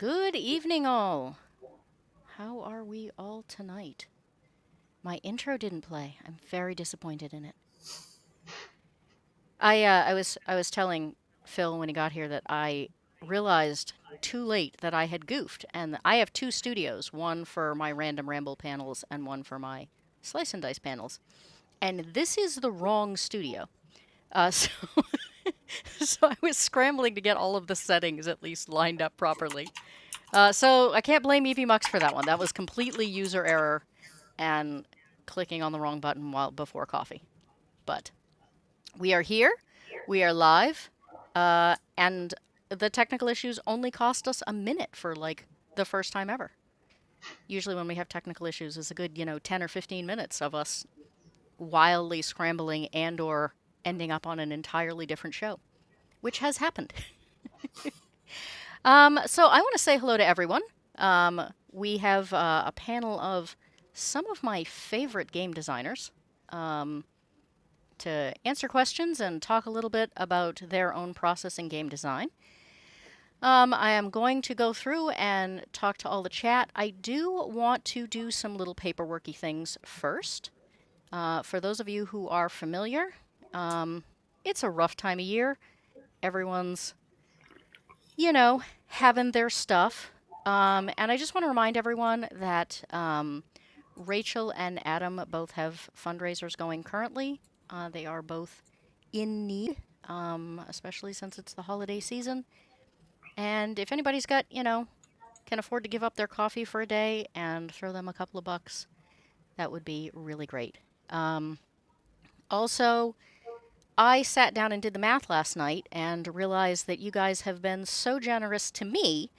Good evening, all. How are we all tonight? My intro didn't play. I'm very disappointed in it. I was telling Phil when he got here that I realized too late that I had goofed, and I have two studios, one for my random ramble panels and one for my slice and dice panels, and this is the wrong studio. So, so I was scrambling to get all of the settings at least lined up properly. So I can't blame Evie Mux for that one. That was completely user error and clicking on the wrong button while before coffee. But we are here, we are live, and the technical issues only cost us a minute for like the first time ever. Usually, when we have technical issues, it's a good 10 or 15 minutes of us wildly scrambling and/or ending up on an entirely different show, which has happened. So I want to say hello to everyone. We have a panel of some of my favorite game designers to answer questions and talk a little bit about their own process in game design. I am going to go through and talk to all the chat. I do want to do some little paperworky things first. For those of you who are familiar, it's a rough time of year. Everyone's having their stuff. And I just want to remind everyone that Rachel and Adam both have fundraisers going currently. They are both in need, especially since it's the holiday season. And if anybody's got, can afford to give up their coffee for a day and throw them a couple of bucks, that would be really great. Also, I sat down and did the math last night and realized that you guys have been so generous to me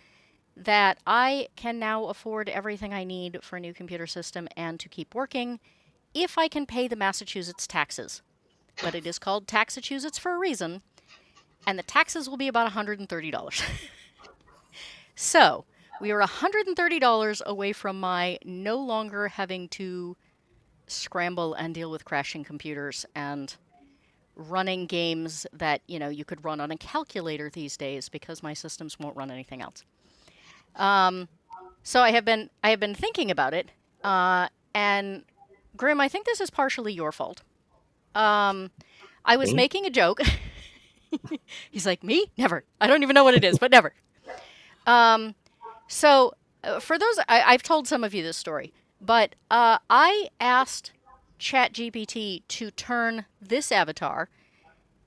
that I can now afford everything I need for a new computer system and to keep working if I can pay the Massachusetts taxes. But it is called Taxachusetts for a reason, and the taxes will be about $130. So, we are $130 away from my no longer having to scramble and deal with crashing computers and running games that, you could run on a calculator these days because my systems won't run anything else. So I have been thinking about it, and Grim, I think this is partially your fault. I was Me? making a joke. He's like, me? Never. I don't even know what it is, but never. So for those, I've told some of you this story, but I asked ChatGPT to turn this avatar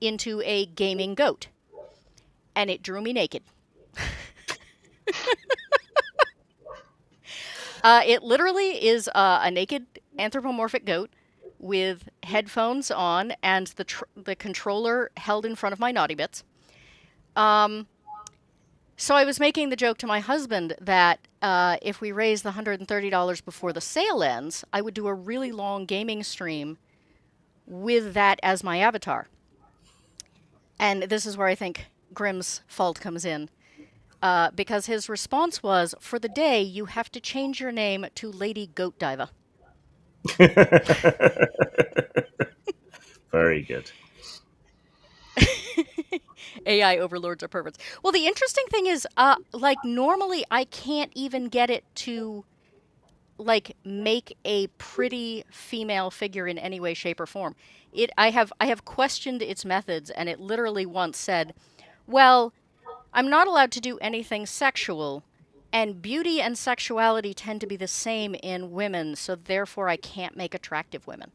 into a gaming goat, and it drew me naked. It literally is a naked anthropomorphic goat with headphones on and the controller held in front of my naughty bits. So I was making the joke to my husband that if we raise the $130 before the sale ends, I would do a really long gaming stream with that as my avatar. And this is where I think Grimm's fault comes in. Because his response was, for the day, you have to change your name to Lady Goat Diva. Very good. AI overlords are perverts. Well, the interesting thing is, normally I can't even get it to, make a pretty female figure in any way, shape, or form. I have questioned its methods, and it literally once said, well, I'm not allowed to do anything sexual, and beauty and sexuality tend to be the same in women, so therefore I can't make attractive women.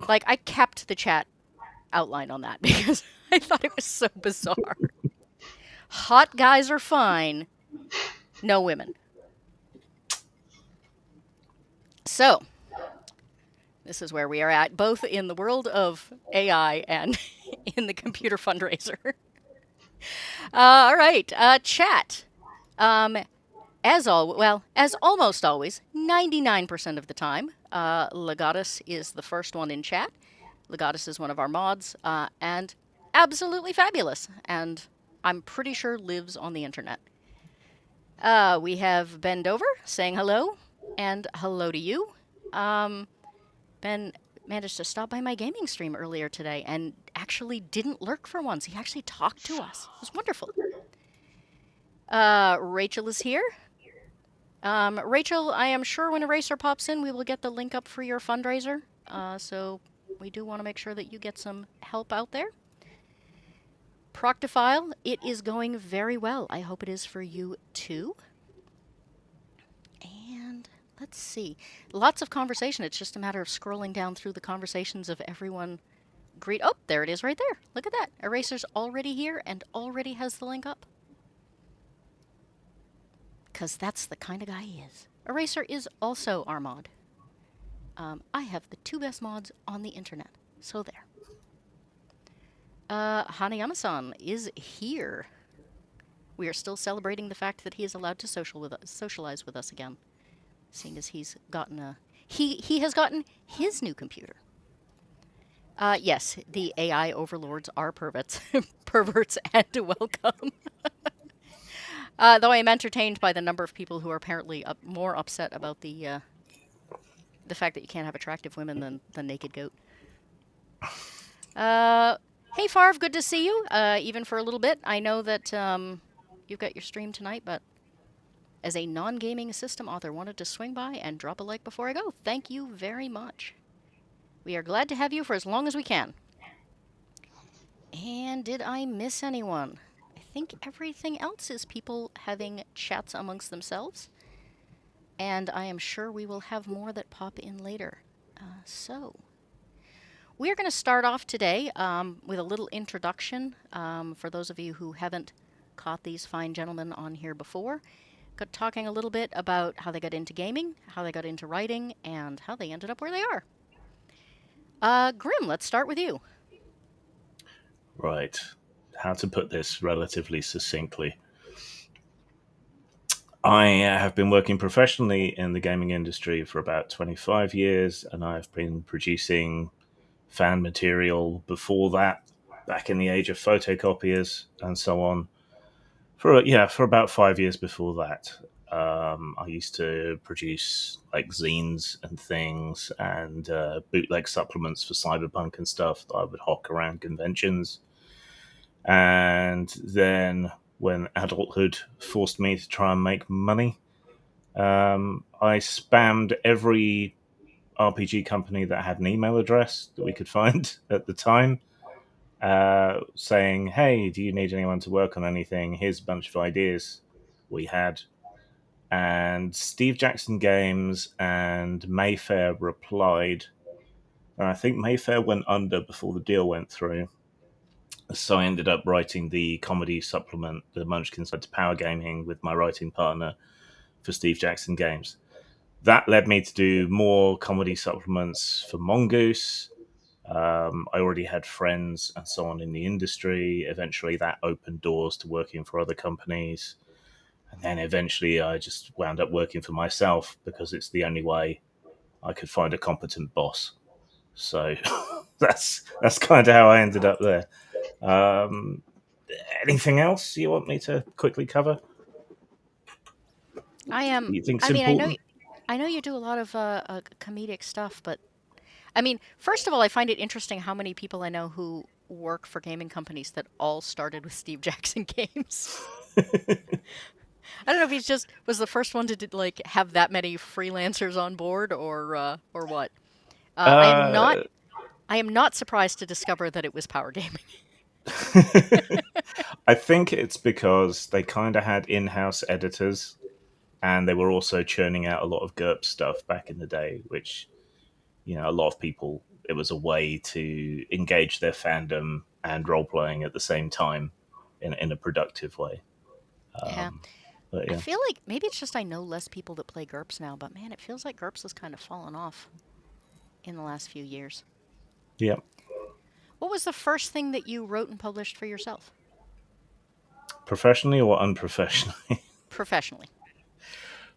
Like, I kept the chat outline on that because I thought it was so bizarre. Hot guys are fine, no women. So, this is where we are at, both in the world of AI and in the computer fundraiser. All right, chat. As almost always, 99% of the time, Legatus is the first one in chat. Legatus is one of our mods, and absolutely fabulous, and I'm pretty sure lives on the internet. We have Ben Dover saying hello, and hello to you. Ben managed to stop by my gaming stream earlier today and actually didn't lurk for once. He actually talked to us. It was wonderful. Rachel is here. Rachel, I am sure when Eraser pops in, we will get the link up for your fundraiser. So we do want to make sure that you get some help out there. Proctophile, it is going very well. I hope it is for you too. And let's see. Lots of conversation. It's just a matter of scrolling down through the conversations of everyone. Oh, there it is right there. Look at that. Eraser's already here and already has the link up. Because that's the kind of guy he is. Eraser is also our mod. I have the two best mods on the internet. So there. Hanayama-san is here. We are still celebrating the fact that he is allowed to socialize with us again, seeing as he's gotten he has gotten his new computer. Yes, the AI overlords are perverts, perverts, and welcome. Though I am entertained by the number of people who are apparently more upset about the fact that you can't have attractive women than the naked goat. Hey Farv, good to see you. Even for a little bit. I know that you've got your stream tonight, but as a non-gaming system author, wanted to swing by and drop a like before I go. Thank you very much. We are glad to have you for as long as we can. And did I miss anyone? I think everything else is people having chats amongst themselves. And I am sure we will have more that pop in later. So, we're going to start off today with a little introduction for those of you who haven't caught these fine gentlemen on here before. Talking a little bit about how they got into gaming, how they got into writing, and how they ended up where they are. Grim, let's start with you. Right. How to put this relatively succinctly. I have been working professionally in the gaming industry for about 25 years, and I've been producing fan material before that, back in the age of photocopiers and so on, for about 5 years before that. I used to produce like zines and things and bootleg supplements for Cyberpunk and stuff that I would hawk around conventions. And then when adulthood forced me to try and make money, I spammed every RPG company that had an email address that we could find at the time, saying, "Hey, do you need anyone to work on anything? Here's a bunch of ideas we had." And Steve Jackson Games and Mayfair replied. And I think Mayfair went under before the deal went through. So I ended up writing the comedy supplement, The Munchkin's Guide to Power Gaming, with my writing partner for Steve Jackson Games. That led me to do more comedy supplements for Mongoose. I already had friends and so on in the industry. Eventually, that opened doors to working for other companies. And then eventually, I just wound up working for myself because it's the only way I could find a competent boss. So that's kind of how I ended up there. Um, Anything else you want me to quickly cover? I am. You think's I mean, important? I know you do a lot of comedic stuff, but I mean, first of all, I find it interesting how many people I know who work for gaming companies that all started with Steve Jackson Games. I don't know if he's just was the first one to like have that many freelancers on board, or what. I am not. uh, I am not surprised to discover that it was Power Gaming. I think it's because they kind of had in-house editors, and they were also churning out a lot of GURP stuff back in the day, which a lot of people. It was a way to engage their fandom and role playing at the same time in a productive way. Yeah, But I yeah, feel like maybe it's just I know less people that play GURPS now, but man, it feels like GURPS has kind of fallen off in the last few years. yeah. What was the first thing that you wrote and published for yourself? Professionally or unprofessionally? Professionally.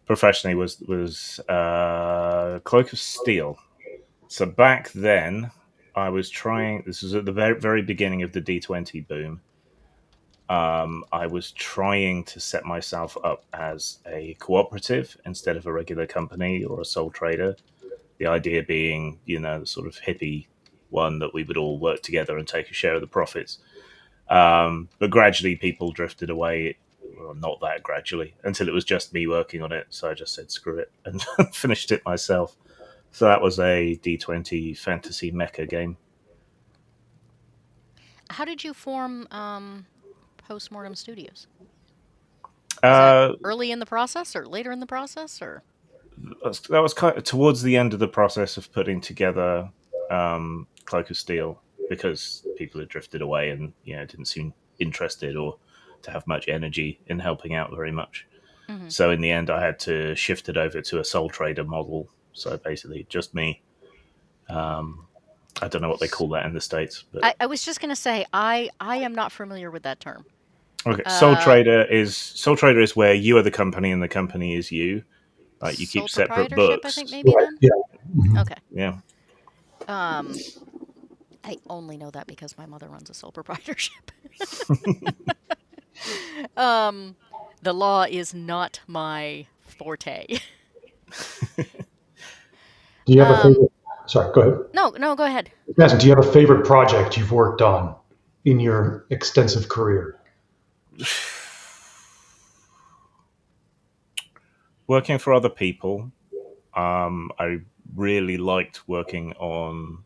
Professionally was Cloak of Steel. So back then, I was trying. This was at the very, very beginning of the D20 boom. I was trying to set myself up as a cooperative instead of a regular company or a sole trader. The idea being, the sort of hippie one that we would all work together and take a share of the profits. But gradually, people drifted away well, not that gradually until it was just me working on it. So I just said screw it and finished it myself. So that was a D20 fantasy mecha game. How did you form Postmortem Studios? Was that Uh, early in the process or later in the process or? that was kind of towards the end of the process of putting together Cloak of Steel because people had drifted away and didn't seem interested or to have much energy in helping out very much. Mhm. So in the end, I had to shift it over to a sole trader model. So basically, just me. Um, I don't know what they S- call that in the states, but I was just gonna say I am not familiar with that term. okay. Uh, Sole trader is where you are the company and the company is you. Like you Sole keep separate proprietorship, I think books. maybe Right. then. Yeah. Mhm. Okay. Yeah. Um, I only know that because my mother runs a sole proprietorship. um, the law is not my forte. Do you have a um, favorite? Sorry, go ahead. no, no, go ahead. Madison, do you have a favorite project you've worked on in your extensive career? Working for other people, I really liked working on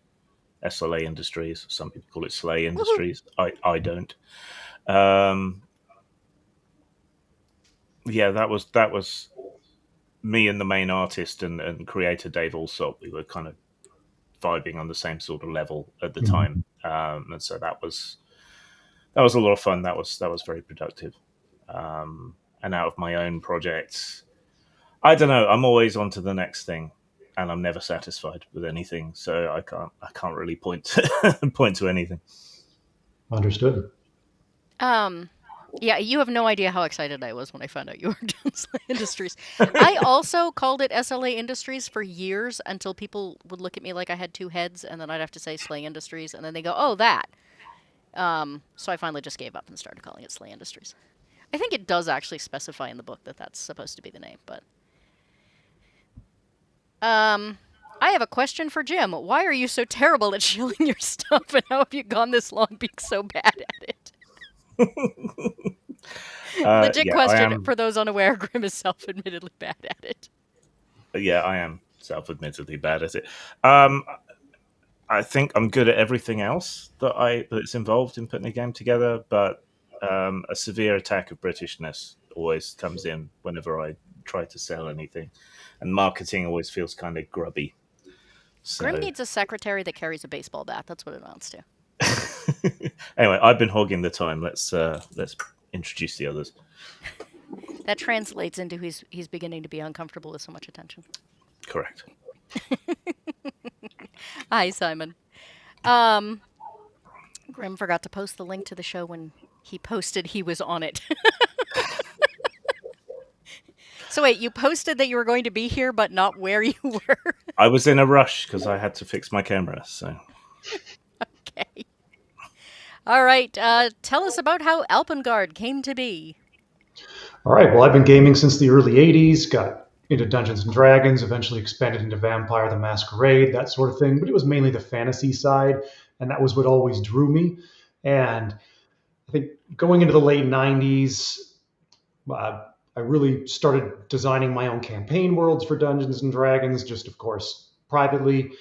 SLA Industries. Some people call it Slay Woohoo! Industries. I don't. Um, yeah, that was me and the main artist and creator Dave Allsop. We were kind of vibing on the same sort of level at the time, Mhm. and so that was a lot of fun. That was very productive. And out of my own projects, I don't know. I'm always on to the next thing, and I'm never satisfied with anything. So I can't really point to anything. Understood. Um, yeah, you have no idea how excited I was when I found out you worked on Slay Industries. I also called it SLA Industries for years until people would look at me like I had two heads, and then I'd have to say Slay Industries, and then they go, "Oh, that." So I finally just gave up and started calling it Slay Industries. I think it does actually specify in the book that that's supposed to be the name, but um, I have a question for Jim. Why are you so terrible at shilling your stuff, and how have you gone this long being so bad at it? Legit Yeah, I question am. for those unaware. Grim is self-admittedly bad at it. Yeah, I am self-admittedly bad at it. Um, I think I'm good at everything else that's involved in putting a game together, but a severe attack of Britishness always comes in whenever I try to sell anything, and marketing always feels kind of grubby. Grim So needs a secretary that carries a baseball bat. That's what it amounts to. anyway, I've been hogging the time. Let's introduce the others. That translates into he's beginning to be uncomfortable with so much attention. Correct. Hi, Simon. Um, Grim forgot to post the link to the show when he posted he was on it. So wait, you posted that you were going to be here, but not where you were. I was in a rush because I had to fix my camera. So Okay. All right. Tell us about how Alpengard came to be. All right. Well, I've been gaming since the early 80s, got into Dungeons and Dragons, eventually expanded into Vampire the Masquerade, that sort of thing. But it was mainly the fantasy side, and that was what always drew me. And I think going into the late 90s, I really started designing my own campaign worlds for Dungeons and Dragons, just of course privately.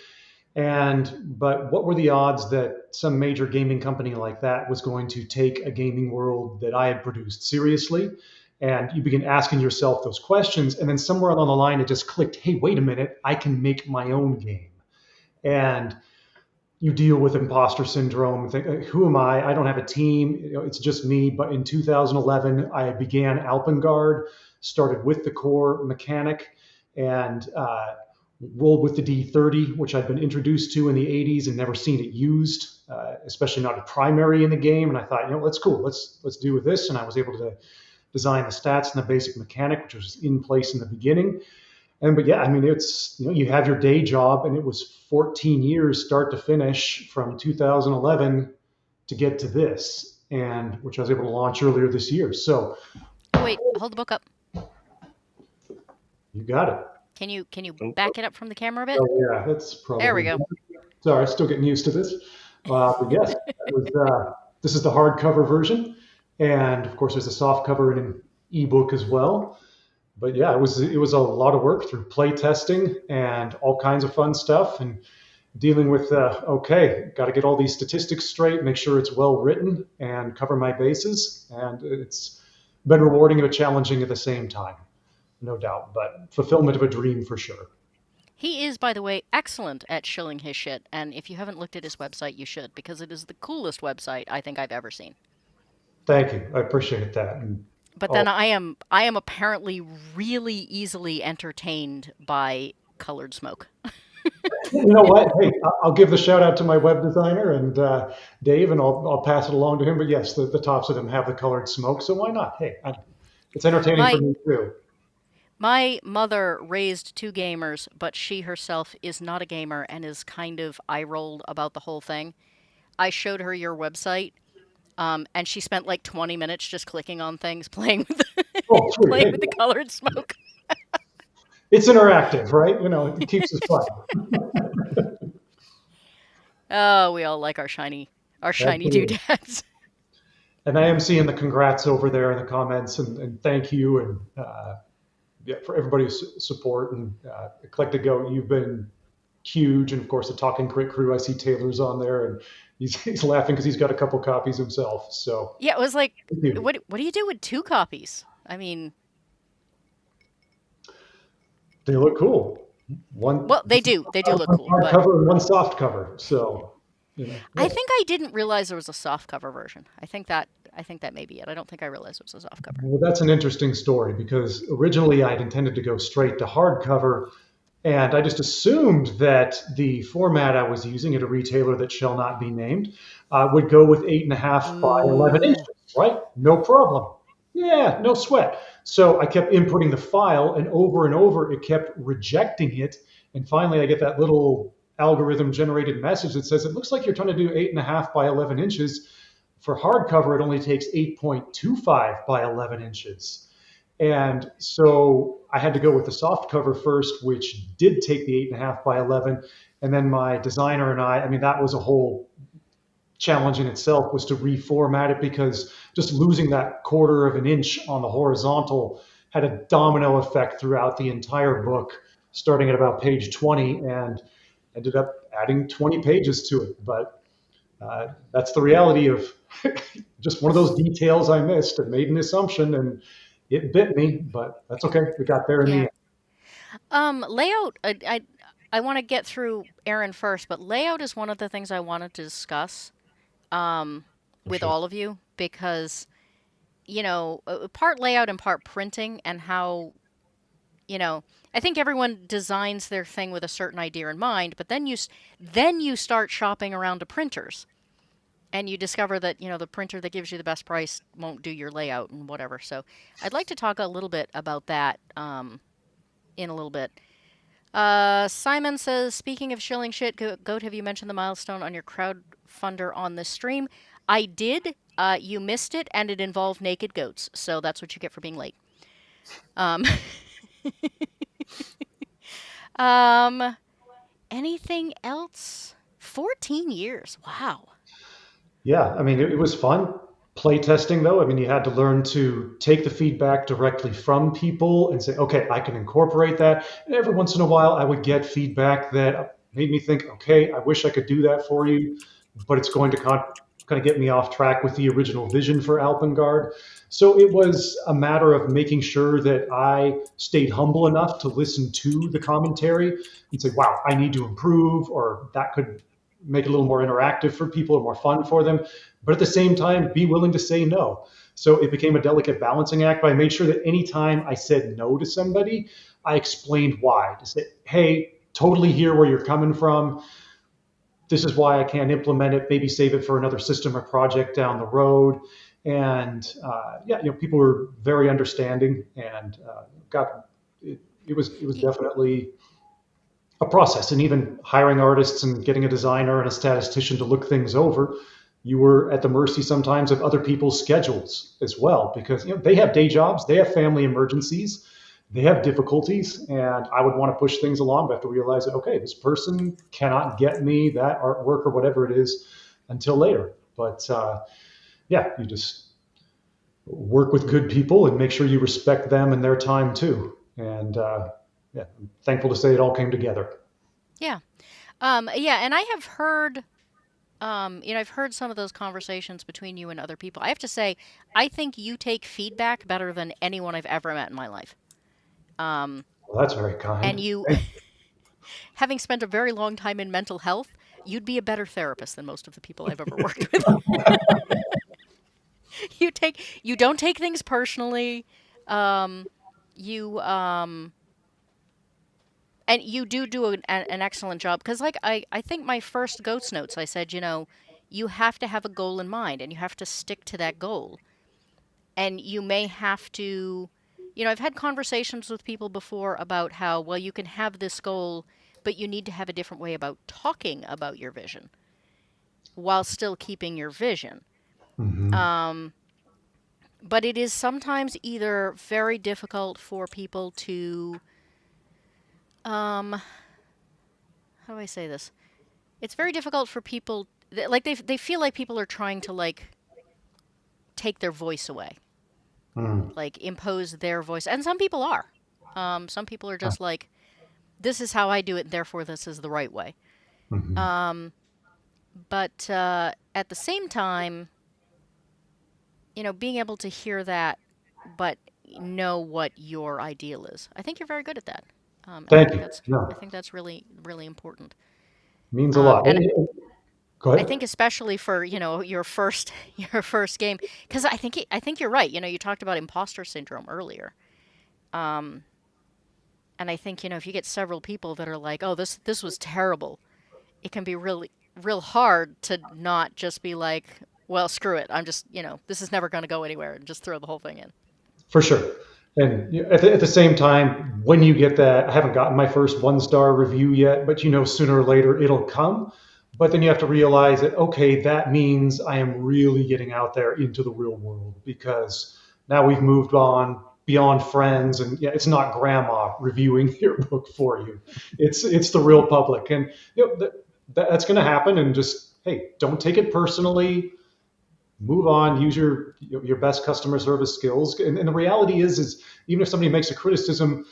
But what were the odds that some major gaming company like that was going to take a gaming world that I had produced seriously? And you begin asking yourself those questions, and then somewhere along the line, it just clicked. Hey, wait a minute! I can make my own game. And you deal with imposter syndrome. Think, who am I? I don't have a team. It's just me. But in 2011, I began Alpengard, started with the core mechanic, and rolled with the D30, which I'd been introduced to in the 80s and never seen it used, especially not a primary in the game. And I thought, that's cool. Let's do with this. And I was able to design the stats and the basic mechanic, which was in place in the beginning. But yeah, I mean, it's you have your day job, and it was 14 years start to finish from 2011 to get to this, and which I was able to launch earlier this year. So Oh wait, hold the book up. you got it. Can you back it up from the camera a bit? Oh yeah, that's There we probably. go. Sorry, still getting used to this. But yes, this is the hardcover version, and of course there's a soft cover and ebook as well. But yeah, it was a lot of work through play testing and all kinds of fun stuff, and dealing with okay, got to get all these statistics straight, make sure it's well written, and cover my bases. And it's been rewarding but challenging at the same time, no doubt. But fulfillment of a dream for sure. He is, by the way, excellent at shilling his shit, and if you haven't looked at his website, you should, because it is the coolest website I think I've ever seen. Thank you, I appreciate that. And But then oh, I am apparently really easily entertained by colored smoke. you know what? Hey, I'll give the shout out to my web designer and Dave, and I'll pass it along to him. But yes, the tops of them have the colored smoke, so why not? Hey, it's entertaining for My me too. my mother raised two gamers, but she herself is not a gamer and is kind of eye rolled about the whole thing. I showed her your website, and she spent like 20 minutes just clicking on things, playing with Oh, sweet. playing Hey, with the colored smoke. it's interactive, right? You know, it keeps us fun. Oh, we all like our shiny Absolutely. doodads. And I am seeing the congrats over there in the comments, and thank you, and yeah, for everybody's support. And Eclectic Goat, you've been huge. And of course, the Talking Crit crew, I see Taylor's on there, and he's laughing because he's got a couple copies himself. So Yeah, it was like, thank you. what do you do with two copies? I mean, They look cool. One, well, they do look one cool, hard but cover and one soft cover. So, I yeah. think I didn't realize there was a soft cover version. I think that may be it. I don't think I realized it was a soft cover. Well, that's an interesting story because originally I'd intended to go straight to hardcover, and I just assumed that the format I was using at a retailer that shall not be named would go with 8.5 by 11 inches, Ooh. right? No problem. Yeah, no sweat. So I kept inputting the file, and over, it kept rejecting it. And finally, I get that little algorithm generated message that says, it looks like you're trying to do 8.5 by 11 inches. For hardcover, it only takes 8.25 by 11 inches. And so I had to go with the soft cover first, which did take the 8.5 by 11. And then my designer and I mean, that was a whole challenge in itself, was to reformat it, because just losing that quarter of an inch on the horizontal had a domino effect throughout the entire book, starting at about page 20, and ended up adding 20 pages to it. But that's the reality of just one of those details I missed and made an assumption, and it bit me, but that's okay. We got there in the Yeah. end. Layout. I want to get through Aaron first, but layout is one of the things I wanted to discuss um, For with sure. all of you because part layout and part printing, and how you know I think everyone designs their thing with a certain idea in mind, but then you start shopping around to printers, and you discover that the printer that gives you the best price won't do your layout and whatever. So I'd like to talk a little bit about that in a little bit. Simon says, speaking of shilling shit, Goat, have you mentioned the milestone on your crowdfunder on this stream? I did. You missed it, and it involved naked goats, so that's what you get for being late. Um, um, anything else? 14 years. Wow. Yeah, I mean, it was fun. Play testing, though, I mean, you had to learn to take the feedback directly from people and say, okay, I can incorporate that. And every once in a while, I would get feedback that made me think, okay, I wish I could do that for you, but it's going to kind of get me off track with the original vision for Alpengard. So it was a matter of making sure that I stayed humble enough to listen to the commentary and say, wow, I need to improve, or that could make it a little more interactive for people or more fun for them. But at the same time, be willing to say no. So it became a delicate balancing act, but I made sure that anytime I said no to somebody, I explained why. To say, hey, totally hear where you're coming from. This is why I can't implement it. Maybe save it for another system or project down the road. And yeah, people were very understanding, and got it. It was definitely a process. And even hiring artists and getting a designer and a statistician to look things over, you were at the mercy sometimes of other people's schedules as well, because they have day jobs, they have family emergencies, they have difficulties, and I would want to push things along, but I have to realize that, okay, this person cannot get me that artwork or whatever it is until later. But yeah, you just work with good people and make sure you respect them and their time too. And yeah, I'm thankful to say it all came together. Yeah. Yeah, and I have heard, I've heard some of those conversations between you and other people. I have to say, I think you take feedback better than anyone I've ever met in my life. Um, Well, that's very and kind. you, having spent a very long time in mental health, you'd be a better therapist than most of the people I've ever worked with. You don't take things personally. Um, you and you do an excellent job because like I think my first ghost notes I said, you have to have a goal in mind and you have to stick to that goal. And you may have to, I've had conversations with people before about how, well, you can have this goal, but you need to have a different way about talking about your vision while still keeping your vision. Hmm. Um, but it is sometimes either very difficult for people to, how do I say this? It's very difficult for people, like they feel like people are trying to like take their voice away, Mm. like impose their voice, and some people are. Some people are just like, this is how I do it, and therefore this is the right way. Hmm. Um, but at the same time, being able to hear that, but know what your ideal is. I think you're very good at that, and Thank you. I No, think that's really really important. means a lot. And Go I ahead. think especially for your first your first game, because I think you're right. You talked about imposter syndrome earlier, um, and I think if you get several people that are like, "Oh, this was terrible," it can be really real hard to not just be like, "Well, screw it. I'm just this is never going to go anywhere," and just throw the whole thing in. For sure. And at the same time, when you get that, I haven't gotten my first 1-star review yet, but sooner or later it'll come. But then you have to realize that, okay, that means I am really getting out there into the real world because now we've moved on beyond friends. And yeah, it's not grandma reviewing your book for you. It's the real public. And that's going to happen. And just, hey, don't take it personally, move on, use your best customer service skills. And the reality is even if somebody makes a criticism,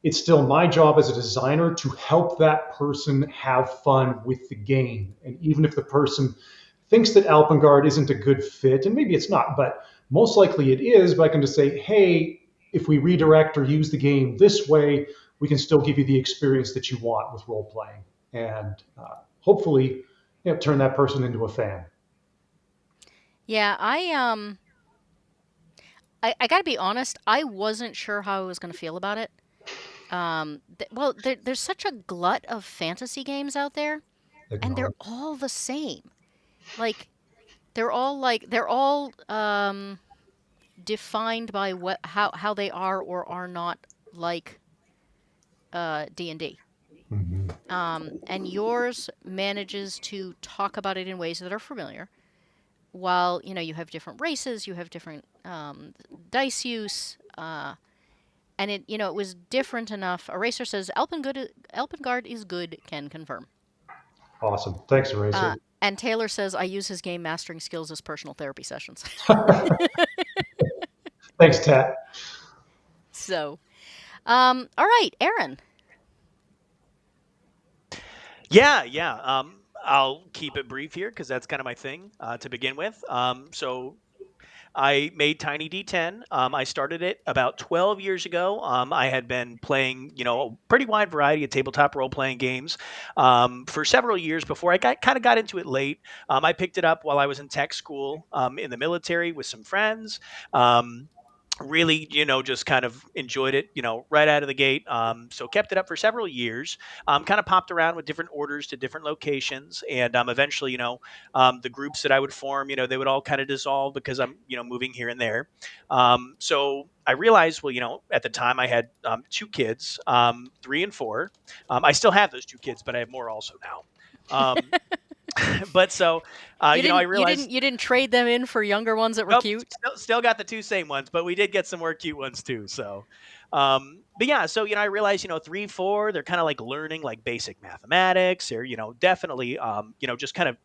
it's still my job as a designer to help that person have fun with the game. And even if the person thinks that Alpengard isn't a good fit, and maybe it's not, but most likely it is, but I can just say, hey, if we redirect or use the game this way, we can still give you the experience that you want with role playing, and hopefully, turn that person into a fan. Yeah, I got to be honest. I wasn't sure how I was going to feel about it. Well, there's such a glut of fantasy games out there, and they're Acknowledge. all the same. Like they're all defined by what how they are or are not like D&D. Mhm. And yours manages to talk about it in ways that are familiar. While you have different races, you have different dice use, and it was different enough. Eraser says Elpengard is good, can confirm. Awesome. Thanks, Eraser. And Taylor says I use his game mastering skills as personal therapy sessions. Thanks, Tat. So, all right, Aaron. Yeah, yeah. I'll keep it brief here because that's kind of my thing to begin with. So I made Tiny D10. I started it about 12 years ago. I had been playing, a pretty wide variety of tabletop role playing games for several years before I kind of got into it late. I picked it up while I was in tech school in the military with some friends. Really, just kind of enjoyed it, right out of the gate. So kept it up for several years. Kind of popped around with different orders to different locations, and eventually, the groups that I would form, they would all kind of dissolve because I'm, moving here and there. So I realized, well, at the time I had two kids, 3 and 4. I still have those two kids, but I have more also now. But so, You I didn't you realized. didn't you didn't trade them in for younger ones that were Nope, cute? still got the two same ones, but we did get some more cute ones too. So, but yeah, so I realized 3, 4, they're kind of like learning like basic mathematics, or definitely just kind of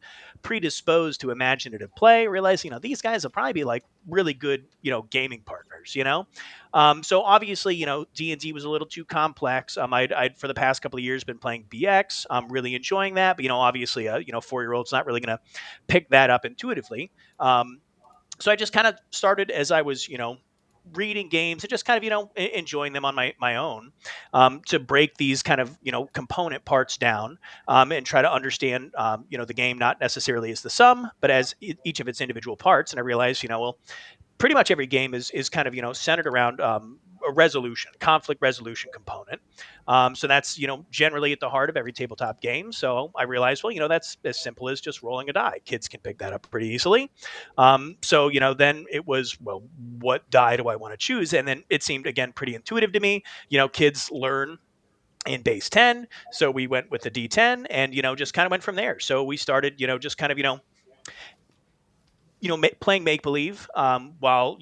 predisposed to imaginative play. Realize these guys will probably be like really good gaming partners. So obviously D&D was a little too complex. I'd for the past couple of years been playing BX. I'm really enjoying that, but obviously a 4-year-old's not really going to pick that up intuitively. So I just kind of started as I was, reading games and just kind of, enjoying them on my own, to break these kind of, component parts down, and try to understand, the game not necessarily as the sum, but as each of its individual parts. And I realized, well, pretty much every game is kind of centered around a resolution, conflict resolution component. So that's generally at the heart of every tabletop game. So I realized, well, that's as simple as just rolling a die. Kids can pick that up pretty easily. So then it was, well, what die do I want to choose? And then it seemed again pretty intuitive to me. Kids learn in base 10, so we went with the D10, and just kind of went from there. So we started just kind of playing make believe, while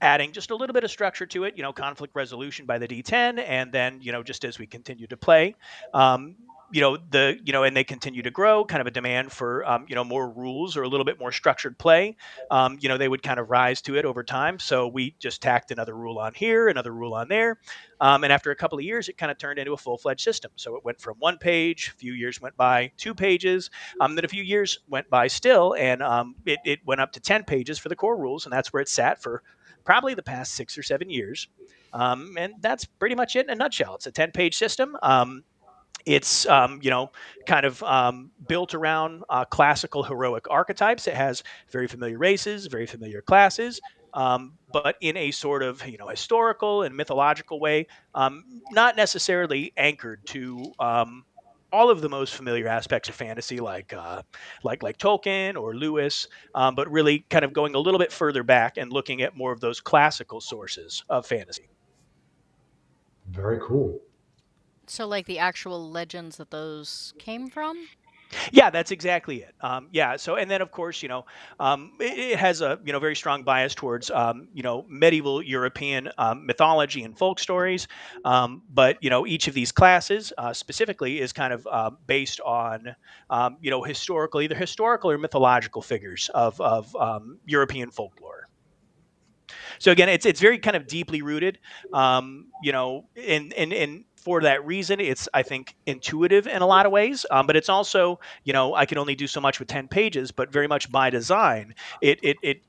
adding just a little bit of structure to it, conflict resolution by the D10, and then just as we continue to play, um, and they continue to grow, kind of a demand for more rules or a little bit more structured play. They would kind of rise to it over time. So we just tacked another rule on here, another rule on there, and after a couple of years, it kind of turned into a full fledged system. So it went from one page, a few years went by, 2 pages, then a few years went by still, and it went up to 10 pages for the core rules, and that's where it sat for probably the past 6 or 7 years. And that's pretty much it in a nutshell. It's a 10-page system. It's kind of built around classical heroic archetypes. It has very familiar races, very familiar classes, but in a sort of historical and mythological way, not necessarily anchored to all of the most familiar aspects of fantasy, like Tolkien or Lewis, but really kind of going a little bit further back and looking at more of those classical sources of fantasy. Very cool. So like the actual legends that those came from? Yeah, that's exactly it. Yeah. So, and then of course, it has a very strong bias towards medieval European mythology and folk stories. But each of these classes specifically is kind of based on either historical or mythological figures of European folklore. So again, it's very kind of deeply rooted, and for that reason, it's, I think, intuitive in a lot of ways. But it's also, I can only do so much with 10 pages, but very much by design, it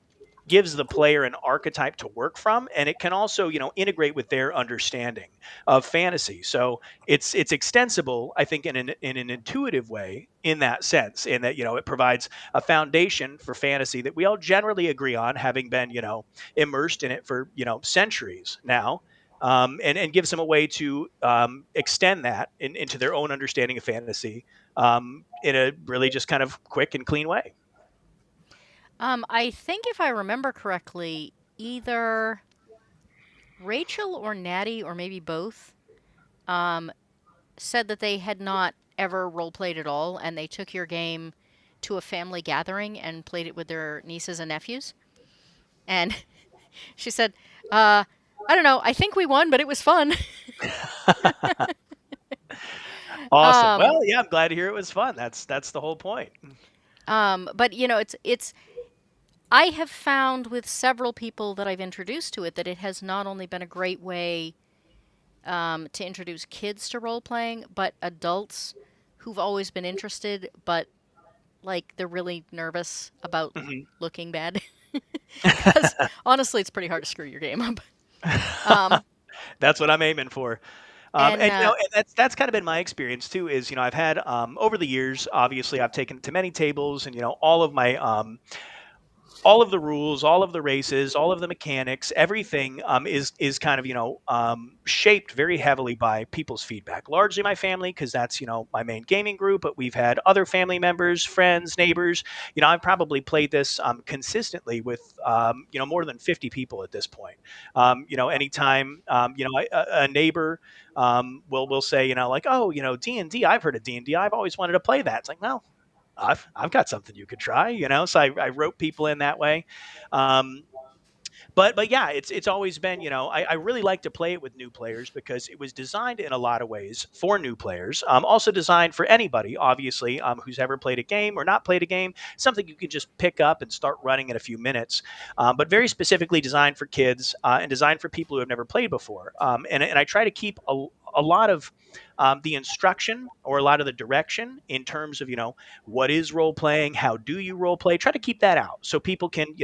gives the player an archetype to work from, and it can also integrate with their understanding of fantasy. So it's extensible, I think, in an intuitive way, in that sense, in that it provides a foundation for fantasy that we all generally agree on, having been immersed in it for centuries now. And gives them a way to extend that into their own understanding of fantasy, in a really just kind of quick and clean way. I think if I remember correctly, either Rachel or Natty, or maybe both, um, said that they had not ever role played at all, and they took your game to a family gathering and played it with their nieces and nephews. And she said, I don't know, I think we won, but it was fun. Awesome. um, Well, yeah, I'm glad to hear it was fun. That's the whole point. but it's I have found with several people that I've introduced to it that it has not only been a great way to introduce kids to role playing, but adults who've always been interested, but like they're really nervous about Mhm. looking bad. Because honestly, it's pretty hard to screw your game up. Um, That's what I'm aiming for. and And and that's kind of been my experience too. Is I've had, over the years, obviously I've taken it to many tables, and all of the rules, all of the races, all of the mechanics, everything is kind of shaped very heavily by people's feedback. Largely my family, because that's my main gaming group. But we've had other family members, friends, neighbors. I've probably played this consistently with more than 50 people at this point. Anytime a neighbor will say like, oh, D and D, I've heard of D and D, I've always wanted to play that. It's like, well, I've got something you could try, So I wrote people in that way. Um, but yeah, it's always been, I really like to play it with new players because it was designed in a lot of ways for new players. Also designed for anybody, obviously, who's ever played a game or not played a game. Something you can just pick up and start running in a few minutes. But very specifically designed for kids and designed for people who have never played before. And I try to keep a lot of the instruction or a lot of the direction in terms of what is role playing, how do you role play. Try to keep that out so people can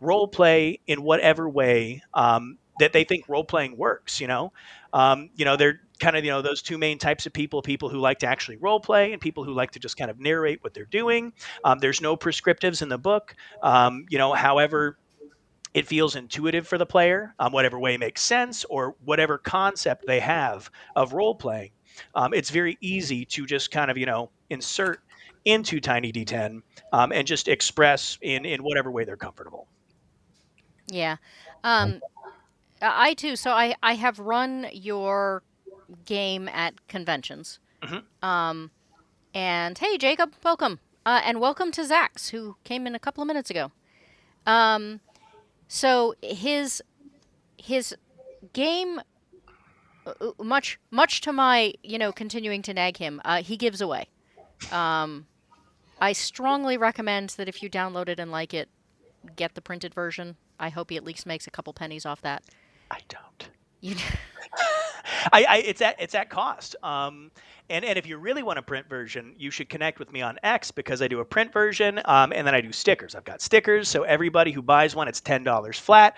role play in whatever way that they think role playing works. They're kind of those two main types of people who like to actually role play and people who like to just kind of narrate what they're doing. There's no prescriptives in the book. However it feels intuitive for the player, whatever way makes sense or whatever concept they have of role playing. It's very easy to just kind of insert into Tiny D10 and just express in whatever way they're comfortable. Yeah. Um, I too. So I have run your game at conventions. Mhm. Um, and hey, Jacob, welcome. And welcome to Zax, who came in a couple of minutes ago. Um, so his game, much to my continuing to nag him, he gives away. Um, I strongly recommend that if you download it and like it, get the printed version. I hope he at least makes a couple pennies off that. I don't. You It's at cost. And if you really want a print version, you should connect with me on X because I do a print version, and then I do stickers. I've got stickers, so everybody who buys one, it's $10 flat,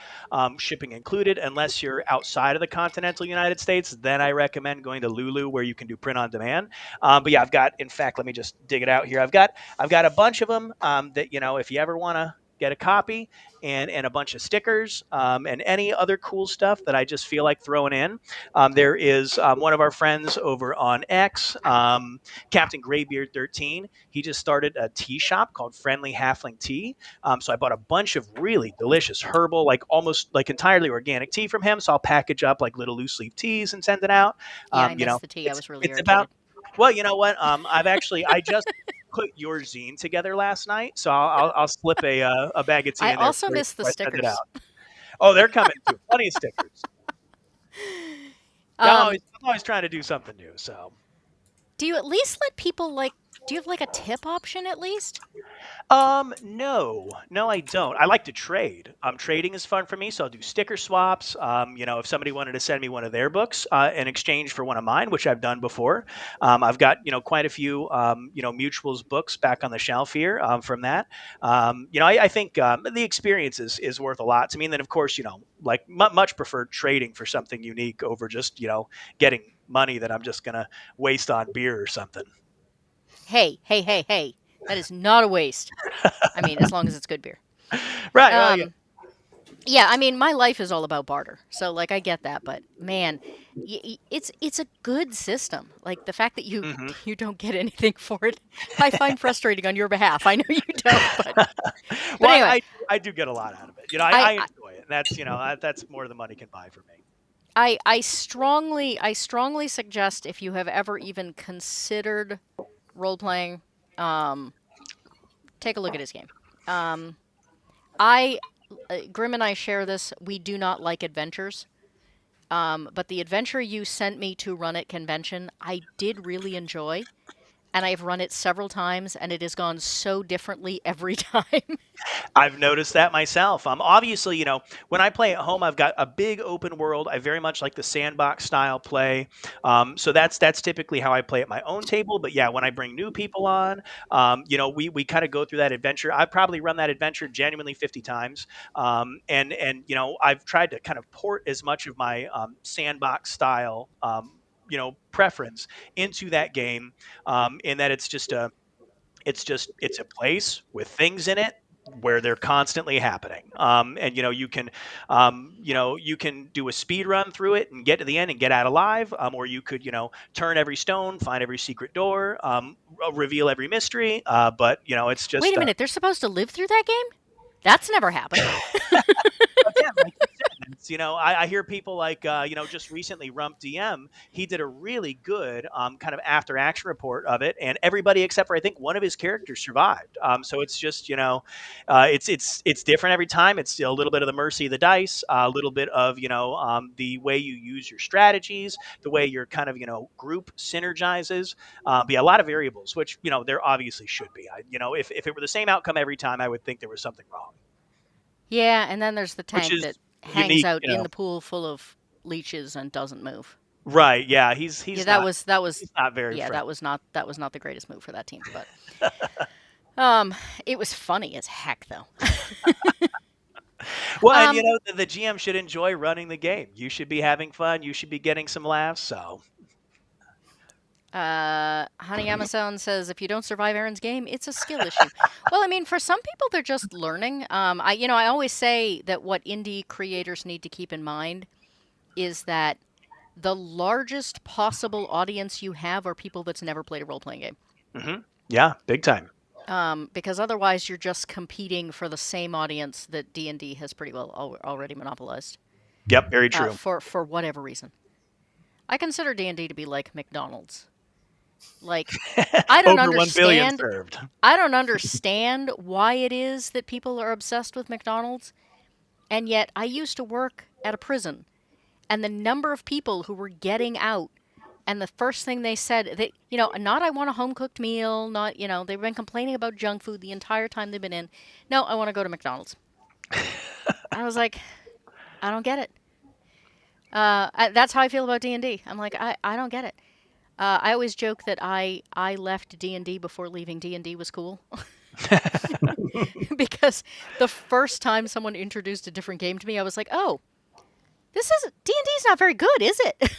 shipping included. Unless you're outside of the continental United States, then I recommend going to Lulu where you can do print on demand. But yeah, in fact, let me just dig it out here. I've got a bunch of them that if you ever want to get a copy and a bunch of stickers and any other cool stuff that I just feel like throwing in. There is one of our friends over on X, Captain Graybeard 13. He just started a tea shop called Friendly Halfling Tea. So I bought a bunch of really delicious herbal, like almost like entirely organic tea from him. So I'll package up like little loose leaf teas and send it out. Yeah, I missed the tea. I It's was really it's about irritated. well, you know what? I just put your zine together last night, so I'll slip a bag of tea I in there also for you missed the before I send it stickers. out. Oh, they're coming too. Plenty of stickers. Yeah, Um, I'm always trying to do something new. So, do you at least let people do you have like a tip option at least? no, I don't. I like to trade. Trading is fun for me, so I'll do sticker swaps. If somebody wanted to send me one of their books in exchange for one of mine, which I've done before, I've got quite a few mutuals books back on the shelf here from that. I think the experience is worth a lot to me. And then of course, like much prefer trading for something unique over just getting money that I'm just gonna waste on beer or something. Hey, hey, hey, hey. That is not a waste. I mean, as long as it's good beer. Right. Well, yeah. Um, yeah, I mean, my life is all about barter. So like I get that, but man, it's a good system. Like the fact that you Hmm. you don't get anything for it, I find frustrating on your behalf. I know you don't, but Well, anyway, I do get a lot out of it. I I enjoy it. And that's that's more than money can buy for me. I strongly suggest if you have ever even considered role playing, um, take a look at his game. Um, I Grim and I share this. We do not like adventures. But the adventure you sent me to run at convention, I did really enjoy, and I've run it several times, and it has gone so differently every time. I've noticed that myself. Obviously, when I play at home, I've got a big open world. I very much like the sandbox style play. So that's typically how I play at my own table. But yeah, when I bring new people on, we kind of go through that adventure. I've probably run that adventure genuinely 50 times. And I've tried to kind of port as much of my sandbox style preference into that game, in that it's a place with things in it where they're constantly happening. And you can do a speed run through it and get to the end and get out alive, or you could turn every stone, find every secret door, reveal every mystery. But it's Wait just a minute, they're supposed to live through that game? That's never happened. again, like you said, I hear people like just recently Rump DM. He did a really good kind of after action report of it, and everybody except for I think one of his characters survived. So it's just it's different every time. It's a little bit of the mercy of the dice, a little bit of the way you use your strategies, the way your kind of group synergizes. Be a lot of variables, which there obviously should be. If it were the same outcome every time, I would think there was something wrong. Yeah, and then there's the Which tank is that hangs unique, out in the pool full of leeches and doesn't move. Right? Yeah, Yeah, he's that not was that was he's not very yeah, friendly. that was not the greatest move for that team, but it was funny as heck though. Well, and um the GM should enjoy running the game. You should be having fun. You should be getting some laughs. So Honey Amazon says if you don't survive Aaron's game, it's a skill issue. Well, I mean, for some people they're just learning. I always say that what indie creators need to keep in mind is that the largest possible audience you have are people that's never played a role playing game. yeah, big time. Because otherwise you're just competing for the same audience that D&D has pretty well already monopolized. Yep, very true. For whatever reason. I consider D&D to be like McDonald's. Like, I don't Over 1 billion understand. served. I don't understand why it is that people are obsessed with McDonald's. And yet, I used to work at a prison, and the number of people who were getting out, and the first thing they said, not I want a home cooked meal, not, they've been complaining about junk food the entire time they've been in. No, I want to go to McDonald's. I was like, I don't get it. That's how I feel about D&D. I'm like, I don't get it. I always joke that I left D&D before leaving D&D was cool. Because the first time someone introduced a different game to me, I was like, oh, D&D's not very good, is it?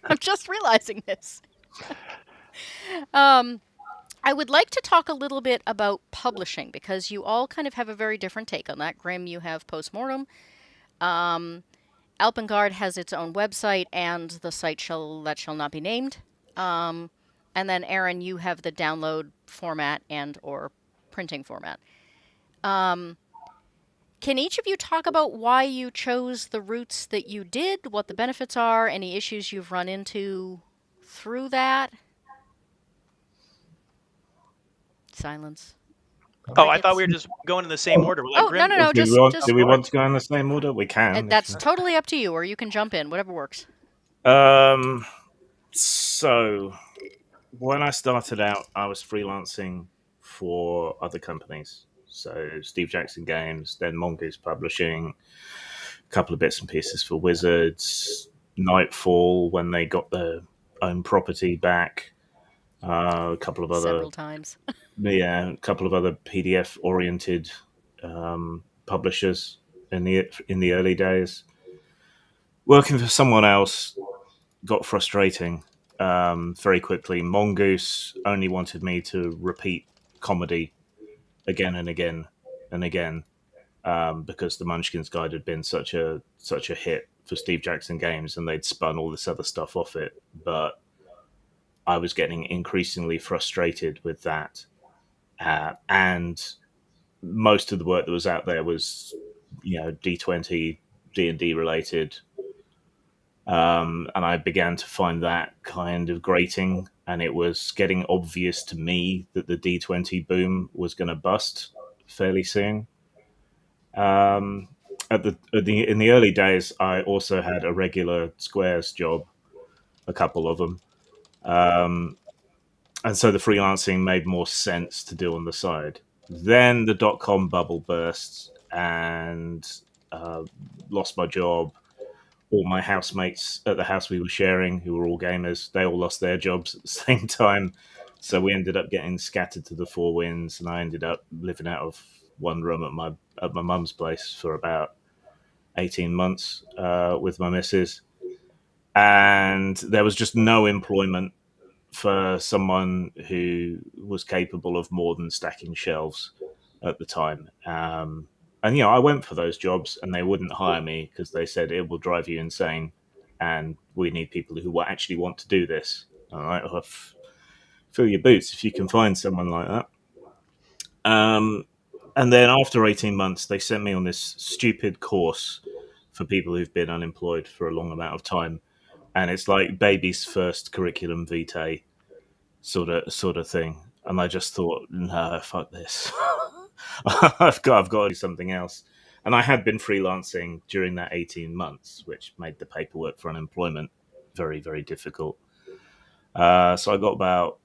I'm just realizing this. I would like to talk a little bit about publishing because you all kind of have a very different take on that. Grim, you have Postmortem. Alpengard has its own website and the site shall not be named. And then Aaron, you have the download format and or printing format. Can each of you talk about why you chose the routes that you did, what the benefits are, any issues you've run into through that? Silence. Oh, I thought we were just going in the same order. We'll let Oh, Grim no, go. Do we want to go in the same order? We can. That's totally up to you, or you can jump in, whatever works. So, when I started out, I was freelancing for other companies. So, Steve Jackson Games, then Mongoose Publishing, a couple of bits and pieces for Wizards, Nightfall when they got their own property back, a couple of other several times. a couple of other PDF oriented publishers in the early days. Working for someone else got frustrating very quickly. Mongoose only wanted me to repeat comedy again and again and again because the Munchkins Guide had been such a hit for Steve Jackson Games, and they'd spun all this other stuff off it. But I was getting increasingly frustrated with that, and most of the work that was out there was, D20, D&D related. And I began to find that kind of grating, and it was getting obvious to me that the D20 boom was going to bust fairly soon. In the early days, I also had a regular Squares job, a couple of them, and so the freelancing made more sense to do on the side. Then the .com bubble burst, and lost my job. All my housemates at the house we were sharing, who were all gamers, they all lost their jobs at the same time. So we ended up getting scattered to the four winds, and I ended up living out of one room at my mum's place for about 18 months with my missus. And there was just no employment for someone who was capable of more than stacking shelves at the time. And I went for those jobs, and they wouldn't hire me because they said it will drive you insane, and we need people who actually want to do this. All right, well, fill your boots if you can find someone like that. And then after 18 months, they sent me on this stupid course for people who've been unemployed for a long amount of time, and it's like baby's first curriculum vitae sort of thing. And I just thought, no, fuck this. I've got to do something else. And I had been freelancing during that 18 months, which made the paperwork for unemployment very, very difficult. So I got about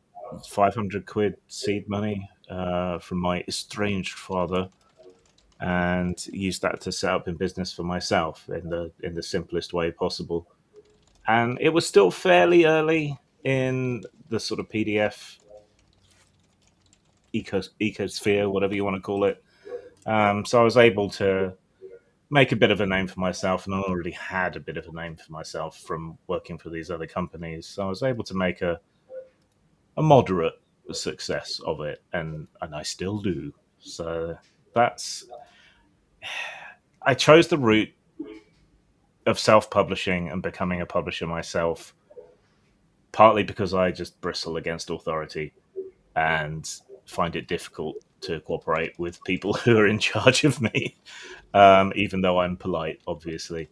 500 quid seed money from my estranged father, and used that to set up in business for myself in the simplest way possible. And it was still fairly early in the sort of PDF ecosphere, whatever you want to call it. So I was able to make a bit of a name for myself, and I already had a bit of a name for myself from working for these other companies. So I was able to make a moderate success of it, and I still do. So that's I chose the route of self-publishing and becoming a publisher myself, partly because I just bristle against authority and find it difficult to cooperate with people who are in charge of me, even though I'm polite, obviously.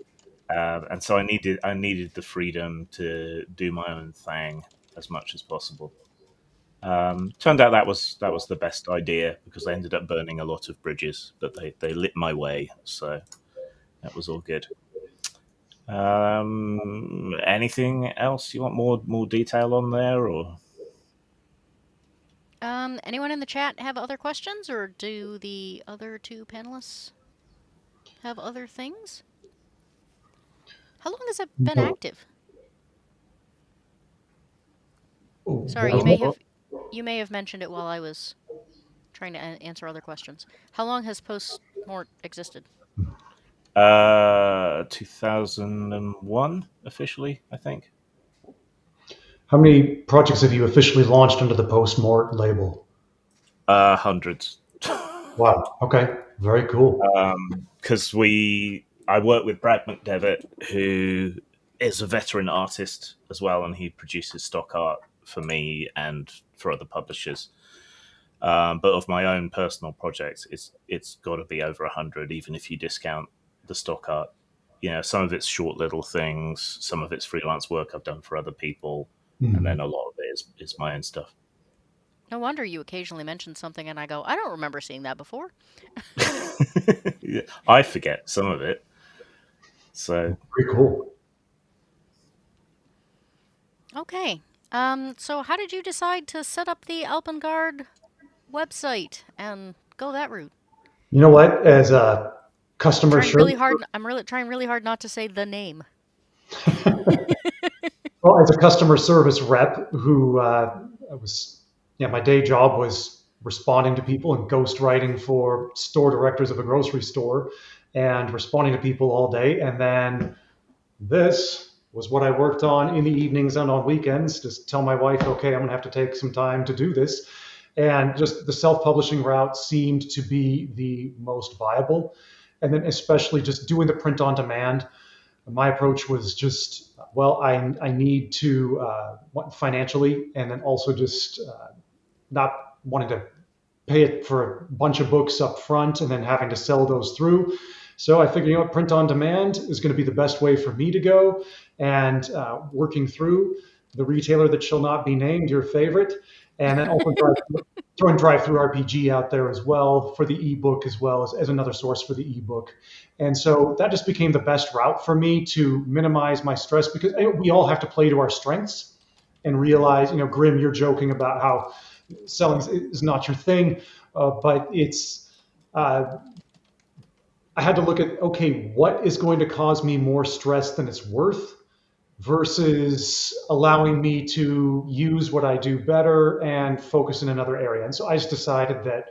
And so I needed the freedom to do my own thing as much as possible. Turned out that was the best idea because I ended up burning a lot of bridges, but they lit my way, so that was all good. Anything else you want more detail on there, or? Anyone in the chat have other questions, or do the other two panelists have other things? How long has it been No. active? Oh, Sorry, you may have mentioned it while I was trying to answer other questions. How long has Postmort existed? 2001 officially, I think. How many projects have you officially launched under the Postmort label? Hundreds. Wow. Okay. Very cool. Because I work with Brad McDevitt, who is a veteran artist as well, and he produces stock art for me and for other publishers. But of my own personal projects, it's got to be over 100, even if you discount the stock art. Some of it's short little things, some of it's freelance work I've done for other people, and then a lot of it is my own stuff. No wonder you occasionally mention something and I go, I don't remember seeing that before. Yeah, I forget some of it. So Pretty cool. Okay. So how did you decide to set up the Alpengard website and go that route? You know what? As a customer Trying really service, hard. I'm really trying really hard not to say the name. well, as a customer service rep who my day job was responding to people and ghostwriting for store directors of a grocery store and responding to people all day. And then this was what I worked on in the evenings and on weekends. Just tell my wife, okay, I'm going to have to take some time to do this. And just the self publishing route seemed to be the most viable. And then, especially just doing the print on demand, my approach was just, well, I need to financially, and then also just not wanting to pay it for a bunch of books up front and then having to sell those through. So I figured, print on demand is going to be the best way for me to go, and working through the retailer that shall not be named, your favorite, and then also throwing drive-through RPG out there as well for the ebook, as well as another source for the ebook. And so that just became the best route for me to minimize my stress, because we all have to play to our strengths and realize, Grim, you're joking about how selling is not your thing, but it's. I had to look at, okay, what is going to cause me more stress than it's worth versus allowing me to use what I do better and focus in another area. And so I just decided that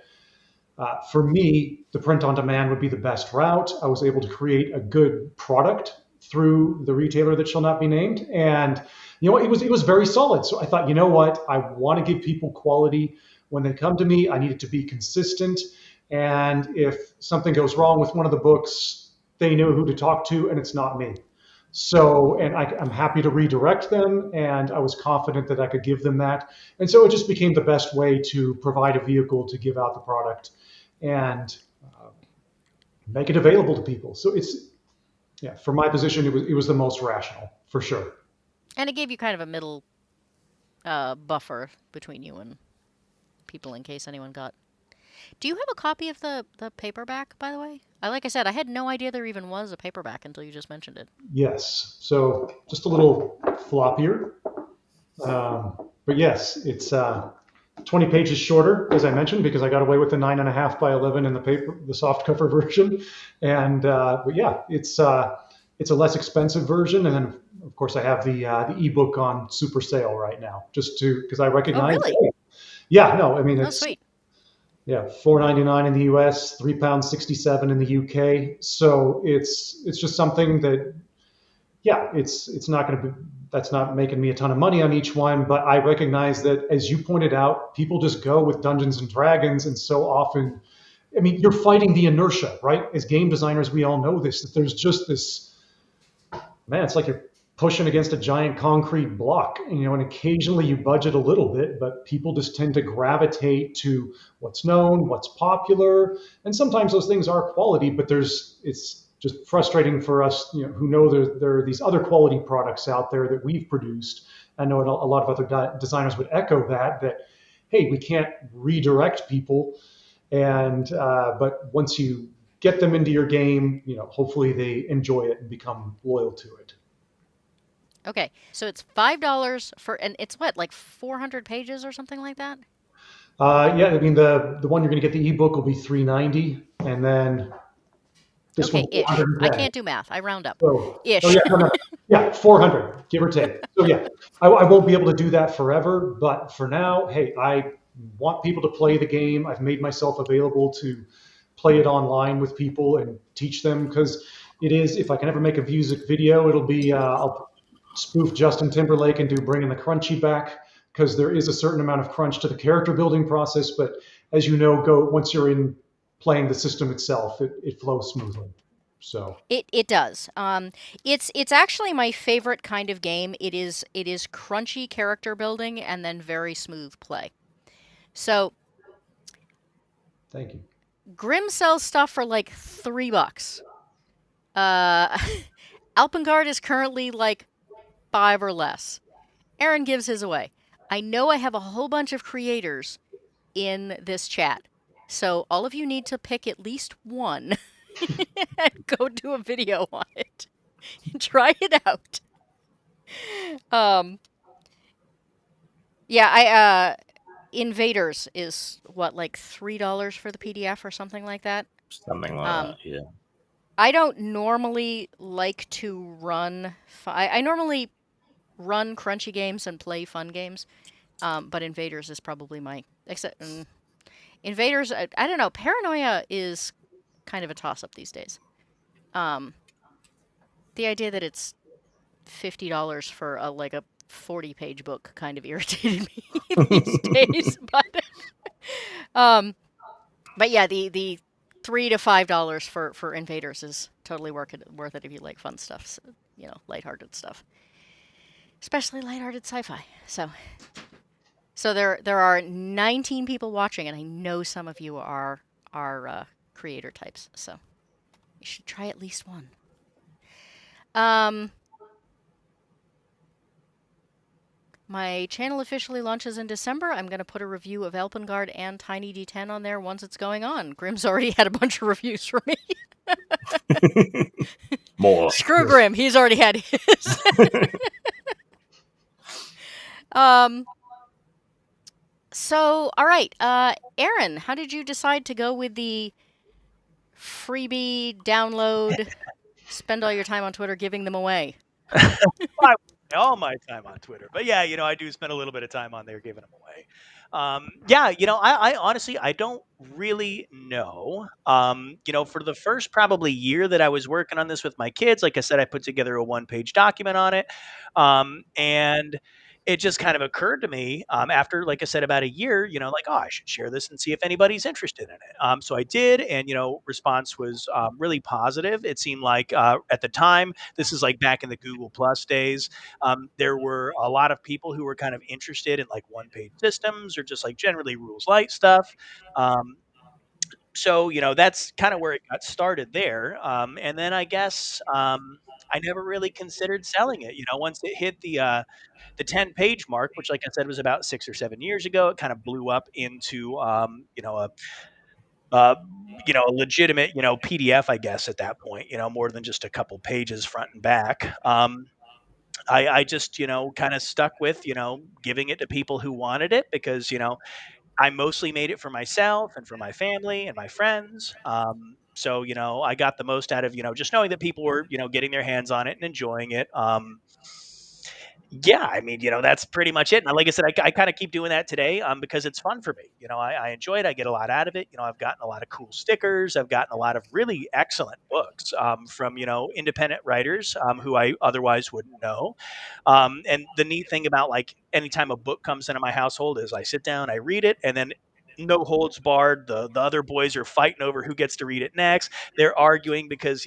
for me, the print on demand would be the best route. I was able to create a good product through the retailer that shall not be named. And it was very solid. So I thought, you know what? I want to give people quality when they come to me. I need it to be consistent. And if something goes wrong with one of the books, they know who to talk to, and it's not me. So, and I'm happy to redirect them, and I was confident that I could give them that. And so it just became the best way to provide a vehicle to give out the product and make it available to people. So Yeah, for my position, it was the most rational for sure. And it gave you kind of a middle buffer between you and people in case anyone got. Do you have a copy of the paperback, by the way? Like I said, I had no idea there even was a paperback until you just mentioned it. Yes, so just a little floppier, but yes, it's 20 pages shorter, as I mentioned, because I got away with the 9.5 by 11 in the paper, the soft cover version. And but yeah, it's a less expensive version, and then of course I have the ebook on super sale right now, just to because I Oh, recognize. really? Hey, yeah, no, I mean Oh, it's sweet. yeah, £4.99 in the US, £3.67 in the UK. So it's just something that yeah, it's not going to be that's not making me a ton of money on each one, but I recognize that as you pointed out, people just go with Dungeons and Dragons, and so often, I mean, you're fighting the inertia, right? As game designers, we all know this that there's just this man. It's like you're pushing against a giant concrete block, and occasionally you budget a little bit, but people just tend to gravitate to what's known, what's popular, and sometimes those things are quality, but it's just frustrating for us, who know there are these other quality products out there that we've produced. I know a lot of other designers would echo that hey, we can't redirect people, and but once you get them into your game, hopefully they enjoy it and become loyal to it. Okay, so it's $5 for, and it's what, like 400 pages or something like that? Yeah, I mean the one you're going to get the ebook will be 390, and then this Okay, one's ish. I 410. can't do math. I round up. So, oh Ish. yeah, no, no, yeah, 400, give or take. So yeah, I won't be able to do that forever, but for now, hey, I want people to play the game. I've made myself available to play it online with people and teach them because it is. If I can ever make a music video, it'll be I'll spoof Justin Timberlake and do Bringing the Crunchy back because there is a certain amount of crunch to the character building process. But as you know, go once you're in playing the system itself, it flows smoothly. So. It does. It's actually my favorite kind of game. It is crunchy character building and then very smooth play. So Thank you. Grim sells stuff for like $3. Uh, Alpengard is currently like 5 or less. Aaron gives his away. I know I have a whole bunch of creators in this chat, so all of you need to pick at least one and go do a video on it. Try it out. Um, yeah, I Invaders is what, like $3 for the PDF or something like that. Something like Um, that. Yeah. I don't normally like to run. I normally run crunchy games and play fun games. But Invaders is probably my except Invaders. I don't know. Paranoia is kind of a toss up these days. Um, the idea that it's $50 for a 40-page book kind of irritated me these days. Um, but yeah, the $3 to $5 for Invaders is totally worth it if you like fun stuff, so, lighthearted stuff, especially lighthearted sci-fi. So there are 19 people watching, and I know some of you are creator types, so you should try at least one. Um, my channel officially launches in December. I'm going to put a review of Elpengard and Tiny D10 on there once it's going on. Grim's already had a bunch of reviews for me. More. Screw Grim, he's already had his. um. So, all right, Aaron, how did you decide to go with the freebie download, spend all your time on Twitter giving them away? I all my time on Twitter, but yeah, I do spend a little bit of time on there giving them away. Yeah, I honestly I don't really know. For the first probably year that I was working on this with my kids, like I said, I put together a one-page document on it, and it just kind of occurred to me after, like I said, about a year, like, oh, I should share this and see if anybody's interested in it. So I did, and response was really positive. It seemed like at the time, this is like back in the Google Plus days, there were a lot of people who were kind of interested in like one page systems or just like generally rules light stuff. Um, So that's kind of where it got started there. And then I guess I never really considered selling it. Once it hit the 10-page mark, which, like I said, was about 6 or 7 years ago, it kind of blew up into uh, a legitimate PDF, I guess, at that point. More than just a couple pages front and back. I just kind of stuck with giving it to people who wanted it, because I mostly made it for myself and for my family and my friends. So I got the most out of just knowing that people were getting their hands on it and enjoying it. Yeah, I mean, that's pretty much it. And like I said, I kind of keep doing that today, because it's fun for me. I enjoy it. I get a lot out of it. I've gotten a lot of cool stickers. I've gotten a lot of really excellent books from independent writers who I otherwise wouldn't know. And the neat thing about, like, anytime a book comes into my household is I sit down, I read it, and then no holds barred. The other boys are fighting over who gets to read it next. They're arguing because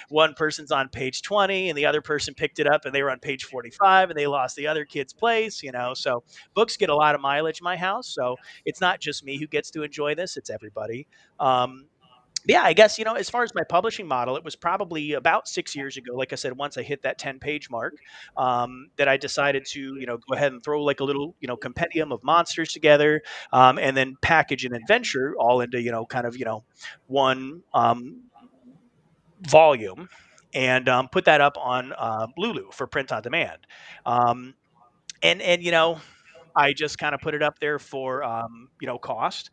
one person's on page 20 and the other person picked it up and they were on page 45 and they lost the other kid's place. So books get a lot of mileage in my house. So it's not just me who gets to enjoy this, it's everybody. um, yeah, I guess, as far as my publishing model, it was probably about 6 years ago. Like I said, once I hit that 10-page mark, that I decided to, go ahead and throw like a little, compendium of monsters together, and then package an adventure all into, kind of, one volume, and put that up on Lulu for print on demand. Um, and I just kind of put it up there for cost,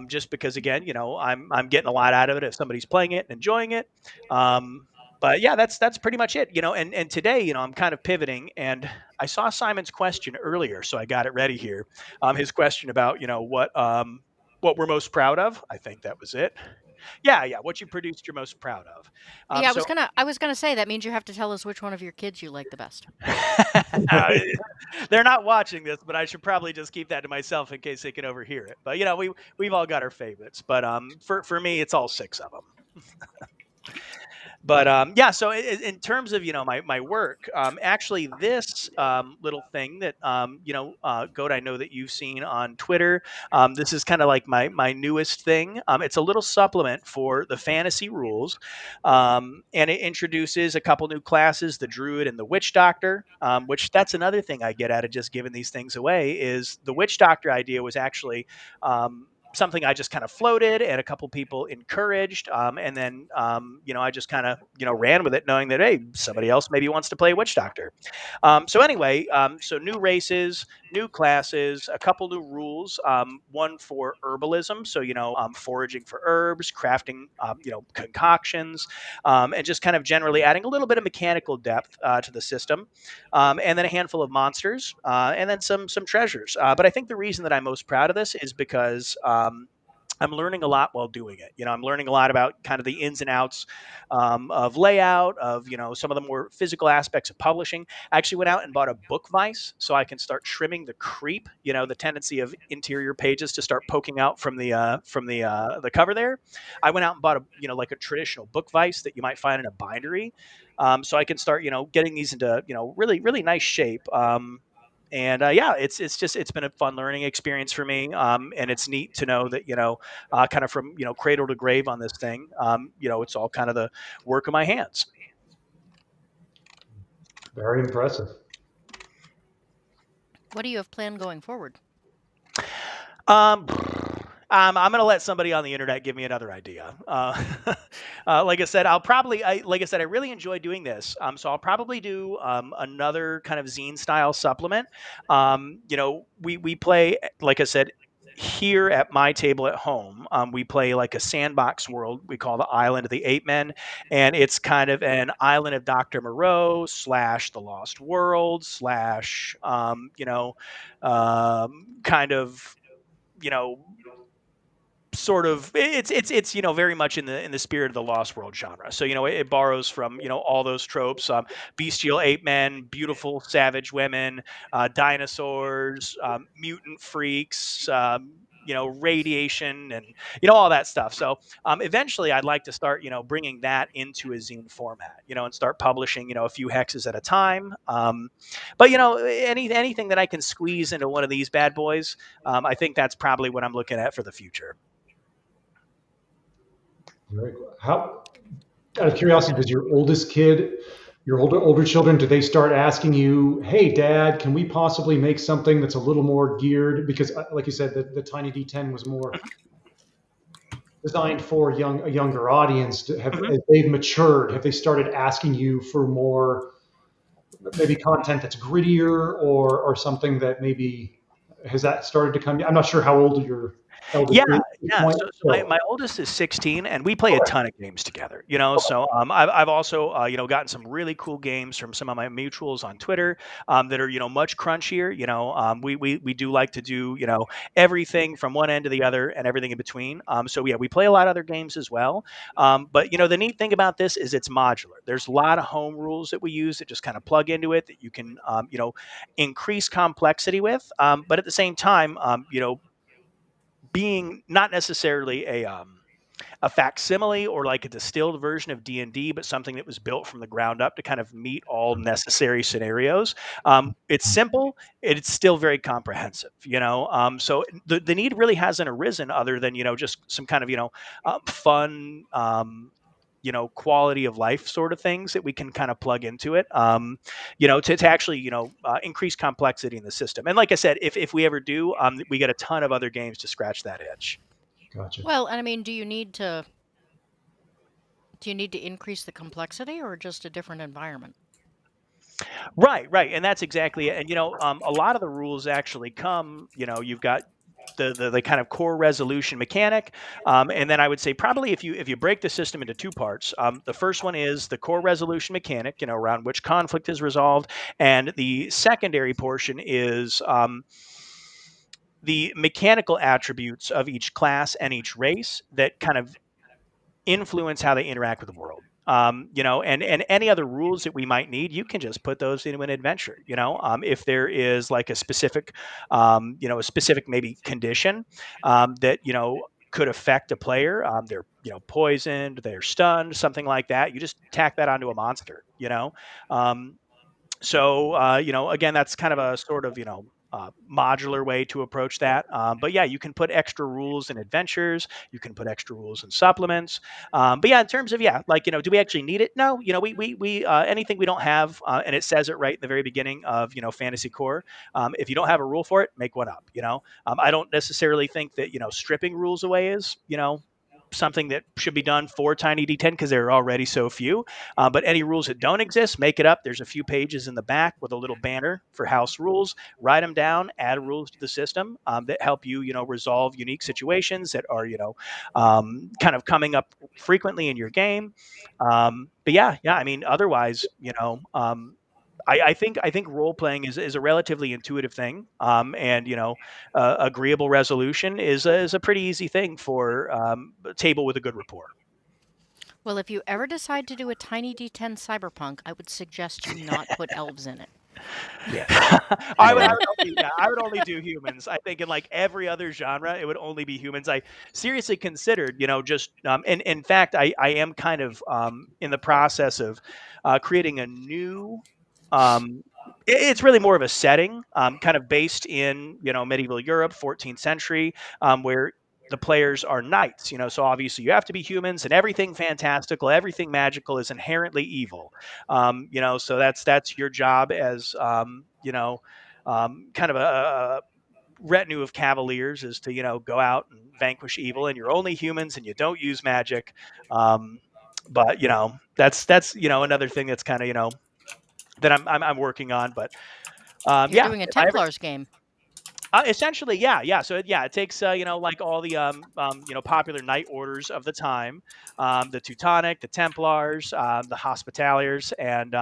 just because, again, I'm getting a lot out of it if somebody's playing it and enjoying it. Um, but yeah, that's pretty much it. And today, I'm kind of pivoting, and I saw Simon's question earlier, so I got it ready here. His question about what we're most proud of. I think that was it. Yeah, yeah. What you produced, you're most proud of. Yeah, So I was gonna say that means you have to tell us which one of your kids you like the best. they're not watching this, but I should probably just keep that to myself in case they can overhear it. But we've all got our favorites. But for me, it's all six of them. But yeah, so in terms of my work, actually this little thing that Goat, I know that you've seen on Twitter. This is kind of like my newest thing. It's a little supplement for the fantasy rules, and it introduces a couple new classes: the Druid and the Witch Doctor. Which, that's another thing I get out of just giving these things away, is the Witch Doctor idea was actually something I just kind of floated and a couple people encouraged. And then, I just kind of, ran with it, knowing that, hey, somebody else maybe wants to play Witch Doctor. So anyway, so new races, new classes, a couple new rules. One for herbalism, so foraging for herbs, crafting, concoctions, and just kind of generally adding a little bit of mechanical depth to the system. And then a handful of monsters, and then some treasures. But I think the reason that I'm most proud of this is because I'm learning a lot while doing it. I'm learning a lot about kind of the ins and outs of layout, of some of the more physical aspects of publishing. I actually went out and bought a book vise so I can start trimming the creep, the tendency of interior pages to start poking out from the cover there. I went out and bought a like a traditional book vise that you might find in a bindery, so I can start getting these into really really nice shape. And yeah, it's been a fun learning experience for me, and it's neat to know that kind of from cradle to grave on this thing, it's all kind of the work of my hands. Very impressive. What do you have planned going forward? Um, I'm going to let somebody on the internet give me another idea. Like I said, like I said, I really enjoy doing this. So I'll probably do another kind of zine style supplement. We play, like I said, here at my table at home. We play like a sandbox world we call the Island of the Ape Men, and it's kind of an island of Dr. Moreau slash the Lost World slash, kind of you know sort of it's very much in the spirit of the Lost World genre. So it borrows from all those tropes: bestial ape men, beautiful savage women, dinosaurs, mutant freaks, radiation, and all that stuff. So eventually I'd like to start bringing that into a zine format, and start publishing a few hexes at a time. But anything that I can squeeze into one of these bad boys, I think that's probably what I'm looking at for the future. Very cool. How, out of curiosity, does your oldest kid, your older children, do they start asking you, "Hey, Dad, can we possibly make something that's a little more geared?" Because, like you said, the Tiny D10 was more designed for a younger audience. Mhm. As they've matured, have they started asking you for more, maybe content that's grittier, or something that maybe has that started to come? I'm not sure how old your eldest Yeah, is at this yeah. point. So my, So, my oldest is 16, and we play a okay, ton of games together. So I've also gotten some really cool games from some of my mutuals on Twitter that are much crunchier. We do like to do everything from one end to the other and everything in between. So yeah, we play a lot of other games as well. But the neat thing about this is it's modular. There's a lot of home rules that we use that just kind of plug into it that you can increase complexity with. But at the same time, being not necessarily a facsimile or like a distilled version of D&D, but something that was built from the ground up to kind of meet all necessary scenarios. It's simple. It's still very comprehensive. So the need really hasn't arisen other than just some kind of fun. Quality of life sort of things that we can kind of plug into it, to actually, increase complexity in the system. And like I said, if we ever do, we get a ton of other games to scratch that itch. gotcha. Well, and I mean, do you need to increase the complexity or just a different environment? Right, right, and that's exactly it. And a lot of the rules actually come. You've got the kind of core resolution mechanic, and then I would say probably if you break the system into two parts, the first one is the core resolution mechanic, around which conflict is resolved, and the secondary portion is the mechanical attributes of each class and each race that kind of influence how they interact with the world. And any other rules that we might need, you can just put those into an adventure. If there is like a specific maybe condition that could affect a player, they're poisoned, they're stunned, something like that. You just tack that onto a monster. Um, again, that's kind of a sort of, modular way to approach that. But yeah, you can put extra rules in adventures. You can put extra rules in supplements. But yeah, in terms of, yeah, like, do we actually need it? No, anything we don't have, and it says it right in the very beginning of, Fantasy Core. If you don't have a rule for it, make one up, I don't necessarily think that, stripping rules away is, something that should be done for Tiny D10 because there are already so few. But any rules that don't exist, make it up. There's a few pages in the back with a little banner for house rules. Write them down. Add rules to the system that help you, resolve unique situations that are, kind of coming up frequently in your game. But yeah. I mean, otherwise, I think role playing is a relatively intuitive thing, and agreeable resolution is a pretty easy thing for a table with a good rapport. Well, if you ever decide to do a Tiny D10 Cyberpunk, I would suggest you not put elves in it. Yes. I would only do humans. I think in like every other genre, it would only be humans. I seriously considered, just and in fact, I am kind of in the process of creating a new. Um, it's really more of a setting, kind of based in medieval Europe, 14th century, where the players are knights. So obviously you have to be humans, and everything fantastical, everything magical is inherently evil. So that's your job as kind of a retinue of cavaliers is to go out and vanquish evil, and you're only humans and you don't use magic. But that's another thing that's kind of that I'm working on. But You're yeah, doing a if I ever Templars game. essentially, yeah. So yeah, it takes like all the popular knight orders of the time, the Teutonic, the Templars, the Hospitaliers, and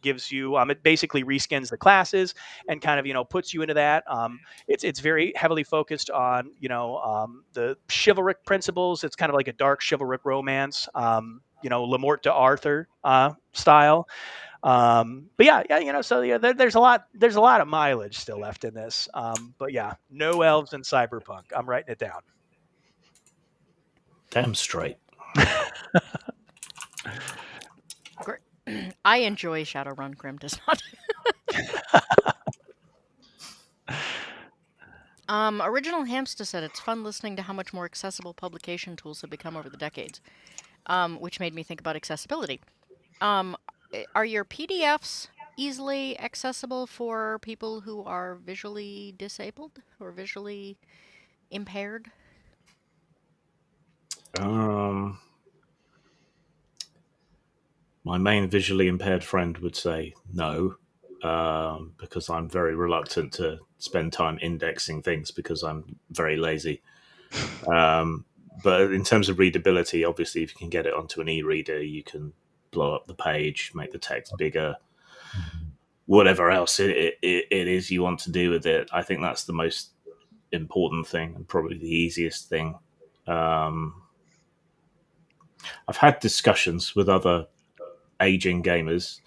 gives you it basically reskins the classes and kind of puts you into that. It's very heavily focused on the chivalric principles. It's kind of like a dark chivalric romance. Le Morte d'Arthur style. But yeah, so yeah, there's a lot of mileage still left in this. But yeah, no elves in Cyberpunk. I'm writing it down. Damn straight. I enjoy Shadowrun. Grim does not. Original Hamster said it's fun listening to how much more accessible publication tools have become over the decades, which made me think about accessibility. Um, are your PDFs easily accessible for people who are visually disabled or visually impaired? Um, my main visually impaired friend would say no, because I'm very reluctant to spend time indexing things because I'm very lazy. Um, but in terms of readability, obviously, if you can get it onto an e-reader, you can blow up the page, make the text bigger, whatever else it is you want to do with it. I think that's the most important thing and probably the easiest thing. Um, I've had discussions with other aging gamers,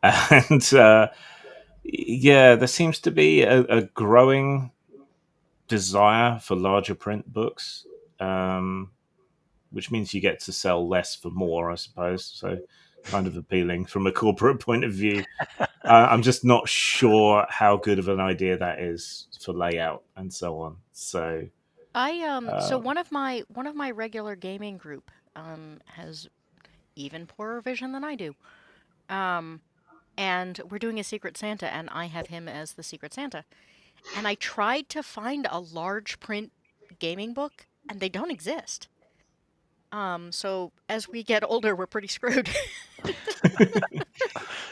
and yeah, there seems to be a growing desire for larger print books, which means you get to sell less for more, I suppose. So, kind of appealing from a corporate point of view. I'm just not sure how good of an idea that is for layout and so on. So, So uh, one of my regular gaming group has even poorer vision than I do. Um, and we're doing a Secret Santa, and I have him as the Secret Santa. And I tried to find a large print gaming book, and they don't exist. So as we get older, we're pretty screwed.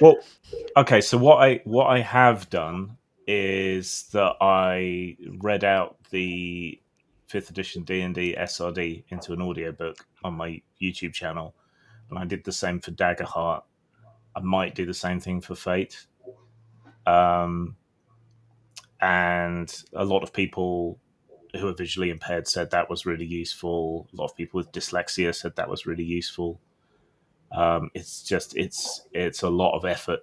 well, okay. So what I have done is that I read out the fifth edition D&D SRD into an audiobook on my YouTube channel, and I did the same for Daggerheart. I might do the same thing for Fate. Um, and a lot of people who are visually impaired said that was really useful. A lot of people with dyslexia said that was really useful. It's just it's a lot of effort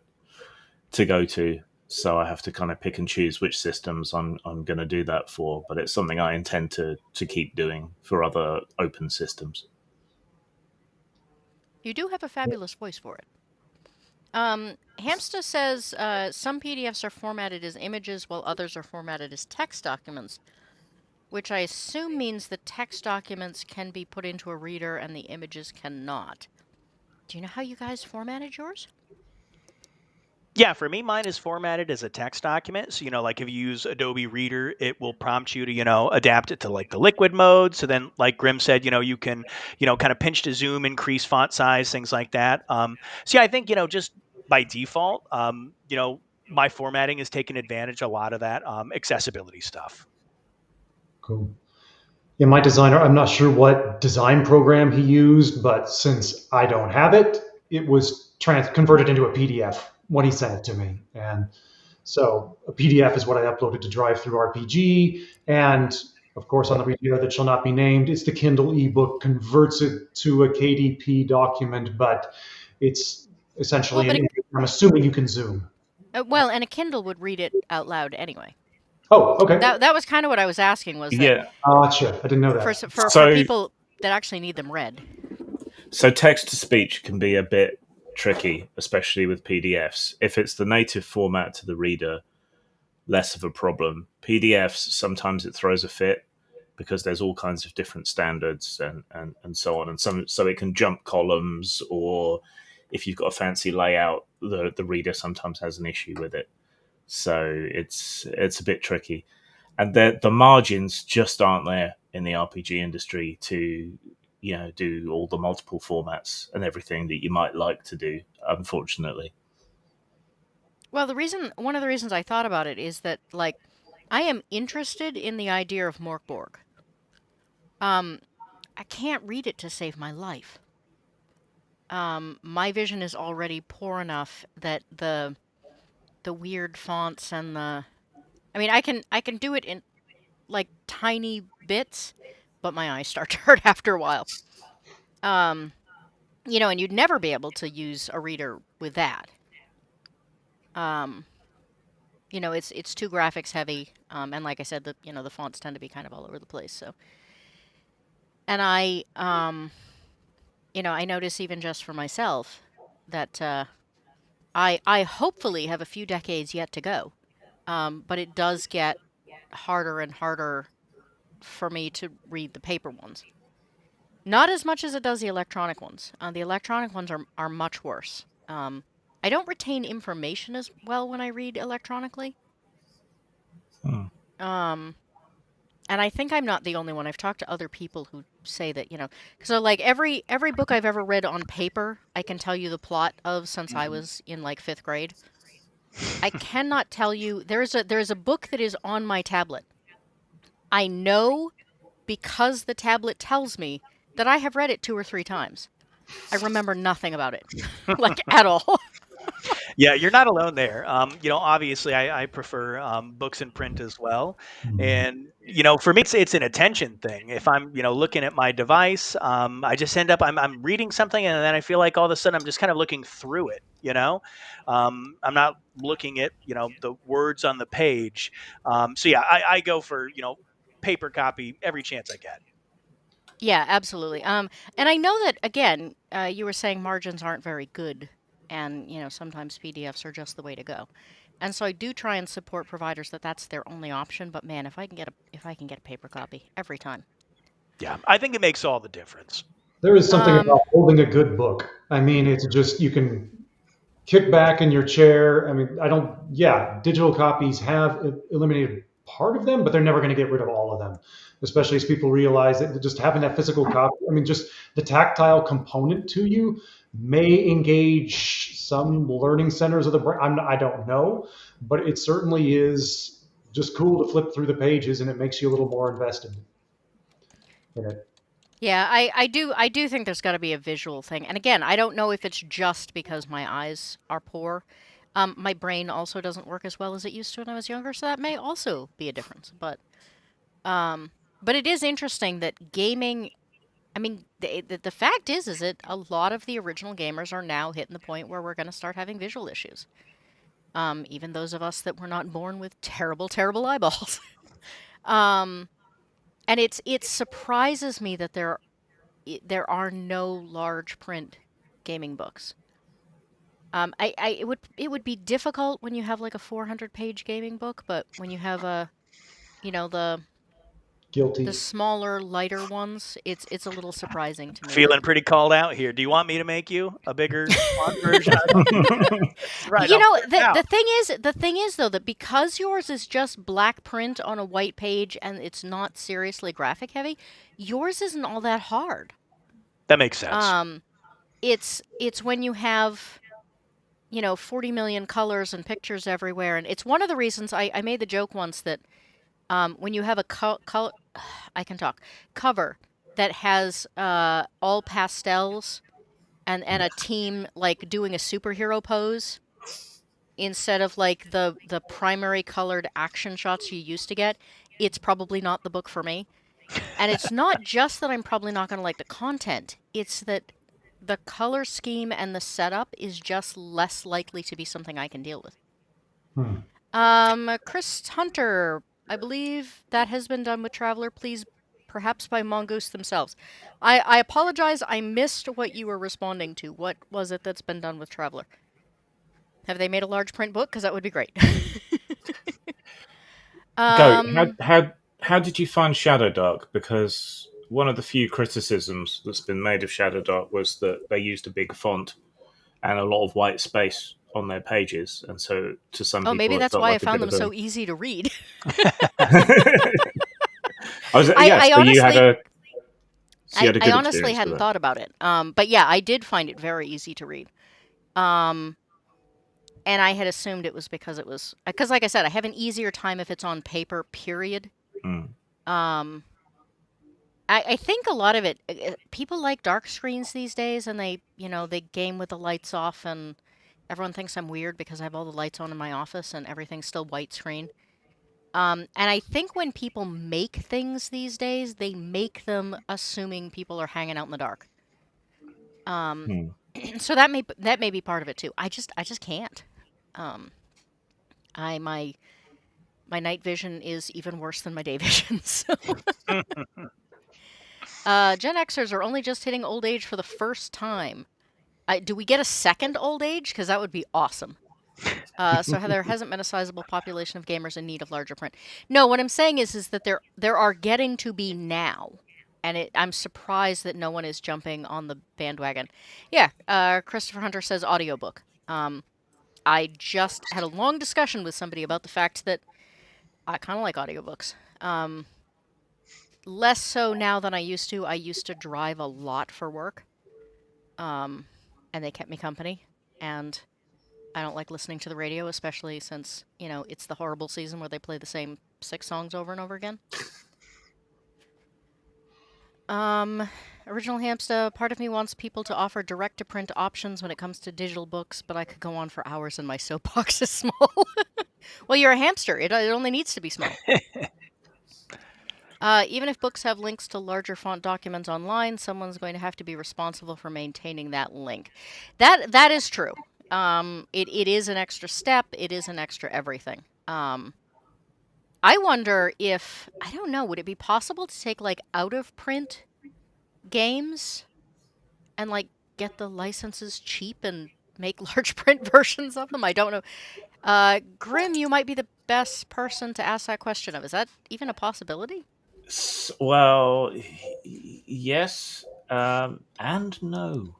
to go to, so I have to kind of pick and choose which systems I'm going to do that for. But it's something I intend to keep doing for other open systems. You do have a fabulous voice for it. Hamsta says some PDFs are formatted as images while others are formatted as text documents, which I assume means the text documents can be put into a reader and the images cannot. Do you know how you guys formatted yours? Yeah, for me, mine is formatted as a text document. So, like if you use Adobe Reader, it will prompt you to, adapt it to like the liquid mode. So then, like Grim said, you can, kind of pinch to zoom, increase font size, things like that. So yeah, I think, just by default, my formatting has taken advantage of a lot of that accessibility stuff. Cool. Yeah, my designer, I'm not sure what design program he used, but since I don't have it, it was converted into a PDF when he sent it to me. And so a PDF is what I uploaded to Drive Through RPG. And of course, on the reader that shall not be named, it's the Kindle ebook, converts it to a KDP document, but it's Well, essentially but I'm assuming you can Zoom. and a Kindle would read it out loud anyway. Oh, okay. That was kind of what I was asking was that Yeah. Gotcha. I didn't know for that. for So people that actually need them read. so text to speech can be a bit tricky, especially with PDFs. If it's the native format to the reader, less of a problem. PDFs, sometimes it throws a fit because there's all kinds of different standards and so on. And so it can jump columns, or if you've got a fancy layout, the reader sometimes has an issue with it. So it's a bit tricky. And the margins just aren't there in the RPG industry to do all the multiple formats and everything that you might like to do, unfortunately. Well, one of the reasons I thought about it is that like I am interested in the idea of Morkborg. Um, I can't read it to save my life. My vision is already poor enough that the weird fonts and I mean I can do it in like tiny bits, but my eyes start to hurt after a while. Um, and you'd never be able to use a reader with that. Um, it's too graphics heavy, and like I said, the fonts tend to be kind of all over the place. So, and I notice even just for myself that I hopefully have a few decades yet to go, but it does get harder and harder for me to read the paper ones. Not as much as it does the electronic ones. The electronic ones are much worse. I don't retain information as well when I read electronically. Hmm. And I think I'm not the only one. I've talked to other people who say that, so like every book I've ever read on paper, I can tell you the plot of since I was in like 5th grade. I cannot tell you there's a book that is on my tablet. I know because the tablet tells me that I have read it 2 or 3 times. I remember nothing about it, like at all. Yeah, you're not alone there. Obviously, I prefer books in print as well, and for me, it's an attention thing. If I'm looking at my device, I just end up I'm reading something, and then I feel like all of a sudden I'm just kind of looking through it. I'm not looking at the words on the page. So yeah, I go for paper copy every chance I get. Yeah, absolutely. And I know that again, you were saying margins aren't very good, and sometimes PDFs are just the way to go. And so I do try and support providers that that's their only option. But man, if I can get a paper copy every time. Yeah, I think it makes all the difference. There is something Um, about holding a good book. I mean, it's just you can kick back in your chair. I mean, I don't. Yeah, digital copies have eliminated part of them, but they're never going to get rid of all of them. Especially as people realize that just having that physical copy. I mean, just the tactile component to you may engage some learning centers of the brain. I don't know, but it certainly is just cool to flip through the pages, and it makes you a little more invested in it. yeah, I do think there's got to be a visual thing. And again, I don't know if it's just because my eyes are poor. My brain also doesn't work as well as it used to when I was younger, so that may also be a difference. Um, but it is interesting that gaming. I mean, the fact is that a lot of the original gamers are now hitting the point where we're going to start having visual issues. Even those of us that were not born with terrible, terrible eyeballs. um, and it surprises me that there are no large print gaming books. It would be difficult when you have like a 400-page gaming book, but when you have you know, the the Guilty. smaller, lighter ones, it's a little surprising to me that. Feeling pretty called out here. Do you want me to make you a bigger font version? Right, You I'll know, print it the out. the thing is, the thing is though that because yours is just black print on a white page and it's not seriously graphic heavy, yours isn't all that hard. That makes sense. Um, it's when you have 40 million colors and pictures everywhere, and it's one of the reasons I made the joke once that when you have a color, I can talk, cover that has all pastels and a team like doing a superhero pose instead of like the primary colored action shots you used to get, it's probably not the book for me. And it's not just that I'm probably not going to like the content, it's that the color scheme and the setup is just less likely to be something I can deal with. Hmm. Chris Hunter, I believe that has been done with Traveler, please, perhaps by Mongoose themselves. I apologize, I missed what you were responding to. What was it that's been done with Traveler? Have they made a large print book? Because that would be great. Go. um, How did you find Shadow Dark? Because one of the few criticisms that's been made of Shadow Dark was that they used a big font and a lot of white space on their pages, and so to some oh, maybe people it that's felt why I like a found bit them of a. so easy to read. I was I, yes, I so you had honestly, a so you I, had a I good honestly experience with hadn't it. thought about it. But yeah, I did find it very easy to read. Um, and I had assumed it was because, like I said, I have an easier time if it's on paper. Period. Mm. Um, I think a lot of it, people like dark screens these days, and they game with the lights off, and everyone thinks I'm weird because I have all the lights on in my office and everything's still white screen. And I think when people make things these days, they make them assuming people are hanging out in the dark. Um, Mm. so that may be part of it too. I just can't. Um, I my night vision is even worse than my day vision. So, Gen Xers are only just hitting old age for the first time. Do we get a second old age? Because that would be awesome. So there hasn't been a sizable population of gamers in need of larger print. No, what I'm saying is that there are getting to be now, and I'm surprised that no one is jumping on the bandwagon. Yeah, Christopher Hunter says audiobook. I just had a long discussion with somebody about the fact that I kind of like audiobooks. Less so now than I used to. I used to drive a lot for work, and they kept me company. And I don't like listening to the radio, especially since, it's the horrible season where they play the same 6 songs over and over again. Original Hamster, part of me wants people to offer direct-to-print options when it comes to digital books, but I could go on for hours and my soapbox is small. Well, you're a hamster. It only needs to be small. Even if books have links to larger font documents online, someone's going to have to be responsible for maintaining that link. That is true. It is an extra step. It is an extra everything. I wonder if, I don't know, would it be possible to take out of print games and get the licenses cheap and make large print versions of them? I don't know. Grim, you might be the best person to ask that question of. Is that even a possibility? Well, yes, and no,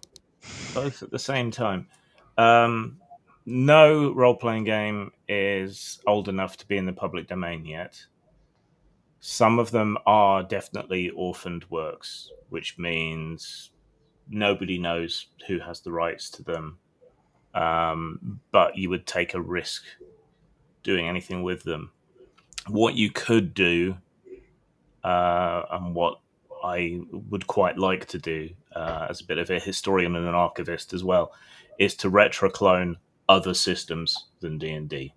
both at the same time. No role-playing game is old enough to be in the public domain yet. Some of them are definitely orphaned works, which means nobody knows who has the rights to them. But you would take a risk doing anything with them. What you could do, and what I would quite like to do, as a bit of a historian and an archivist as well, is to retroclone other systems than D&D.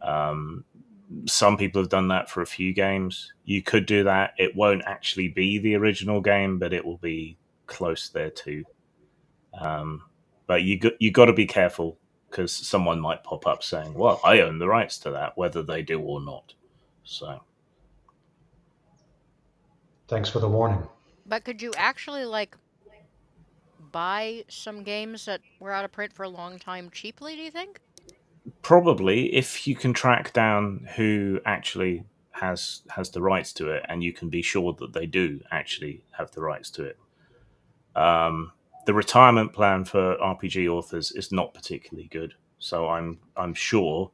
Some people have done that for a few games. You could do that. It won't actually be the original game, but it will be close there too. But you got to be careful, because someone might pop up saying, "Well, I own the rights to that," whether they do or not. So, Thanks for the warning. But could you actually buy some games that were out of print for a long time cheaply, do you think? probably, if you can track down who actually has the rights to it, and you can be sure that they do actually have the rights to it. The retirement plan for RPG authors is not particularly good, so I'm sure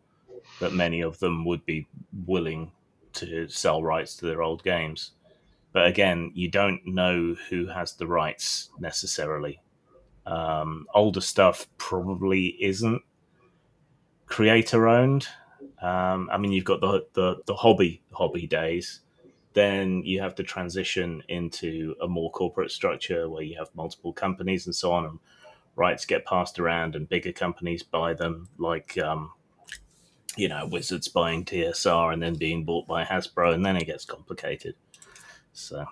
that many of them would be willing to sell rights to their old games. But again, you don't know who has the rights necessarily. Older stuff probably isn't creator owned. I mean, you've got the hobby days. Then you have to transition into a more corporate structure where you have multiple companies and so on, and rights get passed around, and bigger companies buy them, like Wizards buying TSR and then being bought by Hasbro, and then it gets complicated. So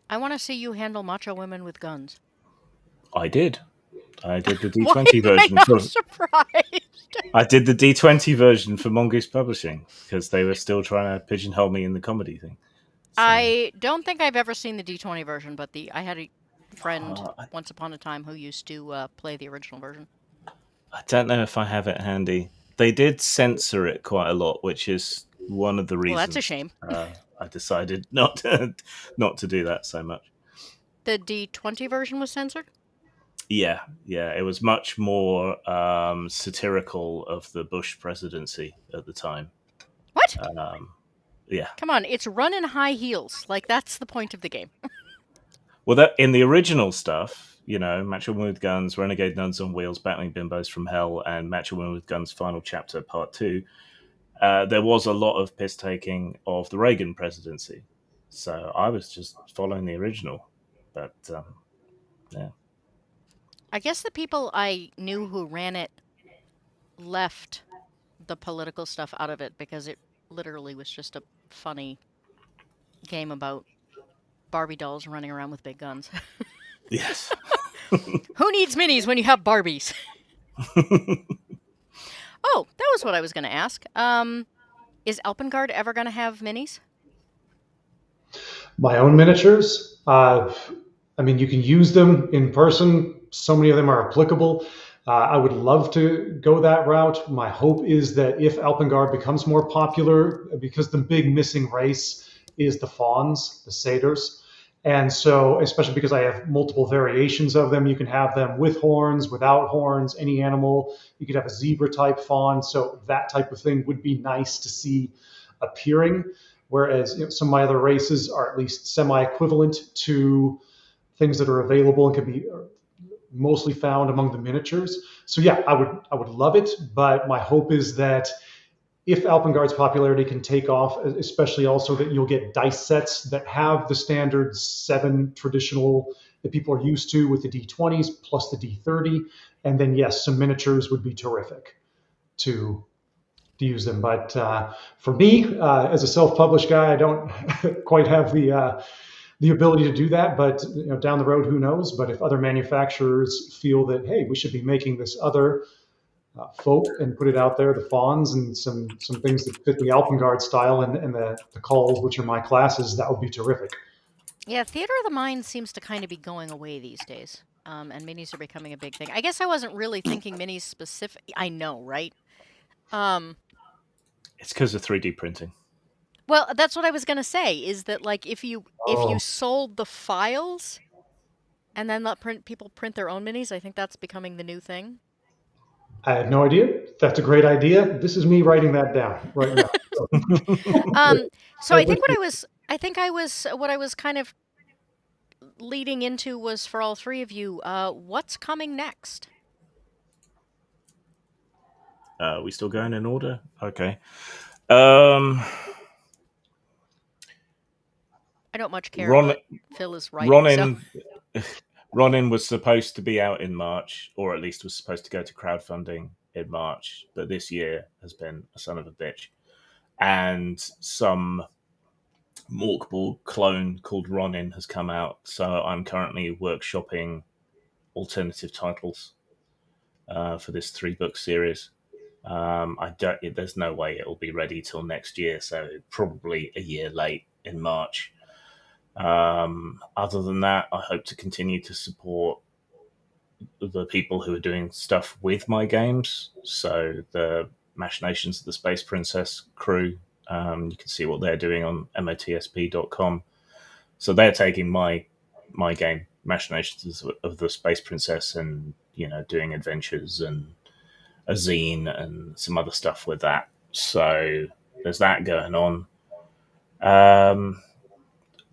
I want to see you handle macho women with guns. I did the Why D20 am version. I not surprised? I did the D20 version for Mongoose Publishing because they were still trying to pigeonhole me in the comedy thing. So, I don't think I've ever seen the D20 version, but I had a friend I once upon a time who used to play the original version. don't know if I have it handy. They did censor it quite a lot, which is one of the reasons. Well, that's a shame. I decided not to do that so much. The D20 version was censored? Yeah, it was much more satirical of the Bush presidency at the time. What? Yeah. Come on, it's run in high heels. That's the point of the game. Well, that in the original stuff, Macho Women with Guns, Renegade Nuns on Wheels, Battling Bimbos from Hell, and Macho Women with Guns Final Chapter Part 2, there was a lot of piss-taking of the Reagan presidency. So I was just following the original. But, yeah. I guess the people I knew who ran it left the political stuff out of it because it literally was just a funny game about Barbie dolls running around with big guns. Yes. Who needs minis when you have Barbies? Oh, that was what I was going to ask. Is Elpengard ever going to have minis? My own miniatures, I mean, you can use them in person. So many of them are applicable. I would love to go that route. My hope is that if Alpengard becomes more popular, because the big missing race is the fawns, the satyrs. And so, especially because I have multiple variations of them, you can have them with horns, without horns, any animal. You could have a zebra type fawn. So, that type of thing would be nice to see appearing. Whereas some of my other races are at least semi equivalent to things that are available and can be mostly found among the miniatures. So yeah, I would love it, but my hope is that if Alpengard's popularity can take off, especially also that you'll get dice sets that have the standard 7 traditional that people are used to with the D20s plus the D30, and then yes, some miniatures would be terrific to use them. But for me, as a self-published guy, I don't quite have the ability to do that. But down the road, who knows? But if other manufacturers feel that, hey, we should be making this other folk and put it out there, the fawns and some things that fit the Alpengard style and the calls, which are my classes, that would be terrific. Yeah, theater of the mind seems to kind of be going away these days. And minis are becoming a big thing. I guess I wasn't really thinking minis specific. I know, right? It's because of 3D printing. Well, that's what I was gonna say. Is that like if you Oh, sold the files and then let people print their own minis, I think that's becoming the new thing. I had no idea. That's a great idea. This is me writing that down right now. So I think what I was kind of leading into was for all three of you. What's coming next? We still going in order? Okay. Um, I don't much care, Ron, but Phil is writing, so Ronin, Ronin was supposed to be out in March, or at least was supposed to go to crowdfunding in March, but this year has been a son of a bitch. And some Morkborg clone called Ronin has come out, so I'm currently workshopping alternative titles for this 3-book series. I don't. There's no way it'll be ready till next year, so probably a year late in March. Other than that, I hope to continue to support the people who are doing stuff with my games. So the Machinations of the Space Princess crew, you can see what they're doing on motsp.com. So they're taking my game, Machinations of the Space Princess, and doing adventures and a zine and some other stuff with that. So there's that going on.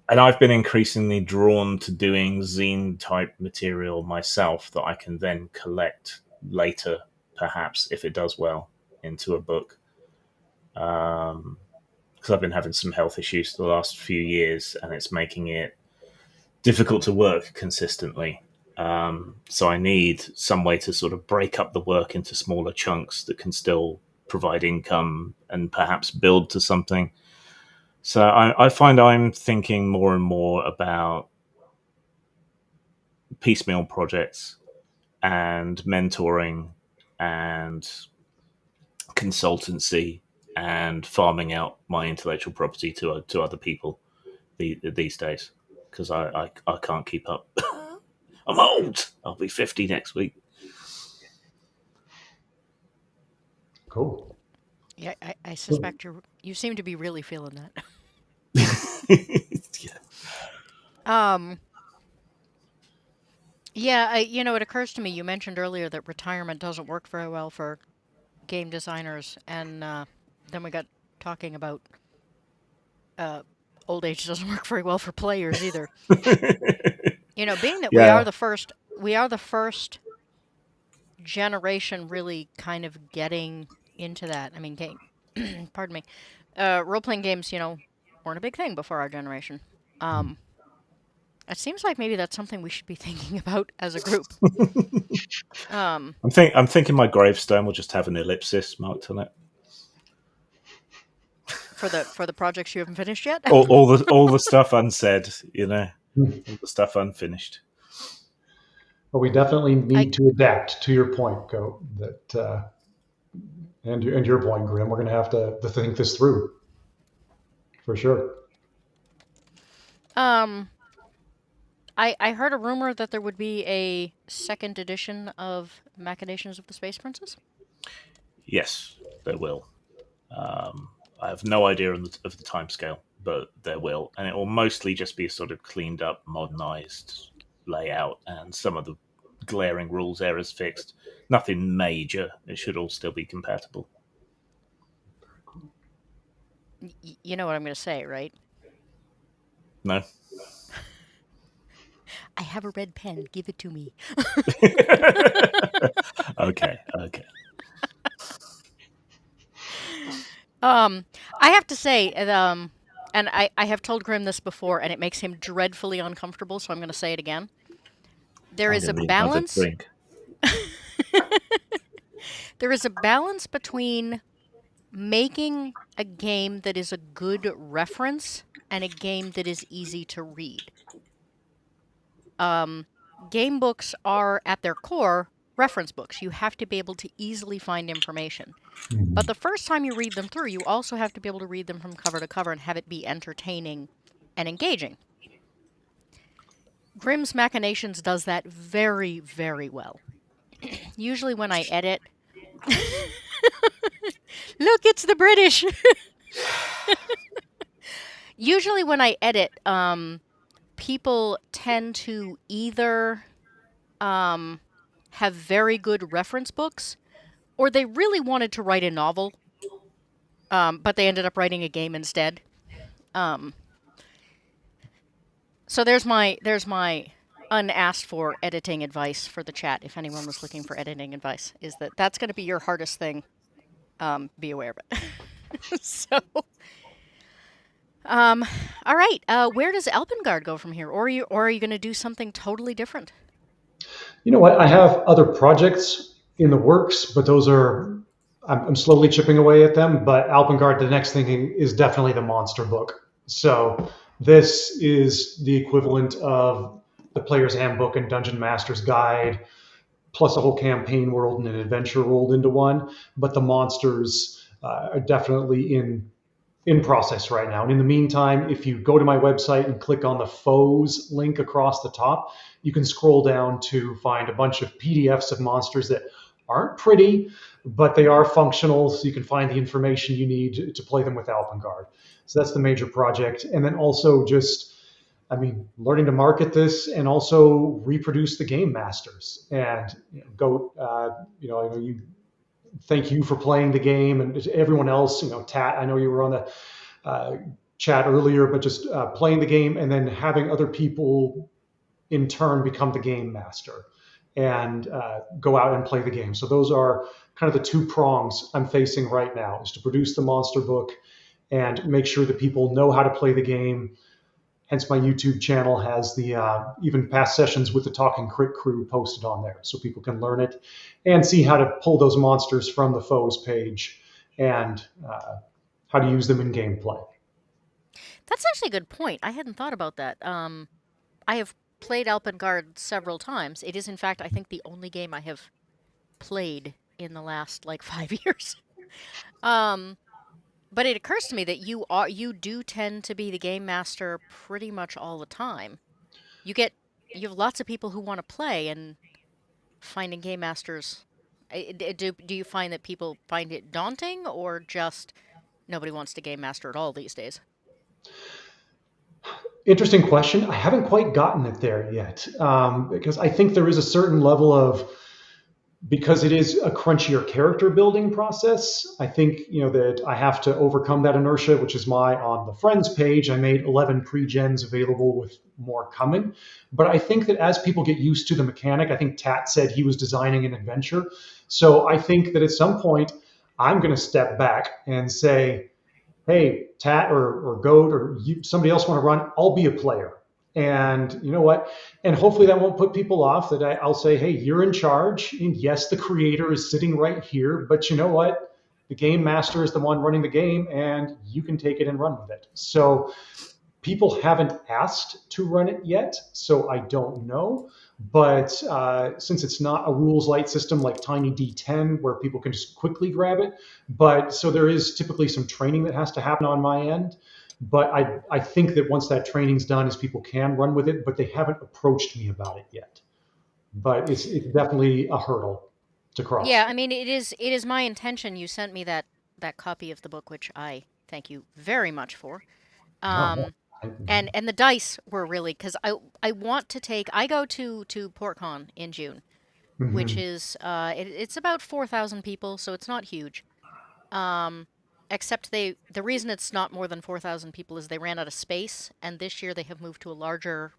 And I've been increasingly drawn to doing zine type material myself that I can then collect later, perhaps if it does well, into a book. Because I've been having some health issues the last few years, and it's making it difficult to work consistently. So I need some way to sort of break up the work into smaller chunks that can still provide income and perhaps build to something. So I find I'm thinking more and more about piecemeal projects and mentoring and consultancy and farming out my intellectual property to other people these days, because I can't keep up. I'm old. I'll be 50 next week. Cool. yeah, I suspect you seem to be really feeling that. Yeah. Um, yeah, it occurs to me. You mentioned earlier that retirement doesn't work very well for game designers, and then we got talking about uh, old age doesn't work very well for players either. Being that Yeah. we are the first generation really kind of getting into that. I mean, pardon me, role playing games, weren't a big thing before our generation. It seems like maybe that's something we should be thinking about as a group. I'm thinking my gravestone will just have an ellipsis marked on it. For the projects you haven't finished yet. all the stuff unsaid, all the stuff unfinished. But we definitely I need to adapt. To your point, Go, that and your point, Grim. We're going to have to think this through for sure. um I heard a rumor that there would be a second edition of Machinations of the Space Princess. Yes, there will. I have no idea of the timescale, but there will, and it will mostly just be a sort of cleaned up, modernized layout, and some of the glaring rules errors fixed. Nothing major. It should all still be compatible. You know what I'm going to say, right? No. I have a red pen. Give it to me. Okay. Okay. I have to say, and I have told Grim this before, and it makes him dreadfully uncomfortable, so I'm going to say it again. There I'm is a going to need another balance. drink. There is a balance between making a game that is a good reference and a game that is easy to read. Game books are, at their core, reference books. You have to be able to easily find information. But the first time you read them through, you also have to be able to read them from cover to cover and have it be entertaining and engaging. Grimm's Machinations does that very, very well. Usually when I edit... Look, it's the British! Usually when I edit, people tend to either have very good reference books, or they really wanted to write a novel, but they ended up writing a game instead. So there's my unasked for editing advice for the chat. If anyone was looking for editing advice, is that's going to be your hardest thing. Be aware of it. So, all right. Where does Alpengard go from here, or are you going to do something totally different? You know what? I have other projects in the works, but those are I'm slowly chipping away at them. But Alpengard, the next thing is definitely the monster book. So this is the equivalent of the Player's Handbook and Dungeon Master's Guide, plus a whole campaign world and an adventure rolled into one. But the monsters are definitely in process right now. And in the meantime, if you go to my website and click on the foes link across the top, you can scroll down to find a bunch of PDFs of monsters that aren't pretty, but they are functional, so you can find the information you need to play them with Alpengard. So that's the major project. And then also just, learning to market this and also reproduce the game masters and thank you for playing the game, and everyone else, Tat, I know you were on the chat earlier, but just playing the game and then having other people in turn become the game master and go out and play the game. So those are kind of the two prongs I'm facing right now, is to produce the monster book and make sure that people know how to play the game. Hence, my YouTube channel has the even past sessions with the Talking Crit crew posted on there, so people can learn it and see how to pull those monsters from the foes page and how to use them in gameplay. That's actually a good point. I hadn't thought about that. I have played Alpengard several times. It is, in fact, I think the only game I have played in the last 5 years. But it occurs to me that you do tend to be the game master pretty much all the time. You have lots of people who want to play, and finding game masters. Do you find that people find it daunting, or just nobody wants to game master at all these days? Interesting question. I haven't quite gotten it there yet, because I think there is a certain level of, because it is a crunchier character building process, I think that I have to overcome that inertia, which is why on the friends page I made 11 pre-gens available with more coming. But I think that as people get used to the mechanic, I think Tat said he was designing an adventure. So I think that at some point I'm going to step back and say, hey, Tat or Goat or somebody else want to run, I'll be a player. And you know what? And hopefully that won't put people off, that I'll say, hey, you're in charge. And yes, the creator is sitting right here, but you know what? The game master is the one running the game, and you can take it and run with it. So people haven't asked to run it yet, so I don't know. But since it's not a rules light system like Tiny D10 where people can just quickly grab it, so there is typically some training that has to happen on my end. But I think that once that training's done, is people can run with it, but they haven't approached me about it yet. But it's definitely a hurdle to Yeah, cross. I mean, it is my intention. You sent me that copy of the book, which I thank you very much for. No, Um, I, and the dice were really because I want to take. I go to PortCon in June, which mhm. is it's about 4,000 people, so it's not huge. Um, except the reason it's not more than 4,000 people is they ran out of space, and this year they have moved to a larger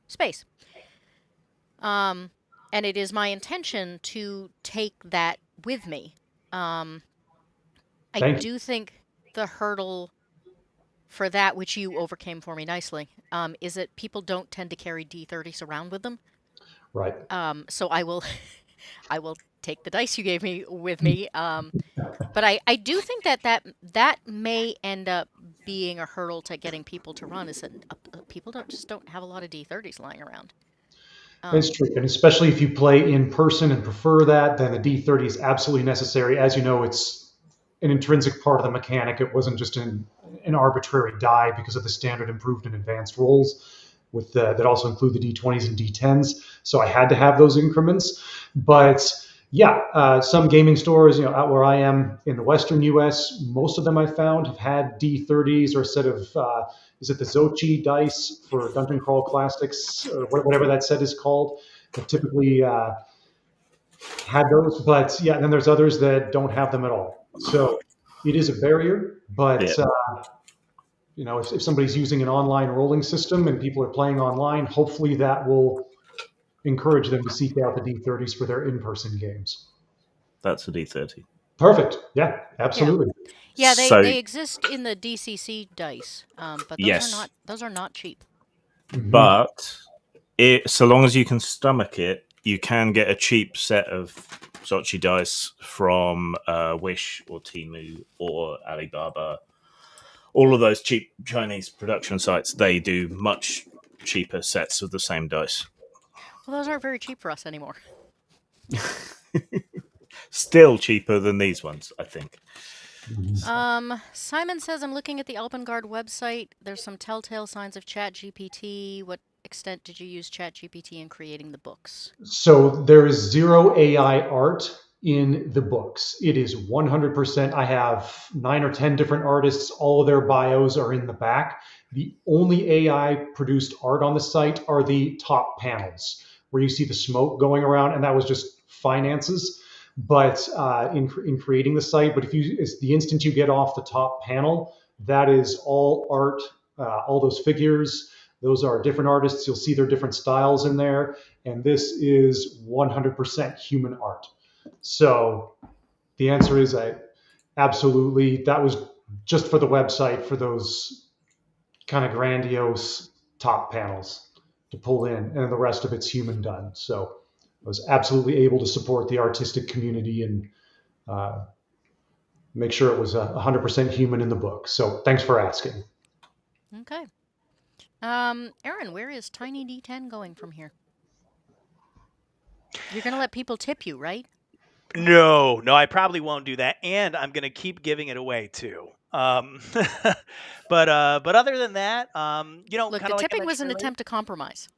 space. Um, and it is my intention to take that with me. Um, I Thank you. do think the hurdle for that, which you overcame for me nicely, is that people don't tend to carry D30s around with them. Right. So I will, I will take the dice you gave me with me. But I do think that may end up being a hurdle to getting people to run. Is that people don't have a lot of D30s lying around. It's Um, true. And especially if you play in person and prefer that, then the D30 is absolutely necessary. As you know, it's an intrinsic part of the mechanic. It wasn't just an arbitrary die because of the standard improved and advanced rolls that also include the D20s and D10s. So I had to have those increments. But yeah, some gaming stores, out where I am in the Western U.S., most of them I found have had D30s or a set of is it the Zochi dice for Dungeon Crawl Classics or whatever that set is called? Have typically had those, but yeah, then there's others that don't have them at all. So it is a barrier, Yeah, but if somebody's using an online rolling system and people are playing online, hopefully that will encourage them to seek out the D30s for their in-person games. that's a D30. Perfect. Yeah, yeah, absolutely. yeah, they So they exist in the DCC dice, but yes, those are not cheap. Hmm. but so long as you can stomach it, you can get a cheap set of Sochi dice from Wish or Timu or Alibaba. All of those cheap Chinese production sites, they do much cheaper sets of the same dice. Well, those aren't very cheap for us anymore. Still cheaper than these ones, I think. Simon says I'm looking at the Alpengard website. There's some telltale signs of ChatGPT. What extent did you use ChatGPT in creating the books? So there is zero AI art in the books. It is 100%. I have 9 or 10 different artists. All of their bios are in the back. The only AI produced art on the site are the top panels where you see the smoke going around, and that was just finances. But in creating the site, but if you it's the instant you get off the top panel, that is all art. All those figures, those are different artists. You'll see their different styles in there, and this is 100% human art. So the answer is I absolutely that was just for the website for those kind of grandiose top panels to pull in, and the rest of it's human done. So I was absolutely able to support the artistic community and uh, make sure it was 100% human in the book. So thanks for asking. Okay. Aaron, where is Tiny D10 going from here? You're gonna let people tip you, right? No, no, I probably won't do that, and I'm gonna keep giving it away too. But other than that, Look, kind the of like I tipping was mentioned an earlier. attempt to compromise.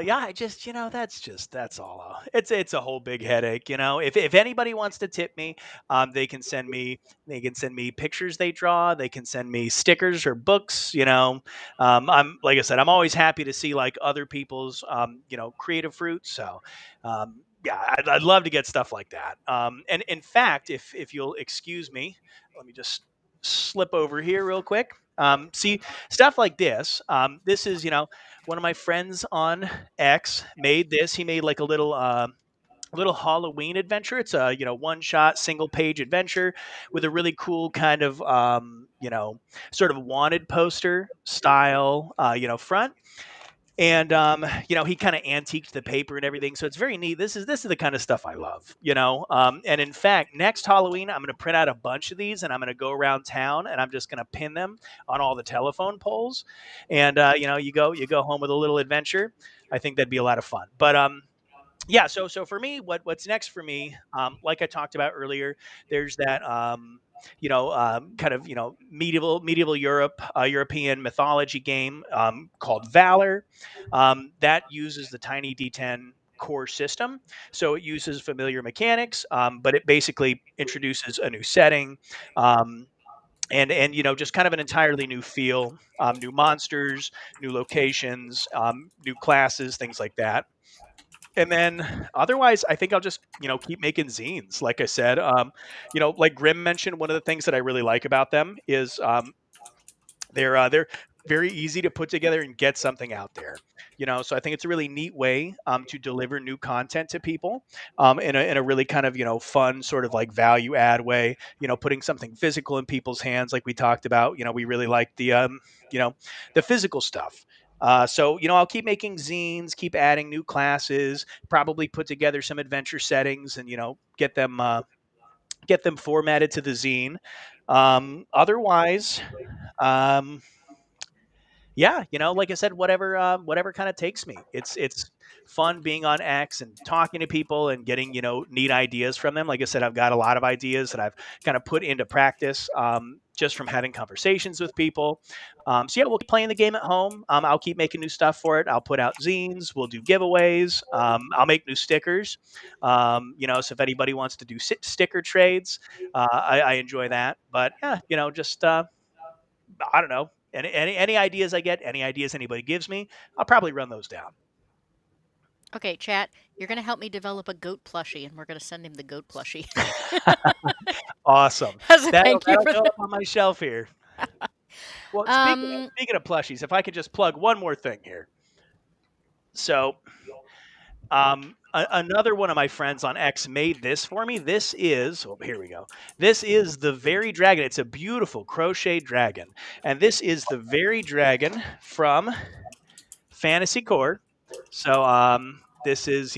Yeah, I just, that's all. It's a whole big headache. If anybody wants to tip me, they can send me pictures they draw. They can send me stickers or books. I'm like I said, I'm always happy to see like other people's creative fruits. So. Yeah, I'd love to get stuff like that. And in fact, if you'll excuse me, let me just slip over here real quick. See stuff like this. This is one of my friends on X made this. He made like a little Halloween adventure. It's a one shot single page adventure with a really cool kind of sort of wanted poster style front. And he kind of antiqued the paper and everything, so it's very neat. This is the kind of stuff I love. And in fact, next Halloween, I'm going to print out a bunch of these, and I'm going to go around town, and I'm just going to pin them on all the telephone poles. And you go home with a little adventure. I think that'd be a lot of fun. But yeah, so for me, what's next for me, like I talked about earlier, there's that kind of medieval Europe, European mythology game called Valor, that uses the Tiny D10 core system. So it uses familiar mechanics, but it basically introduces a new setting. And just kind of an entirely new feel, new monsters, new locations, new classes, things like that. And then otherwise, I think I'll just, keep making zines. Like I said, like Grim mentioned, one of the things that I really like about them is they're very easy to put together and get something out there. So I think it's a really neat way to deliver new content to people in a really kind of fun sort of like value add way. Putting something physical in people's hands, like we talked about. We really like you know the physical stuff. So I'll keep making zines, keep adding new classes, probably put together some adventure settings, and get them formatted to the zine. Otherwise, um, yeah, like I said, whatever kind of takes me. It's fun being on X and talking to people and getting neat ideas from them. Like I said, I've got a lot of ideas that I've kind of put into practice just from having conversations with people. So yeah, we'll keep playing the game at home. I'll keep making new stuff for it. I'll put out zines. We'll do giveaways. I'll make new stickers. So if anybody wants to do sticker trades, I enjoy that. But yeah, just I don't know. Any ideas I get, any ideas anybody gives me, I'll probably run those down. Okay, chat, you're going to help me develop a goat plushie, and we're going to send him the goat plushie Awesome. as a That'll thank you that'll for go that. up on my shelf here. Well, speaking of, Um, speaking of plushies, if I could just plug one more thing here. So, another one of my friends on X made this for me. This is, oh, here we go. This is the very dragon. It's a beautiful crochet dragon, and this is the very dragon from Fantasy Core. So, this is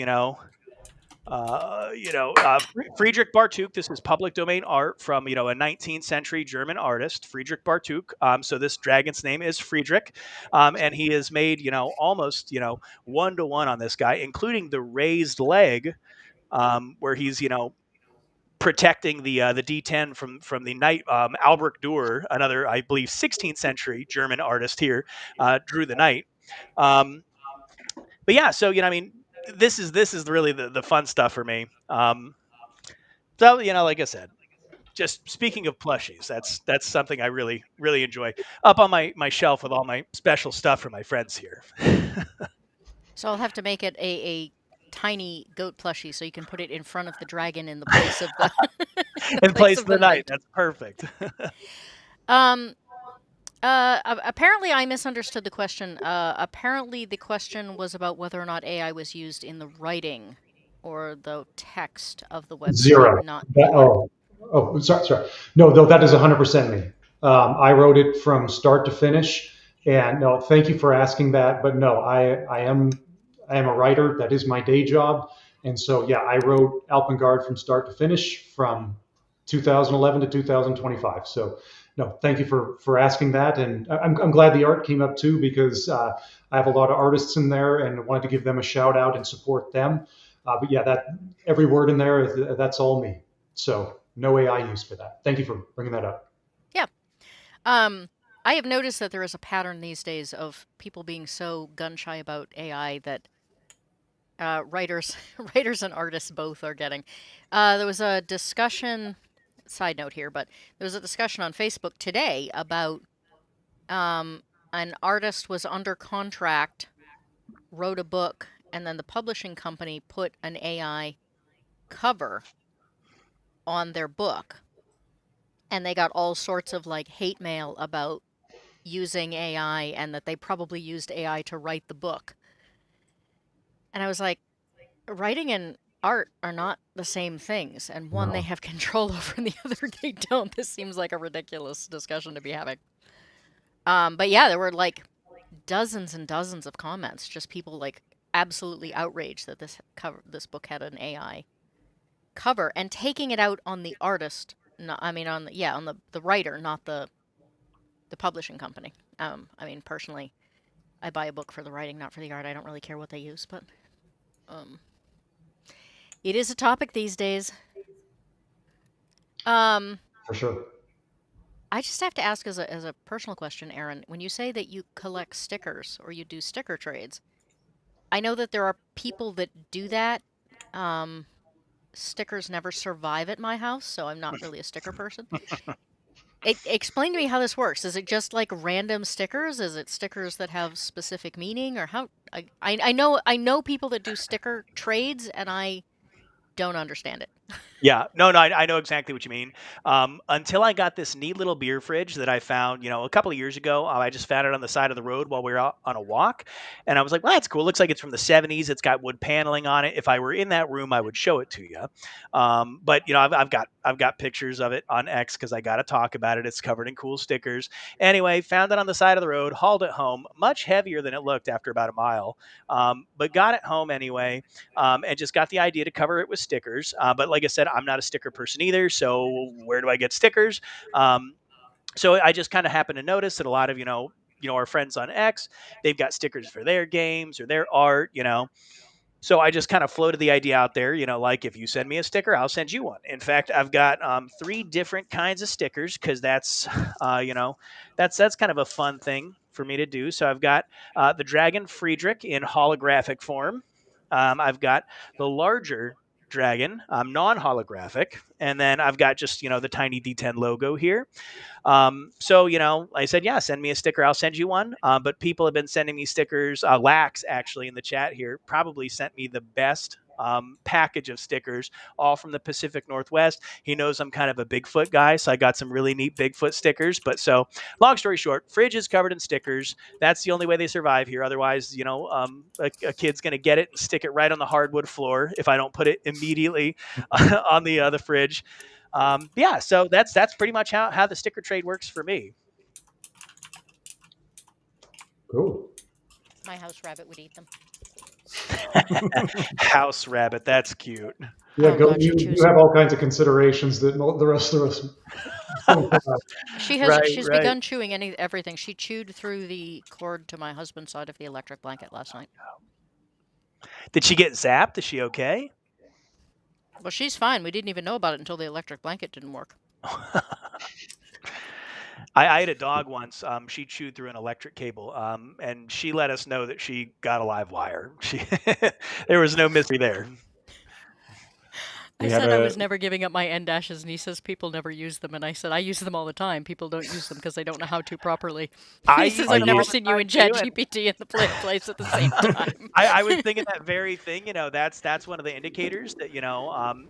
Friedrich Bartuk. This is public domain art from a 19th century German artist, Friedrich Bartuk. So this dragon's name is Friedrich, and he has made almost 1-to-1 on this guy, including the raised leg, where he's protecting the D10 from the knight. Albrecht Dürer, another I believe 16th century German artist here, drew the knight. Um, but yeah, so I mean, this is really the fun stuff for me. So like I said, just speaking of plushies, that's something I really enjoy. Up on my shelf with all my special stuff for my friends here. so I'll have to make it a tiny goat plushie so you can put it in front of the dragon in the place of the in the In place place of of the the night, knight. that's perfect. Um, apparently I misunderstood the question. Apparently the question was about whether or not AI was used in the writing or the text of the website, Zero. not That, the art. sorry. No, that is 100% me. I wrote it from start to finish. And no, thank you for asking that. But no, I am a writer. That is my day job. And so, yeah, I wrote Alpengard from start to finish from 2011 to 2025. So, no, thank you for asking that. And I'm glad the art came up too, because I have a lot of artists in there and wanted to give them a shout out and support them. But yeah, that every word in there, that's all me. So no AI use for that. Thank you for bringing that up. Yeah. Um, I have noticed that there is a pattern these days of people being so gun shy about AI that writers, writers and artists both are getting. There was a discussion. Side note here, but there was a discussion on Facebook today about um, an artist was under contract, wrote a book, and then the publishing company put an AI cover on their book, and they got all sorts of like hate mail about using AI and that they probably used AI to write the book. And I was like, writing and art are not the same things, and one they No. have control over and the other they don't. This seems like a ridiculous discussion to be having. But yeah, there were like dozens and dozens of comments, just people like absolutely outraged that this book had an AI cover and taking it out on the artist. No, I mean on on the writer, not the publishing company. I mean personally, I buy a book for the writing, not for the art. I don't really care what they use, but um, It is a topic these days. Um, For sure. I just have to ask as a personal question, Aaron, when you say that you collect stickers or you do sticker trades, I know that there are people that do that. Um, Stickers never survive at my house, so I'm not really a sticker person. Explain to me how this works. Is it just like random stickers? Is it stickers that have specific meaning, or how? I know people that do sticker trades, and I don't understand it. Yeah, no, no, I know exactly what you mean. Until I got this neat little beer fridge that I found, a couple of years ago. I just found it on the side of the road while we were out on a walk, and I was like, "Well, that's cool. Looks like it's from the '70s. It's got wood paneling on it. If I were in that room, I would show it to you." But I've got pictures of it on X because I got to talk about it. It's covered in cool stickers. Anyway, found it on the side of the road, hauled it home, much heavier than it looked after about a mile, but got it home anyway, and just got the idea to cover it with stickers. But like I said, I'm not a sticker person either. So where do I get stickers? Um, so I just kind of happened to notice that a lot of our friends on X, they've got stickers for their games or their art. So I just kind of floated the idea out there, like if you send me a sticker, I'll send you one. In fact, I've got three different kinds of stickers because uh, you know, that's kind of a fun thing for me to do. So I've got the Dragon Friedrich in holographic form. I've got the larger dragon, non-holographic, and then I've got just the tiny D10 logo here. So I said, yeah, send me a sticker. I'll send you one. But people have been sending me stickers. Lax actually in the chat here probably sent me the best package of stickers, all from the Pacific Northwest. He knows I'm kind of a Bigfoot guy, so I got some really neat Bigfoot stickers. But so, long story short, fridge is covered in stickers. That's the only way they survive here. Otherwise, a kid's going to get it and stick it right on the hardwood floor if I don't put it immediately on the fridge. Yeah, so that's pretty much how the sticker trade works for me. Cool. My house rabbit would eat them. House rabbit, that's cute. Yeah, Oh go. God, she You chews. have all kinds of considerations that the rest of us don't have. Right, She's right. begun chewing everything. She chewed through the cord to my husband's side of the electric blanket last night. Did she get zapped? Is she okay? Well, she's fine. We didn't even know about it until the electric blanket didn't work. I had a dog once. She chewed through an electric cable, and she let us know that she got a live wire. There was no mystery there. I We had said I a was never giving up my N dashes, and he says people never use them. And I said I use them all the time. People don't use them because they don't know how to properly. I He says use I I've them never all u- the seen you time in too, and ChatGPT in the place at the same time. I was thinking that very thing. That's one of the indicators that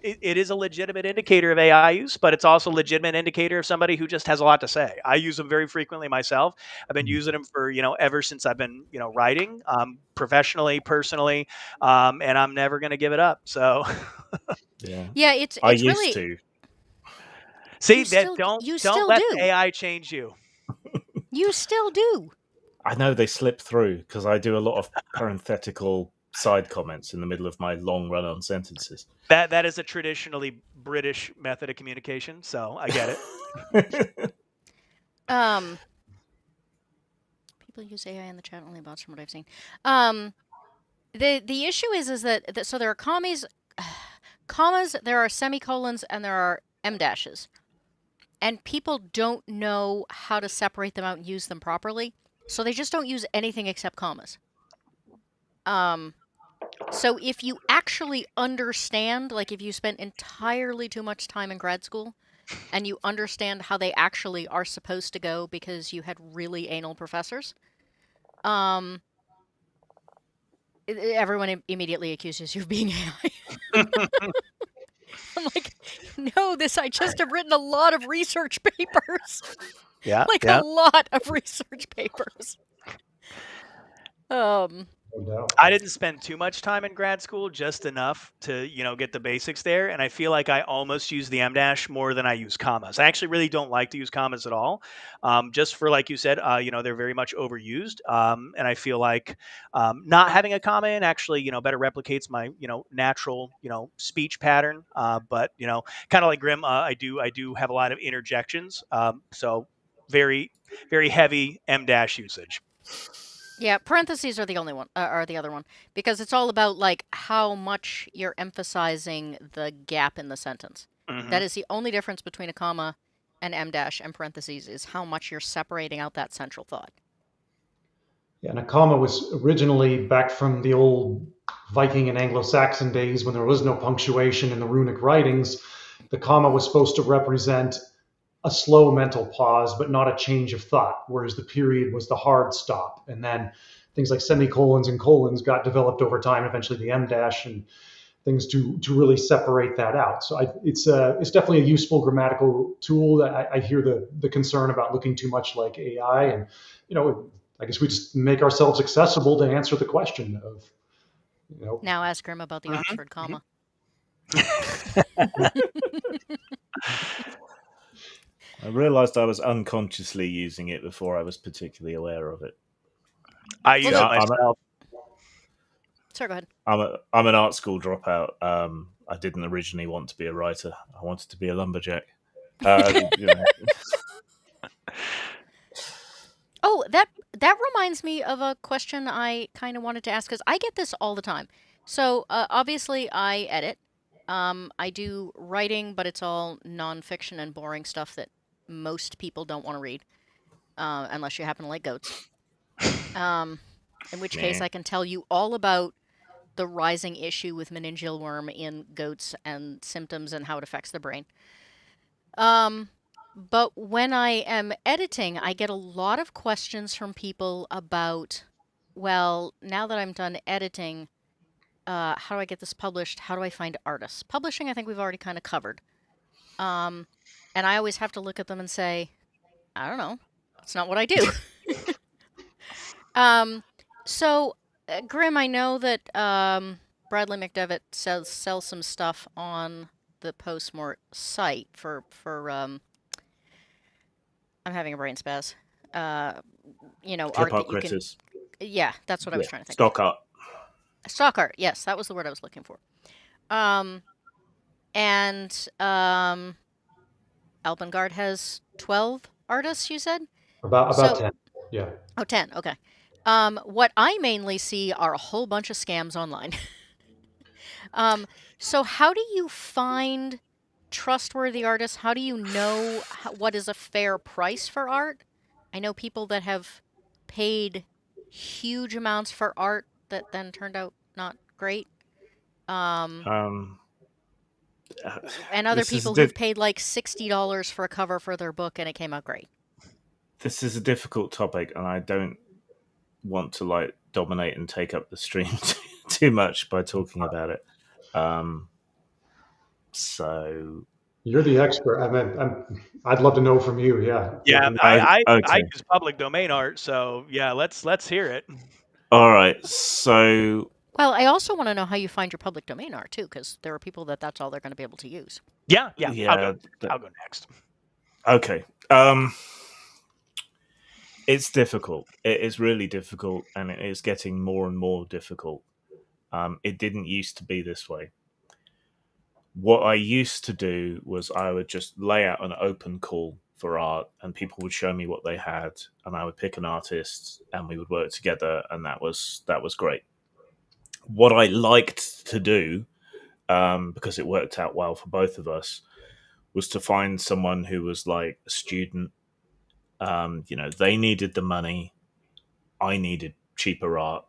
it is a legitimate indicator of AI use, but it's also a legitimate indicator of somebody who just has a lot to say. I use them very frequently myself. I've been using them for ever since I've been writing, professionally, personally, and I'm never going to give it up. So yeah, Yeah, I it's used really to. see that you don't still let the do. AI change you. You still do. I know they slip through because I do a lot of parenthetical side comments in the middle of my long run-on sentences. That is a traditionally British method of communication, so I get it. Um, People use AI in the chat only bots from what I've seen. Um, the issue is that so there are commas, there are semicolons, and there are em dashes, and people don't know how to separate them out and use them properly, so they just don't use anything except commas. So if you actually understand, like if you spent entirely too much time in grad school and you understand how they actually are supposed to go because you had really anal professors, um, everyone immediately accuses you of being AI. I'm like, no, I just have written a lot of research papers. Yeah, Like a yeah. lot of research papers. Um, No doubt. I didn't spend too much time in grad school, just enough to, get the basics there. And I feel like I almost use the M dash more than I use commas. I actually really don't like to use commas at all. Just for, like you said, they're very much overused. And I feel like not having a comma in actually, better replicates my, natural, speech pattern. But, kind of like Grim, I do have a lot of interjections. So very, very heavy M dash usage. Yeah, parentheses are the only one, are the other one, because it's all about like how much you're emphasizing the gap in the sentence. Hmm. That is the only difference between a comma and em dash and parentheses is how much you're separating out that central thought. Yeah, and a comma was originally back from the old Viking and Anglo-Saxon days when there was no punctuation in the runic writings. The comma was supposed to represent a slow mental pause, but not a change of thought, whereas the period was the hard stop. And then things like semicolons and colons got developed over time, eventually the em dash and things to really separate that out. So it's definitely a useful grammatical tool. I hear the concern about looking too much like AI, and I guess we just make ourselves accessible to answer the question of you know Now ask Grim about the Hmm. Oxford comma. I realised I was unconsciously using it before I was particularly aware of it. I Well, use See, it the myself. sorry, go ahead. I'm an art school dropout. I didn't originally want to be a writer. I wanted to be a lumberjack. You know, Oh, that reminds me of a question I kind of wanted to ask because I get this all the time. So obviously, I edit. I do writing, but it's all nonfiction and boring stuff that most people don't want to read, unless you happen to like goats. Um, in which case, yeah. I can tell you all about the rising issue with meningeal worm in goats and symptoms and how it affects the brain. Um, but when I am editing, I get a lot of questions from people about, well, now that I'm done editing, how do I get this published? How do I find artists? Publishing, I think we've already kind of covered. Um, and I always have to look at them and say, I don't know. That's not what I do. um, so, Grim, I know that Bradley McDevitt sells some stuff on the Postmort site for I'm having a brain spaz. Uh, Clip art art that you can. critters. Yeah, that's what I was Yeah. trying to think of. Stock art. Stock art. Yes, that was the word I was looking for. Um, and Alpengard has 12 artists. You said about so. 10. Yeah. Oh, 10. Okay. What I mainly see are a whole bunch of scams online. um, so how do you find trustworthy artists? How do you know what is a fair price for art? I know people that have paid huge amounts for art that then turned out not great. Um, Um, uh, and other this is people who've paid like $60 for a cover for their book and it came out great. this is a difficult topic, and I don't want to like dominate and take up the stream too much by talking about it. Um, so You're the expert. I'd love to know from you. Yeah. Hear Yeah, from you. I okay, use public domain art, so yeah, let's hear it. all right. So Well, I also want to know how you find your public domain art too, because there are people that's all they're going to be able to use. Yeah, yeah, yeah, I'll go next. okay. It's difficult. It is really difficult, and it is getting more and more difficult. It didn't used to be this way. What I used to do was I would just lay out an open call for art, and people would show me what they had, and I would pick an artist, and we would work together, and that was great. What I liked to do, because it worked out well for both of us, was to find someone who was like a student. They needed the money, I needed cheaper art,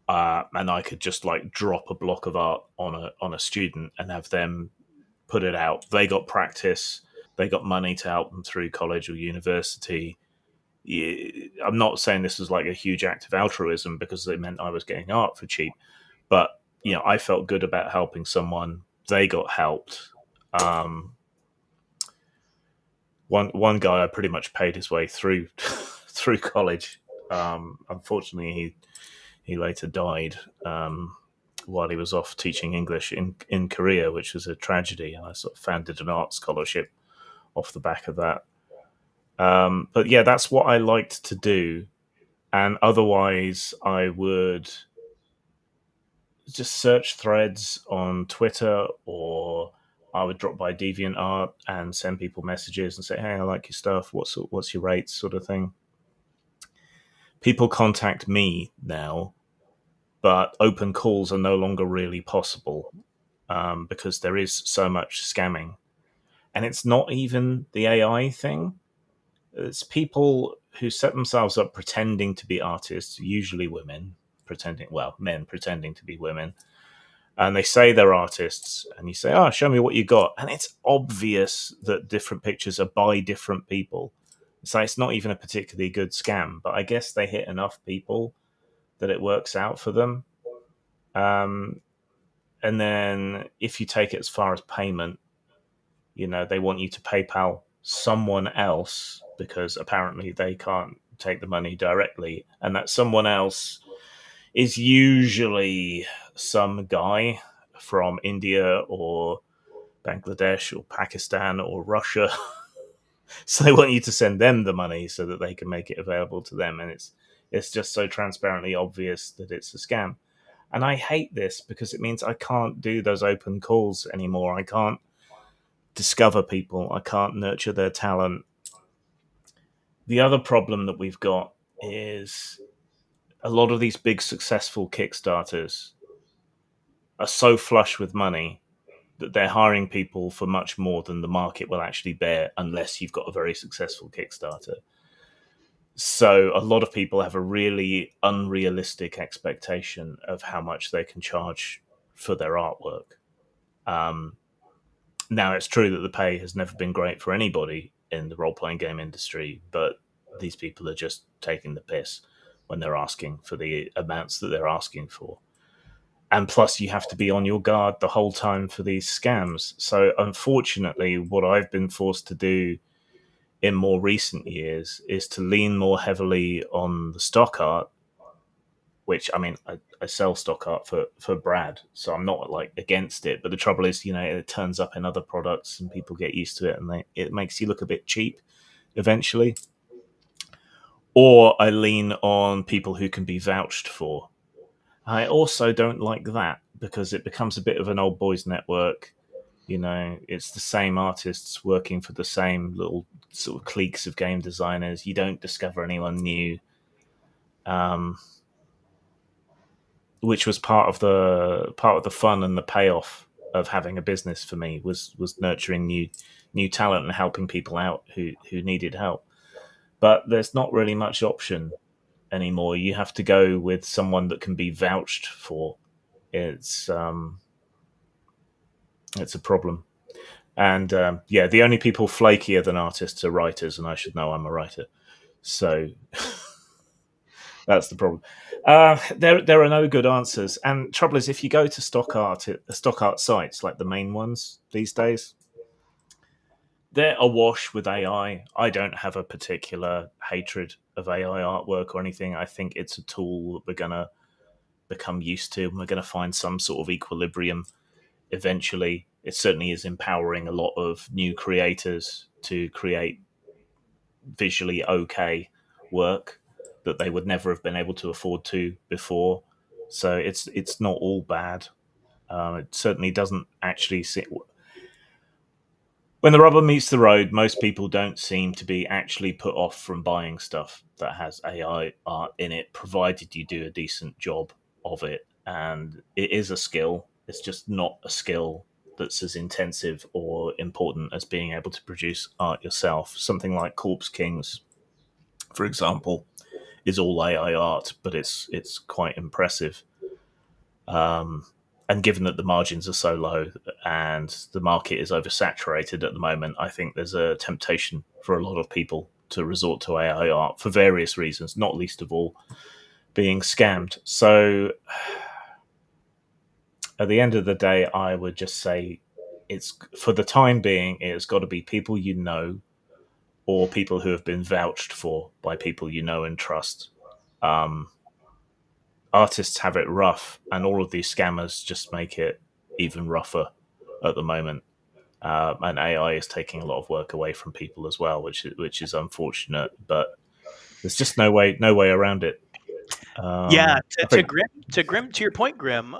and I could just like drop a block of art on a student and have them put it out. They got practice. They got money to help them through college or university. I'm not saying this was like a huge act of altruism because it meant I was getting art for cheap, but I felt good about helping someone. They got helped. Um, one guy I pretty much paid his way through through college. Unfortunately, he later died while he was off teaching English in Korea, which was a tragedy. And I sort of founded an art scholarship off the back of that. But yeah, that's what I liked to do. And otherwise, I would just search threads on Twitter, or I would drop by DeviantArt and send people messages and say, "Hey, I like your stuff. What's your rates?" sort of thing. people contact me now, but open calls are no longer really possible because there is so much scamming. And it's not even the AI thing. It's people who set themselves up pretending to be artists, usually women men pretending to be women, and they say they're artists, and you say, "Oh, show me what you got," and it's obvious that different pictures are by different people. So it's not even a particularly good scam, but I guess they hit enough people that it works out for them. Um, and then if you take it as far as payment, they want you to PayPal someone else because apparently they can't take the money directly, and that someone else is usually some guy from India or Bangladesh or Pakistan or Russia. So they want you to send them the money so that they can make it available to them, and it's just so transparently obvious that it's a scam. And I hate this because it means I can't do those open calls anymore. I can't discover people. I can't nurture their talent. The other problem that we've got is a lot of these big successful Kickstarters are so flush with money that they're hiring people for much more than the market will actually bear unless you've got a very successful Kickstarter. So a lot of people have a really unrealistic expectation of how much they can charge for their artwork. Now, it's true that the pay has never been great for anybody in the role playing game industry, but these people are just taking the piss when they're asking for the amounts that they're asking for. And plus, you have to be on your guard the whole time for these scams. So, unfortunately, what I've been forced to do in more recent years is to lean more heavily on the stock art, which I mean, I sell stock art for Brad, so I'm not like against it. But the trouble is, it turns up in other products and people get used to it, and it makes you look a bit cheap eventually. Or I lean on people who can be vouched for. I also don't like that because it becomes a bit of an old boys network. It's the same artists working for the same little sort of cliques of game designers. You don't discover anyone new. Which was part of the fun and the payoff of having a business for me was nurturing new talent and helping people out who needed help. But there's not really much option anymore. You have to go with someone that can be vouched for. It's a problem. And the only people flakier than artists are writers, and I should know I'm a writer. So that's the problem. There are no good answers, and trouble is, if you go to stock art sites like the main ones these days, they're awash with AI. I don't have a particular hatred of AI artwork or anything. I think it's a tool that we're gonna become used to, and we're gonna find some sort of equilibrium eventually. It certainly is empowering a lot of new creators to create visually okay work that they would never have been able to afford to before. So it's not all bad. It certainly doesn't actually see. When the rubber meets the road, most people don't seem to be actually put off from buying stuff that has AI art in it, provided you do a decent job of it. And it is a skill. It's just not a skill that's as intensive or important as being able to produce art yourself. Something like Corpse Kings, for example, is all AI art, but it's quite impressive. And given that the margins are so low and the market is oversaturated at the moment, I think there's a temptation for a lot of people to resort to AI art for various reasons, not least of all being scammed. So at the end of the day, I would just say it's, for the time being, it's got to be people you know or people who have been vouched for by people you know and trust. Artists have it rough, and all of these scammers just make it even rougher at the moment. And AI is taking a lot of work away from people as well, which is unfortunate. But there's just no way around it. Yeah, I to think Grim, to your point, Grim.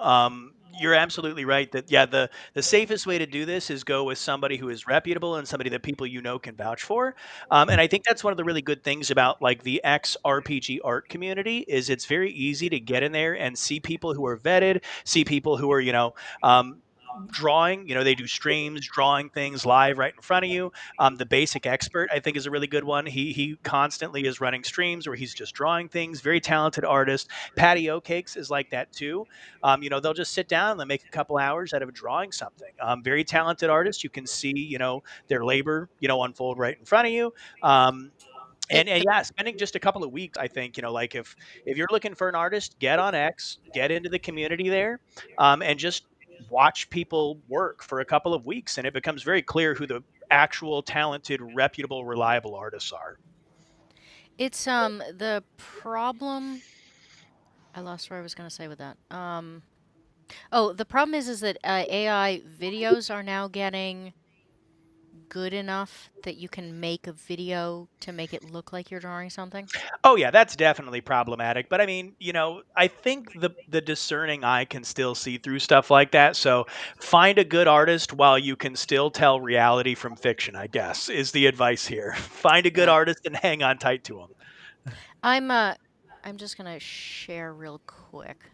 You're absolutely right that yeah, the safest way to do this is go with somebody who is reputable and somebody that people can vouch for. And I think that's one of the really good things about like the X RPG art community is it's very easy to get in there and see people who are vetted, see people who are drawing. They do streams, drawing things live right in front of you. The Basic Expert, I think, is a really good one. He constantly is running streams where he's just drawing things. Very talented artist. Patio Cakes is like that too. They'll just sit down and they'll make a couple hours out of drawing something. Very talented artists. You can see, their labor, unfold right in front of you. And The yeah, spending just a couple of weeks, I think, like if you're looking for an artist, get on X, get into the community there, and just watch people work for a couple of weeks, and it becomes very clear who the actual talented, reputable, reliable artists are. it's the problem. I lost what I was going to say with that. Oh, the problem is that AI videos are now getting good enough that you can make a video to make it look like you're drawing something. Oh yeah, that's definitely problematic. But I mean, I think the discerning eye can still see through stuff like that. So find a good artist while you can still tell reality from fiction, I guess, is the advice here. Find a good Yeah. artist and hang on tight to them. I'm uh I'm just going to share real quick.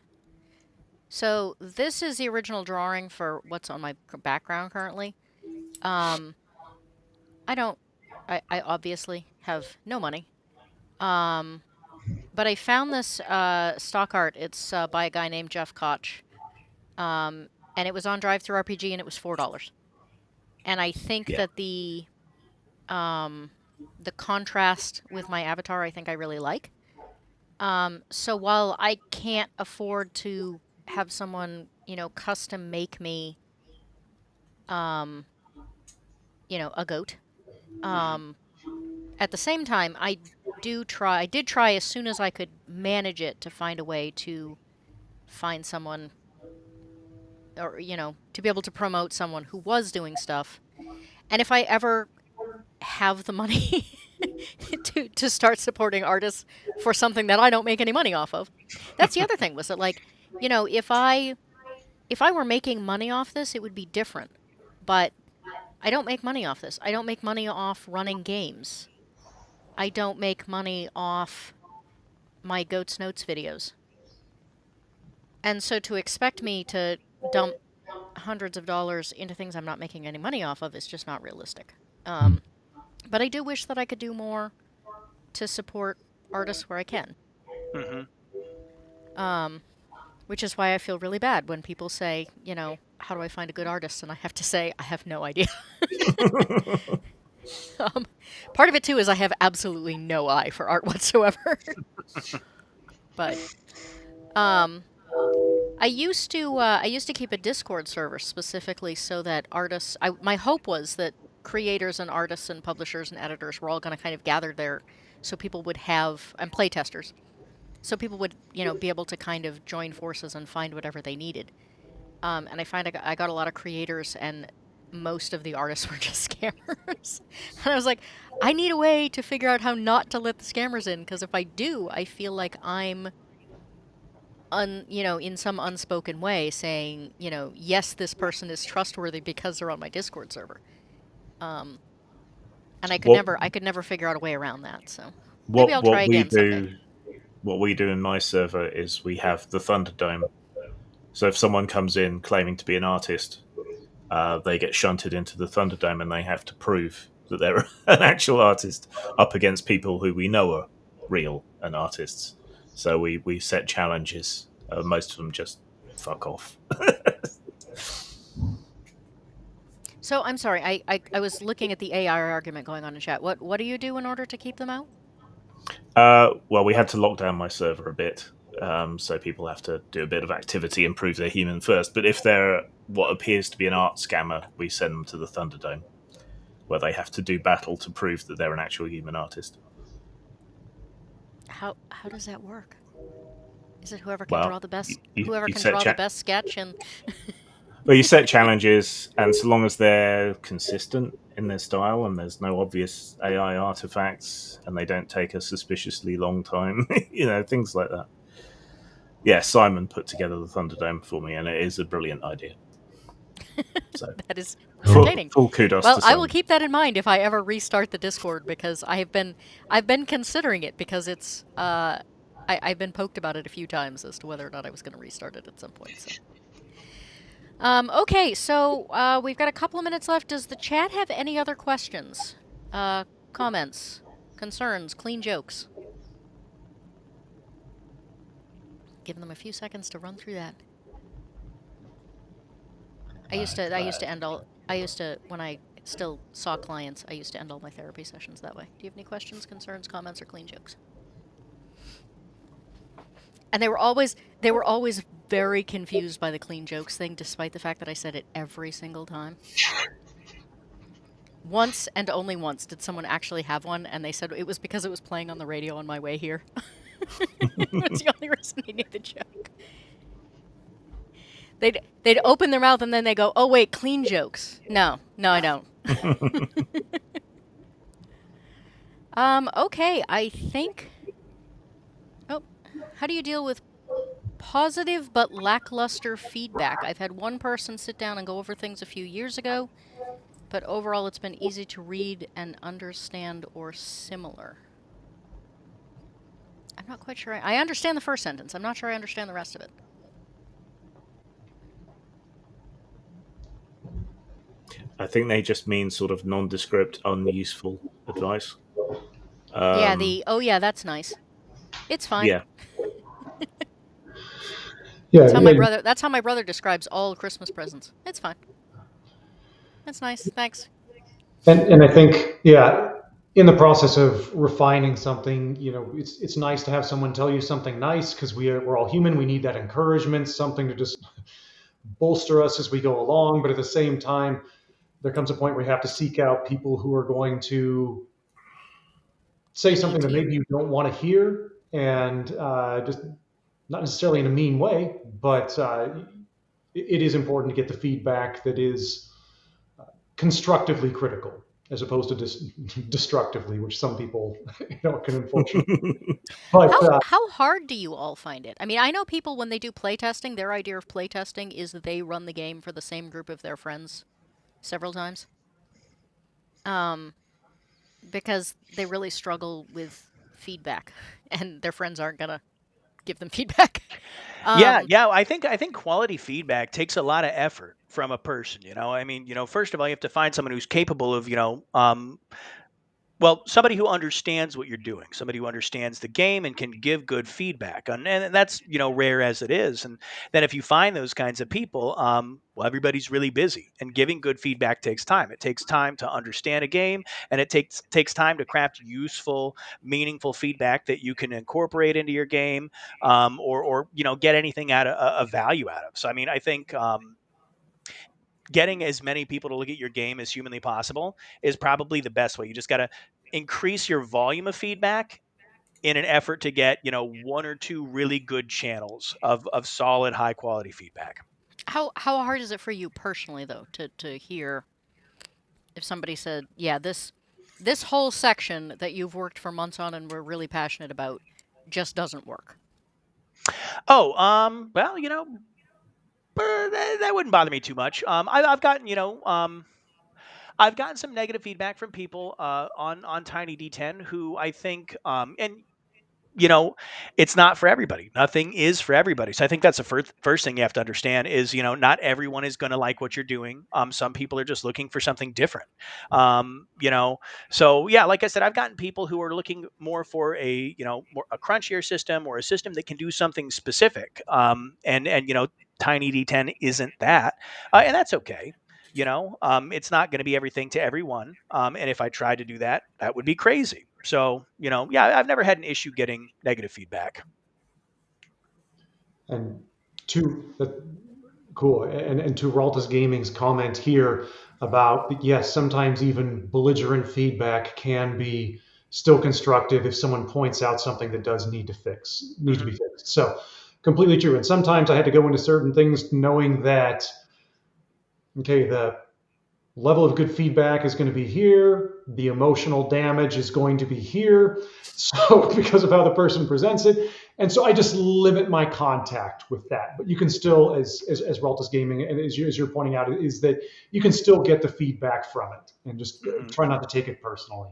So, this is the original drawing for what's on my background currently. Um I don't I obviously have no money. Um but I found this stock art. It's by a guy named Jeff Koch. Um and it was on Drive Through RPG and it was $4. And I think Yeah. that the contrast with my avatar I think I really like. So while I can't afford to have someone, custom make me, um, a goat, Hmm. um, at the same time, I did try as soon as I could manage it to find a way to find someone or, to be able to promote someone who was doing stuff. And if I ever have the money to start supporting artists for something that I don't make any money off of. That's the other thing was that like, if I were making money off this, it would be different. But I don't make money off this. I don't make money off running games. I don't make money off my Goats Notes videos. And so to expect me to dump hundreds of dollars into things I'm not making any money off of is just not realistic. Um, but I do wish that I could do more to support artists where I can. Hmm. Um, which is why I feel really bad when people say, how do I find a good artist? And I have to say, I have no idea. um, Part of it too is I have absolutely no eye for art whatsoever. But um, I used to keep a Discord server specifically so that artists. My hope was that creators and artists and publishers and editors were all going to kind of gather there, so people would have and playtesters, so people would be able to kind of join forces and find whatever they needed. And I find I got a lot of creators, and most of the artists were just scammers. And I was like, I need a way to figure out how not to let the scammers in, because if I do, I feel like I'm in some unspoken way saying, yes, this person is trustworthy because they're on my Discord server. Um, and what I could never figure out a way around that. So maybe what I'll try what we again someday. do what we do in my server is we have the Thunderdome. So if someone comes in claiming to be an artist, they get shunted into the Thunderdome and they have to prove that they're an actual artist up against people who we know are real and artists. So we set challenges. Most of them just fuck off. So I'm sorry, I was looking at the AI argument going on in chat. What do you do in order to keep them out? Well, we had to lock down my server a bit, so people have to do a bit of activity and prove they're human first. But if they're what appears to be an art scammer, we send them to the Thunderdome, where they have to do battle to prove that they're an actual human artist. How does that work? Is it whoever can Well, draw the best whoever you can set draw the best sketch and well, you set challenges, and so long as they're consistent in their style and there's no obvious AI artifacts and they don't take a suspiciously long time, things like that. yeah, Simon put together the Thunderdome for me, and it is a brilliant idea. So That is full, entertaining. full kudos Well, to I will Simon. keep that in mind if I ever restart the Discord because I've been considering it because it's I've been poked about it a few times as to whether or not I was going to restart it at some point. So okay, so we've got a couple of minutes left. Does the chat have any other questions, comments, concerns, clean jokes? Give them a few seconds to run through that. I used to end all. I used to when I still saw clients. I used to end all my therapy sessions that way. Do you have any questions, concerns, comments, or clean jokes? And they were always very confused by the clean jokes thing, despite the fact that I said it every single time. Once and only once did someone actually have one, and they said it was because it was playing on the radio on my way here. That's the only reason they knew the joke. They'd open their mouth and then they go, "Oh wait, clean jokes." No, I don't. Okay, I think. Oh, how do you deal with positive but lackluster feedback? I've had one person sit down and go over things a few years ago, but overall it's been easy to read and understand or similar. I'm not quite sure. I understand the first sentence. I'm not sure I understand the rest of it. I think they just mean sort of nondescript, unuseful advice. Yeah, oh yeah, that's nice. It's fine. Yeah. Yeah, That's how my brother describes all Christmas presents. It's fine. That's nice. Thanks. and I think, yeah, in the process of refining something, it's nice to have someone tell you something nice because we're all human. We need that encouragement, something to just bolster us as we go along. But at the same time, there comes a point where you have to seek out people who are going to say something that maybe you don't want to hear, and just not necessarily in a mean way, but it is important to get the feedback that is constructively critical as opposed to destructively, which some people can unfortunately. But How hard do you all find it? I mean, I know people when they do playtesting, their idea of playtesting is that they run the game for the same group of their friends several times. Because they really struggle with feedback, and their friends aren't gonna give them feedback. Yeah. I think quality feedback takes a lot of effort from a person. I mean, first of all, you have to find someone who's capable of, well, somebody who understands what you're doing, somebody who understands the game and can give good feedback, and that's rare as it is. And then if you find those kinds of people, well, everybody's really busy, and giving good feedback takes time. It takes time to understand a game, and it takes time to craft useful, meaningful feedback that you can incorporate into your game, or get anything out of value out of. So I mean, I think. Getting as many people to look at your game as humanly possible is probably the best way. You just got to increase your volume of feedback in an effort to get, one or two really good channels of solid, high quality feedback. How hard is it for you personally though to hear if somebody said, "Yeah, this whole section that you've worked for months on and were really passionate about just doesn't work"? Oh, well, that wouldn't bother me too much. I've gotten, I've gotten some negative feedback from people on Tiny D10 who I think, and you know, it's not for everybody. Nothing is for everybody. So I think that's the first thing you have to understand is, not everyone is going to like what you're doing. Some people are just looking for something different. You know, so yeah, like I said, I've gotten people who are looking more for more a crunchier system or a system that can do something specific. And Tiny D10 isn't that, and that's okay. It's not going to be everything to everyone. And if I tried to do that, that would be crazy. So, yeah, I've never had an issue getting negative feedback. and cool. And to Raltus Gaming's comment here about, yes, sometimes even belligerent feedback can be still constructive if someone points out something that does need to be fixed. So completely true. And sometimes I had to go into certain things knowing that, okay, the level of good feedback is going to be here, the emotional damage is going to be here. So because of how the person presents it, And so I just limit my contact with that. But you can still, as Reltus Gaming and as you're pointing out, is that you can still get the feedback from it, and just Hmm. try not to take it personally.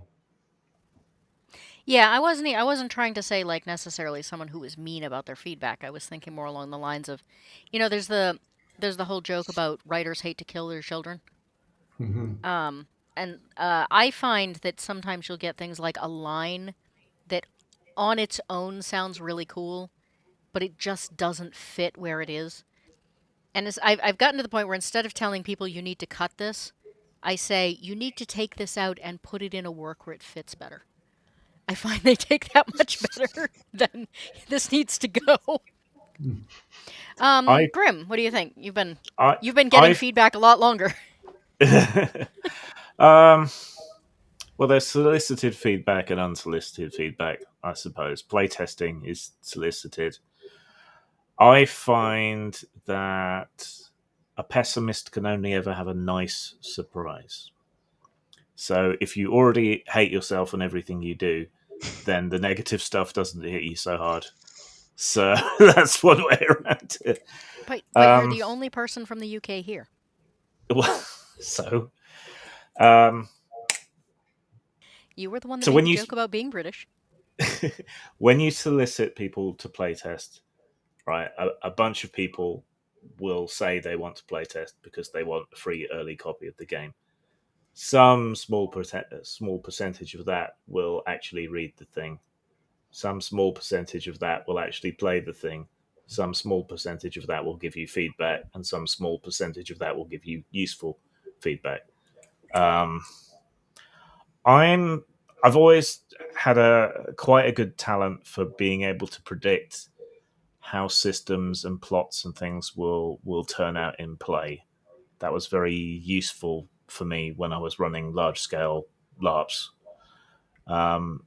Yeah, I wasn't trying to say like necessarily someone who was mean about their feedback. I was thinking more along the lines of, there's the whole joke about writers hate to kill their children. Mm-hmm. Um, and I find that sometimes you'll get things like a line that on its own sounds really cool, but it just doesn't fit where it is. And I've gotten to the point where instead of telling people you need to cut this, I say you need to take this out and put it in a work where it fits better. I find they take that much better than this needs to go. I Grim, what do you think? You've been I you've been getting I've feedback a lot longer. um well, there's solicited feedback and unsolicited feedback, I suppose. Playtesting is solicited. I find that a pessimist can only ever have a nice surprise. So if you already hate yourself and everything you do, then the negative stuff doesn't hit you so hard. So that's one way around it. But you're Um, the only person from the UK here. well, so um, You were the one that so made when the you joke about being British. when you solicit people to playtest, right, a bunch of people will say they want to playtest because they want a free early copy of the game. Some small percentage of that will actually read the thing. Some small percentage of that will actually play the thing. Some small percentage of that will give you feedback, and some small percentage of that will give you useful feedback. Um, I'm I've always had a quite a good talent for being able to predict how systems and plots and things will turn out in play. That was very useful for me when I was running large scale LARPs. Um,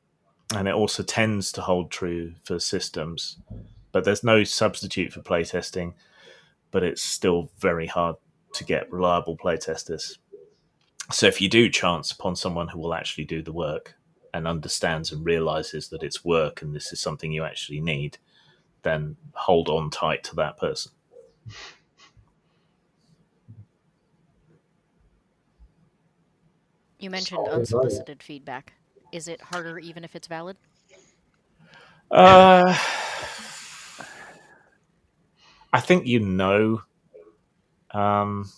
and it also tends to hold true for systems. But there's no substitute for playtesting, but it's still very hard to get reliable playtesters. So if you do chance upon someone who will actually do the work and understands and realizes that it's work and this is something you actually need, then hold on tight to that person. You mentioned Solid advice. unsolicited feedback. Is it harder even if it's valid? Uh, I think um,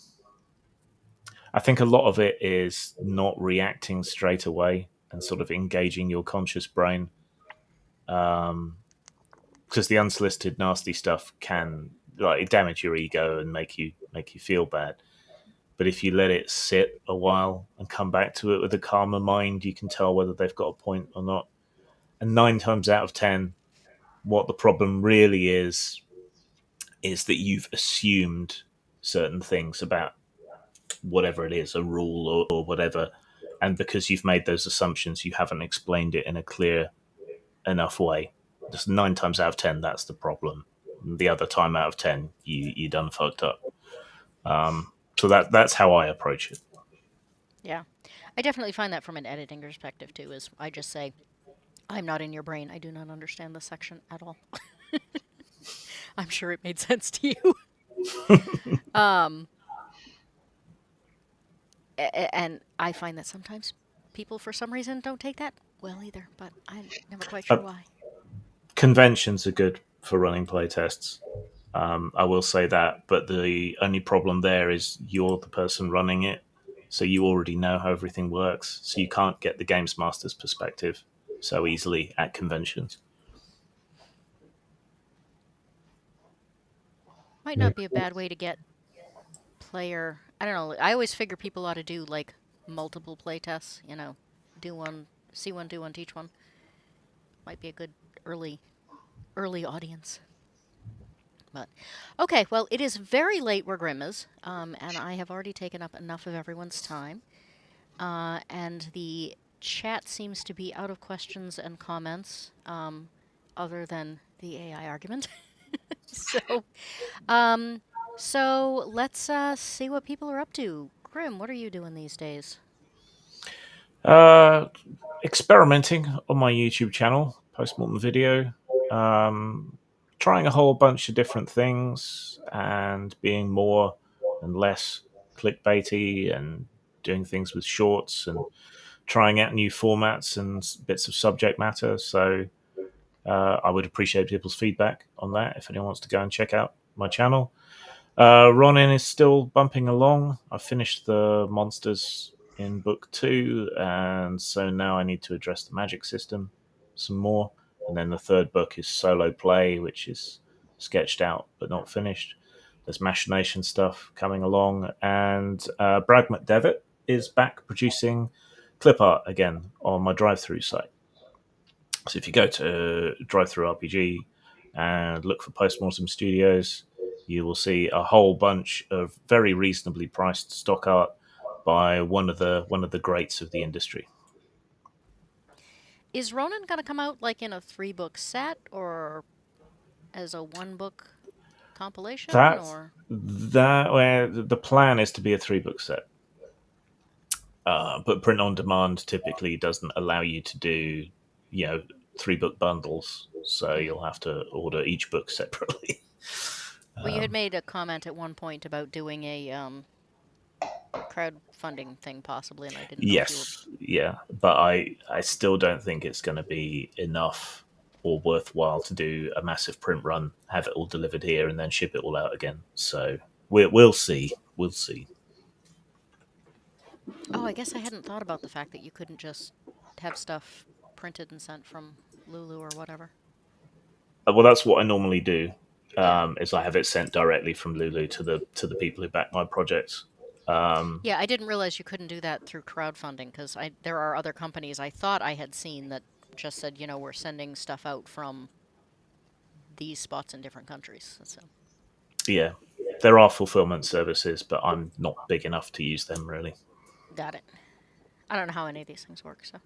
I think a lot of it is not reacting straight away and sort of engaging your conscious brain. Um, because the unsolicited nasty stuff can like damage your ego and make you feel bad. But if you let it sit a while and come back to it with a calmer mind, you can tell whether they've got a point or not. And 9 times out of 10, what the problem really is that you've assumed certain things about whatever it is, a rule or whatever. And because you've made those assumptions, you haven't explained it in a clear enough way. Just 9 times out of 10, that's the problem. The other time out of 10, you done fucked up. So that's how I approach it. Yeah. I definitely find that from an editing perspective too, is I just say, I'm not in your brain. I do not understand this section at all. I'm sure it made sense to you. Um, and I find that sometimes people, for some reason, don't take that well either, but I'm never quite Uh, sure why. Conventions are good for running playtests. I will say that, but the only problem there is you're the person running it, so you already know how everything works. So you can't get the games master's perspective so easily at conventions. Might not Makes be a bad sense. way to get player. I don't know. I always figure people ought to do like multiple play tests. Do one, see one, do one, teach one. Might be a good early early audience. But okay, well, it is very late where Grim is, and I have already taken up enough of everyone's time. And the chat seems to be out of questions and comments, other than the AI argument. so, um, so let's see what people are up to. Grim, what are you doing these days? Uh, Experimenting on my YouTube channel, postmortem video. Um, Trying a whole bunch of different things and being more and less clickbaity and doing things with shorts and trying out new formats and bits of subject matter. So I would appreciate people's feedback on that if anyone wants to go and check out my channel. Ronin is still bumping along. I finished the monsters in book two, and so now I need to address the magic system some more. And then the third book is solo play, which is sketched out but not finished. There's machination stuff coming along, and Brad McDevitt is back producing clip art again on my drive-through site. So if you go to drive-through RPG and look for Postmortem Studios, you will see a whole bunch of very reasonably priced stock art by one of the greats of the industry. Is Ronan going to come out like in a 3-book set or as a 1-book compilation That or? that where the plan is to be a 3 book set, but print on demand typically doesn't allow you to do, you know, 3 book bundles. So Mhm. you'll have to order each book separately. Well, you had Um, made a comment at one point about doing a crowdfunding thing possibly, and I didn't know if you were. Yes, yeah, but I still don't think it's going to be enough or worthwhile to do a massive print run, have it all delivered here, and then ship it all out again. So we'll see. We'll see. Oh, I guess I hadn't thought about the fact that you couldn't just have stuff printed and sent from Lulu or whatever. Well, that's what I normally do. Yeah. Is I have it sent directly from Lulu to the people who back my projects. Um, Yeah, I didn't realize you couldn't do that through crowdfunding because I there are other companies I thought I had seen that just said, we're sending stuff out from these spots in different countries. So, yeah, there are fulfillment services, but I'm not big enough to use them really. got it. I don't know how any of these things work, so.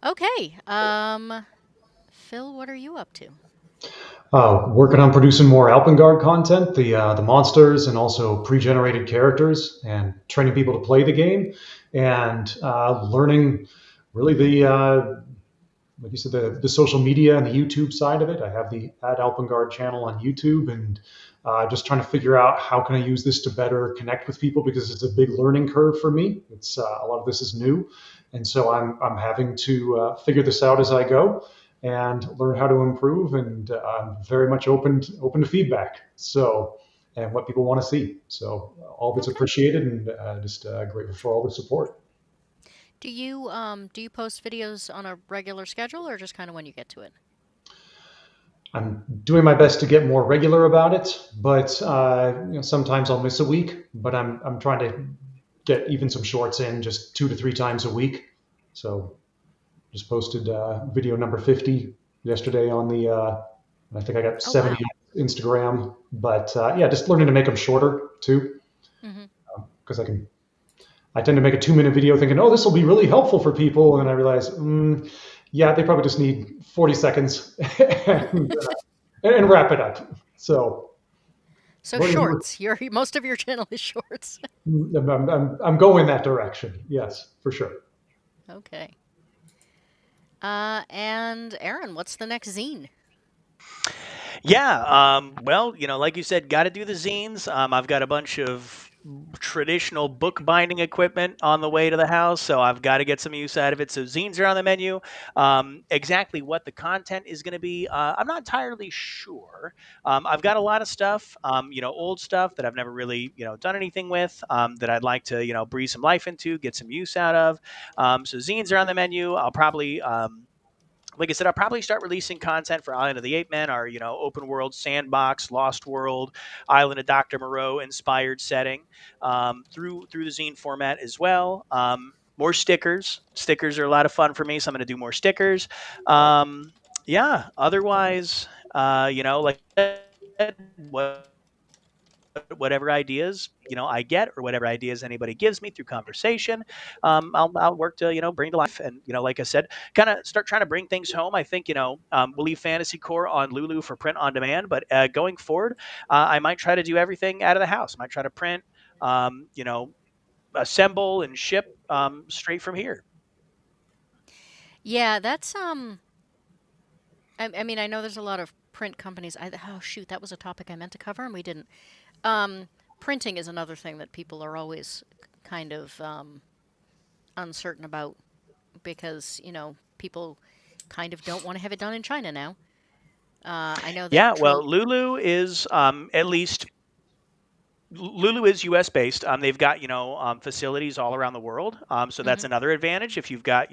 Okay. Phil, what are you up to? Working on producing more Alpengard content, the monsters, and also pre-generated characters, and training people to play the game, and learning really like you said, the social media and the YouTube side of it. I have the Ad Alpengard channel on YouTube, and just trying to figure out how can I use this to better connect with people because it's a big learning curve for me. It's a lot of this is new, and so I'm having to figure this out as I go and learn how to improve. And I'm very much open to feedback. So and what people want to see. So all of it's Okay. appreciated, and just grateful for all the support. Do you post videos on a regular schedule or just kind of when you get to it? I'm doing my best to get more regular about it, but sometimes I'll miss a week. But I'm trying to get even some shorts in, just 2 to 3 times a week. So just posted video number 50 yesterday on the. I think I got Oh 70 wow. on Instagram, but yeah, just learning to make them shorter too, Mhm. because I tend to make a 2 minute video thinking, oh, this will be really helpful for people, and I realize, yeah, they probably just need 40 seconds and wrap it up. So So learning to shorts. Your most of your channel is shorts. I'm going that direction. Yes, for sure. Okay. And Aaron, what's the next zine? Yeah. Well, like you said, got to do the zines. I've got a bunch of traditional book binding equipment on the way to the house, so I've got to get some use out of it. So zines are on the menu. Exactly what the content is going to be, I'm not entirely sure. I've got a lot of stuff, old stuff that I've never really, done anything with, that I'd like to, breathe some life into, get some use out of. So zines are on the menu. I'll probably. Like I said, I'll probably start releasing content for Island of the Ape Men, our open world sandbox, Lost World, Island of Doctor Moreau inspired setting, through the zine format as well. More stickers. Stickers are a lot of fun for me, so I'm going to do more stickers. Um, yeah. Otherwise, like I said, whatever ideas I get, or whatever ideas anybody gives me through conversation, I'll work to bring to life. And like I said, kind of start trying to bring things home. I think we'll leave Fantasy Core on Lulu for print on demand, but going forward, I might try to do everything out of the house. I might try to print, assemble and ship straight from here. Yeah, that's. I mean, I know there's a lot of print companies. Oh shoot, that was a topic I meant to cover and we didn't. Printing is another thing that people are always kind of uncertain about because people kind of don't want to have it done in China now. I know that Yeah, well, Lulu is at least Lulu is U.S. based. They've got facilities all around the world. So that's hmm another advantage. If you've got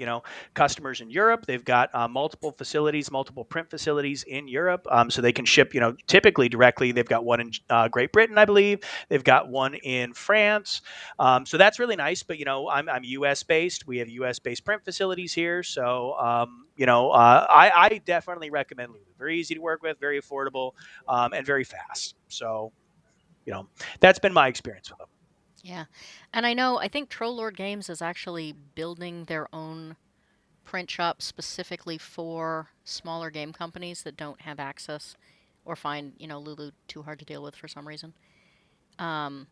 customers in Europe, they've got multiple facilities, multiple print facilities in Europe. So they can ship typically directly. They've got one in Great Britain, I believe. They've got one in France. So that's really nice. But I'm U.S. based. We have U.S. based print facilities here. So I definitely recommend Lulu. Very easy to work with, very affordable, and very fast. So you know, that's been my experience with them. yeah, and I think Troll Lord Games is actually building their own print shop specifically for smaller game companies that don't have access or find Lulu too hard to deal with for some reason. Um,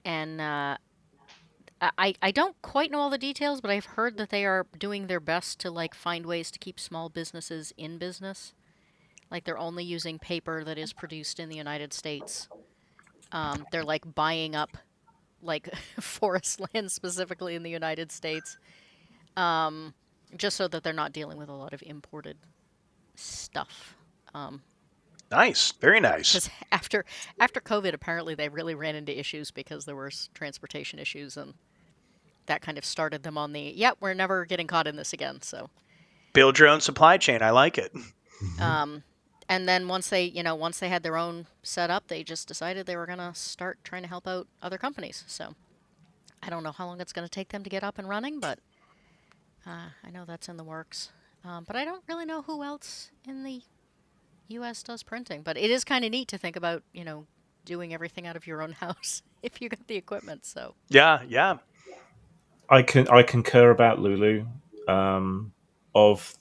and I don't quite know all the details, but I've heard that they are doing their best to like find ways to keep small businesses in business. Like they're only using paper that is produced in the United States. They're like buying up like forest land specifically in the United States, um, just so that they're not dealing with a lot of imported stuff. Um, Nice, very nice. because after COVID, apparently they really ran into issues because there was transportation issues, and that kind of started them on the we're never getting caught in this again. So, Build your own supply chain. I like it. Mhm. um, and then once they had their own setup, they just decided they were gonna start trying to help out other companies. So I don't know how long it's gonna take them to get up and running, but I know that's in the works. But I don't really know who else in the U.S. does printing. But it is kind of neat to think about, doing everything out of your own house if you got the equipment. So, Yeah, yeah. I concur about Lulu. Um, of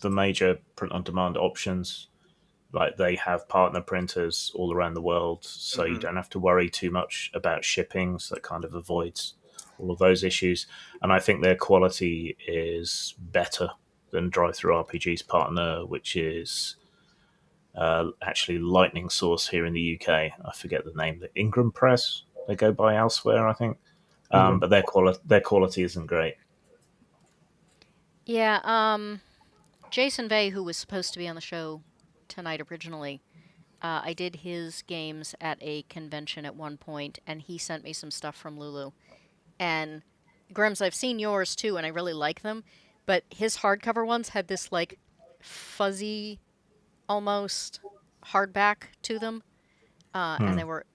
the major print on demand options, like they have partner printers all around the world, so you Hmm. don't have to worry too much about shipping. So that kind of avoids all of those issues. And I think their quality is better than Drive Through RPG's partner, which is actually Lightning Source here in the UK. I forget the name. The Ingram Press. They go by elsewhere, I think. Ingram. But their quality isn't great. yeah, Jason Vey, who was supposed to be on the show tonight originally, I did his games at a convention at one point, and he sent me some stuff from Lulu. And Grims, I've seen yours too, and I really like them. But his hardcover ones had this like fuzzy, almost hardback to them, and Hmm. they were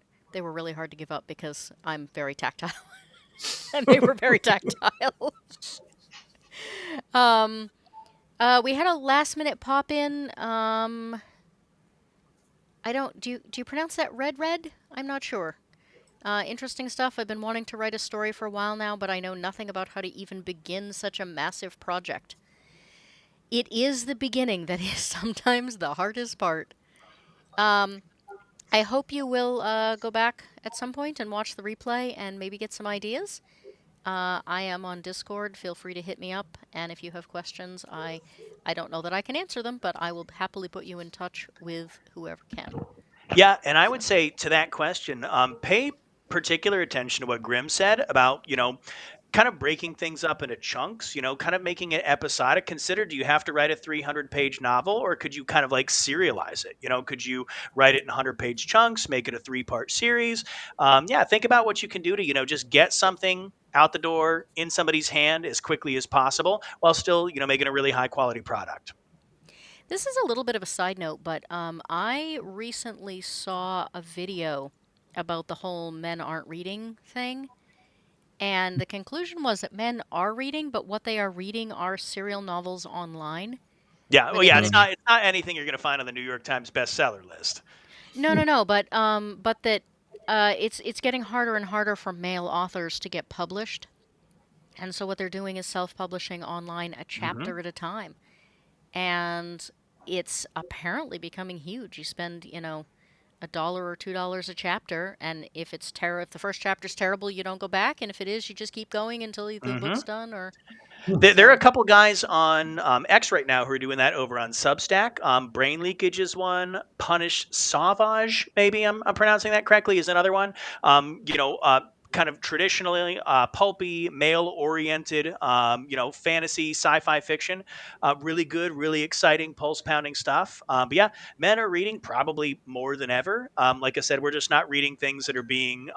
really hard to give up because I'm very tactile, and they were very tactile. um, we had a last minute pop in. I don't. Do you pronounce that red red? I'm not sure. Interesting stuff. I've been wanting to write a story for a while now, but I know nothing about how to even begin such a massive project. It is the beginning that is sometimes the hardest part. Um, I hope you will go back at some point and watch the replay and maybe get some ideas. I am on Discord. Feel free to hit me up, and if you have questions, I don't know that I can answer them, but I will happily put you in touch with whoever can. Yeah, and I would say to that question, pay particular attention to what Grimm said about kind of breaking things up into chunks, kind of making it episodic. Consider, do you have to write a 300-page novel, or could you kind of like serialize it? Could you write it in 100-page chunks, make it a 3-part series? Yeah, think about what you can do to, just get something out the door in somebody's hand as quickly as possible while still, making a really high quality product. This is a little bit of a side note, but I recently saw a video about the whole men aren't reading thing. And the conclusion was that men are reading, but what they are reading are serial novels online Yeah, where well, they yeah, get it's a Mm. not anything you're going to find on the New York Times bestseller list. no, no, no, but that it's getting harder and harder for male authors to get published. And so what they're doing is self-publishing online a Hmm. chapter at a time. And it's apparently becoming huge. You spend, $1 or $2 a chapter, and if the first chapter's terrible, you don't go back, and if it is, you just keep going until the Hmm. book's done. Or There are a So couple guys on X right now who are doing that over on Substack. Brain Leakage is one. Punish Sauvage, maybe I'm pronouncing that correctly, is another one. Kind of traditionally pulpy, male-oriented, fantasy, sci-fi fiction. Really good, really exciting, pulse-pounding stuff. But yeah, men are reading probably more than ever. Like I said, we're just not reading things that are being,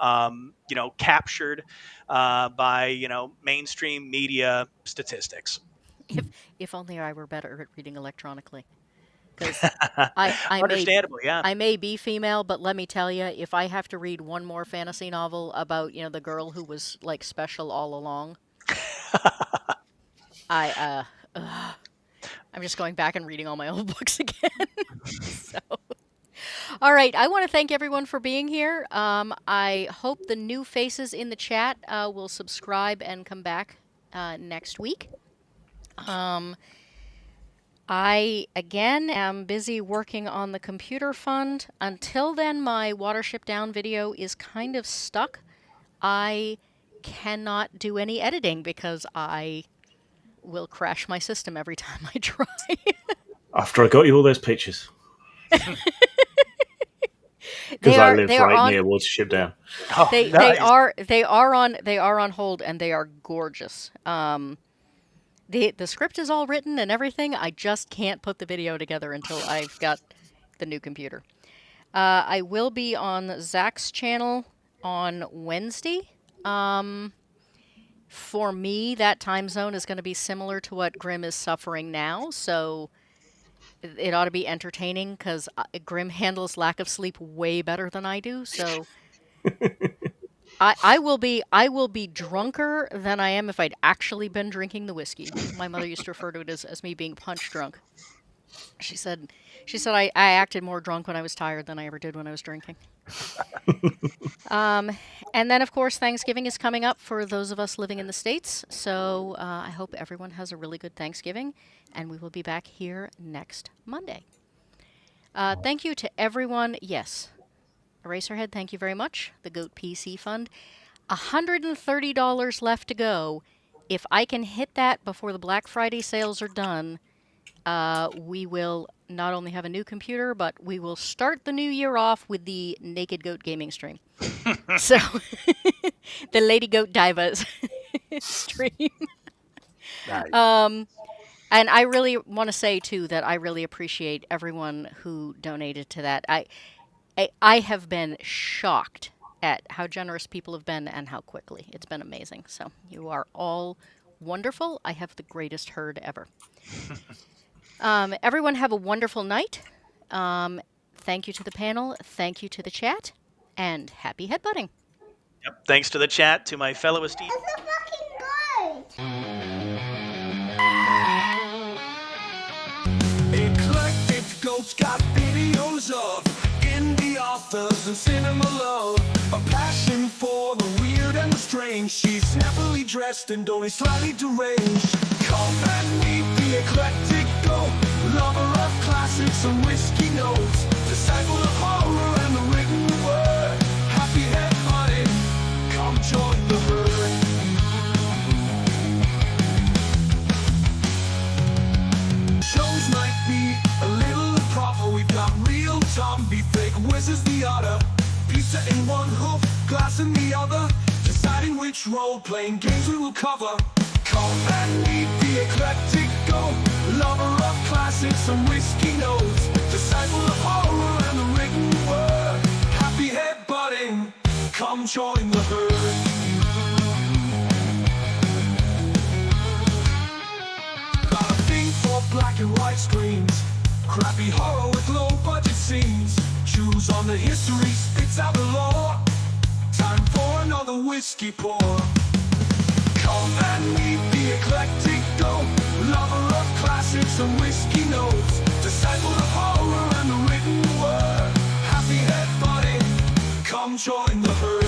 captured by mainstream media statistics. if if only I were better at reading electronically, because I I may Understandable, yeah. I may be female, but let me tell you, if I have to read one more fantasy novel about the girl who was like special all along, I I'm just going back and reading all my old books again. So, all right, I want to thank everyone for being here. I hope the new faces in the chat will subscribe and come back next week. Um, I, again, am busy working on the computer fund. Until then, my Watership Down video is kind of stuck. I cannot do any editing because I will crash my system every time I try. After I got you all those pictures, because they I are live they are right on near Watership Down. Oh, they nice. they are on hold and they are gorgeous. The script is all written and everything. I just can't put the video together until I've got the new computer. I will be on Zach's channel on Wednesday. For me, that time zone is going to be similar to what Grim is suffering now, so it ought to be entertaining because Grim handles lack of sleep way better than I do. So I will be drunker than I am if I'd actually been drinking the whiskey. My mother used to refer to it as me being punch drunk. She said I acted more drunk when I was tired than I ever did when I was drinking. And then, of course, Thanksgiving is coming up for those of us living in the States. So I hope everyone has a really good Thanksgiving, and we will be back here next Monday. Thank you to everyone. Yes, Eraserhead, thank you very much. The Goat PC Fund. $130 left to go. If I can hit that before the Black Friday sales are done, we will not only have a new computer, but we will start the new year off with the Naked Goat gaming stream. So, the Lady Goat Divas stream. Nice. And I really want to say, too, that I really appreciate everyone who donated to that. I have been shocked at how generous people have been and how quickly. It's been amazing. So, you are all wonderful. I have the greatest herd ever. Everyone have a wonderful night. Thank you to the panel. Thank you to the chat. And happy headbutting. Yep. Thanks to the chat, to my fellow esteemed. It's a fucking goat! Eclectic Goats got videos of indie authors and cinema love. A passion for the weird and the strange. She's snappily dressed and only slightly deranged. Come and meet the eclectic goat, lover of classics and whiskey notes, disciple of horror and the written word. Happy head hunting, come join the herd. Shows might be a little improper. We've got real zombie, fake whizzes the other. Pizza in one hoof, glass in the other. Deciding which role-playing games we will cover. Come and meet the eclectic goat, lover of classics and whiskey notes, disciple of horror and the written word. Happy head butting, come join the herd. Got a thing for black and white screens, crappy horror with low budget scenes. Choose on the history, spits out the lore. Time for another whiskey pour. Come and meet the eclectic goat, lover of classics and whiskey notes, disciple of horror and the written word. Happy head butting, come join the herd.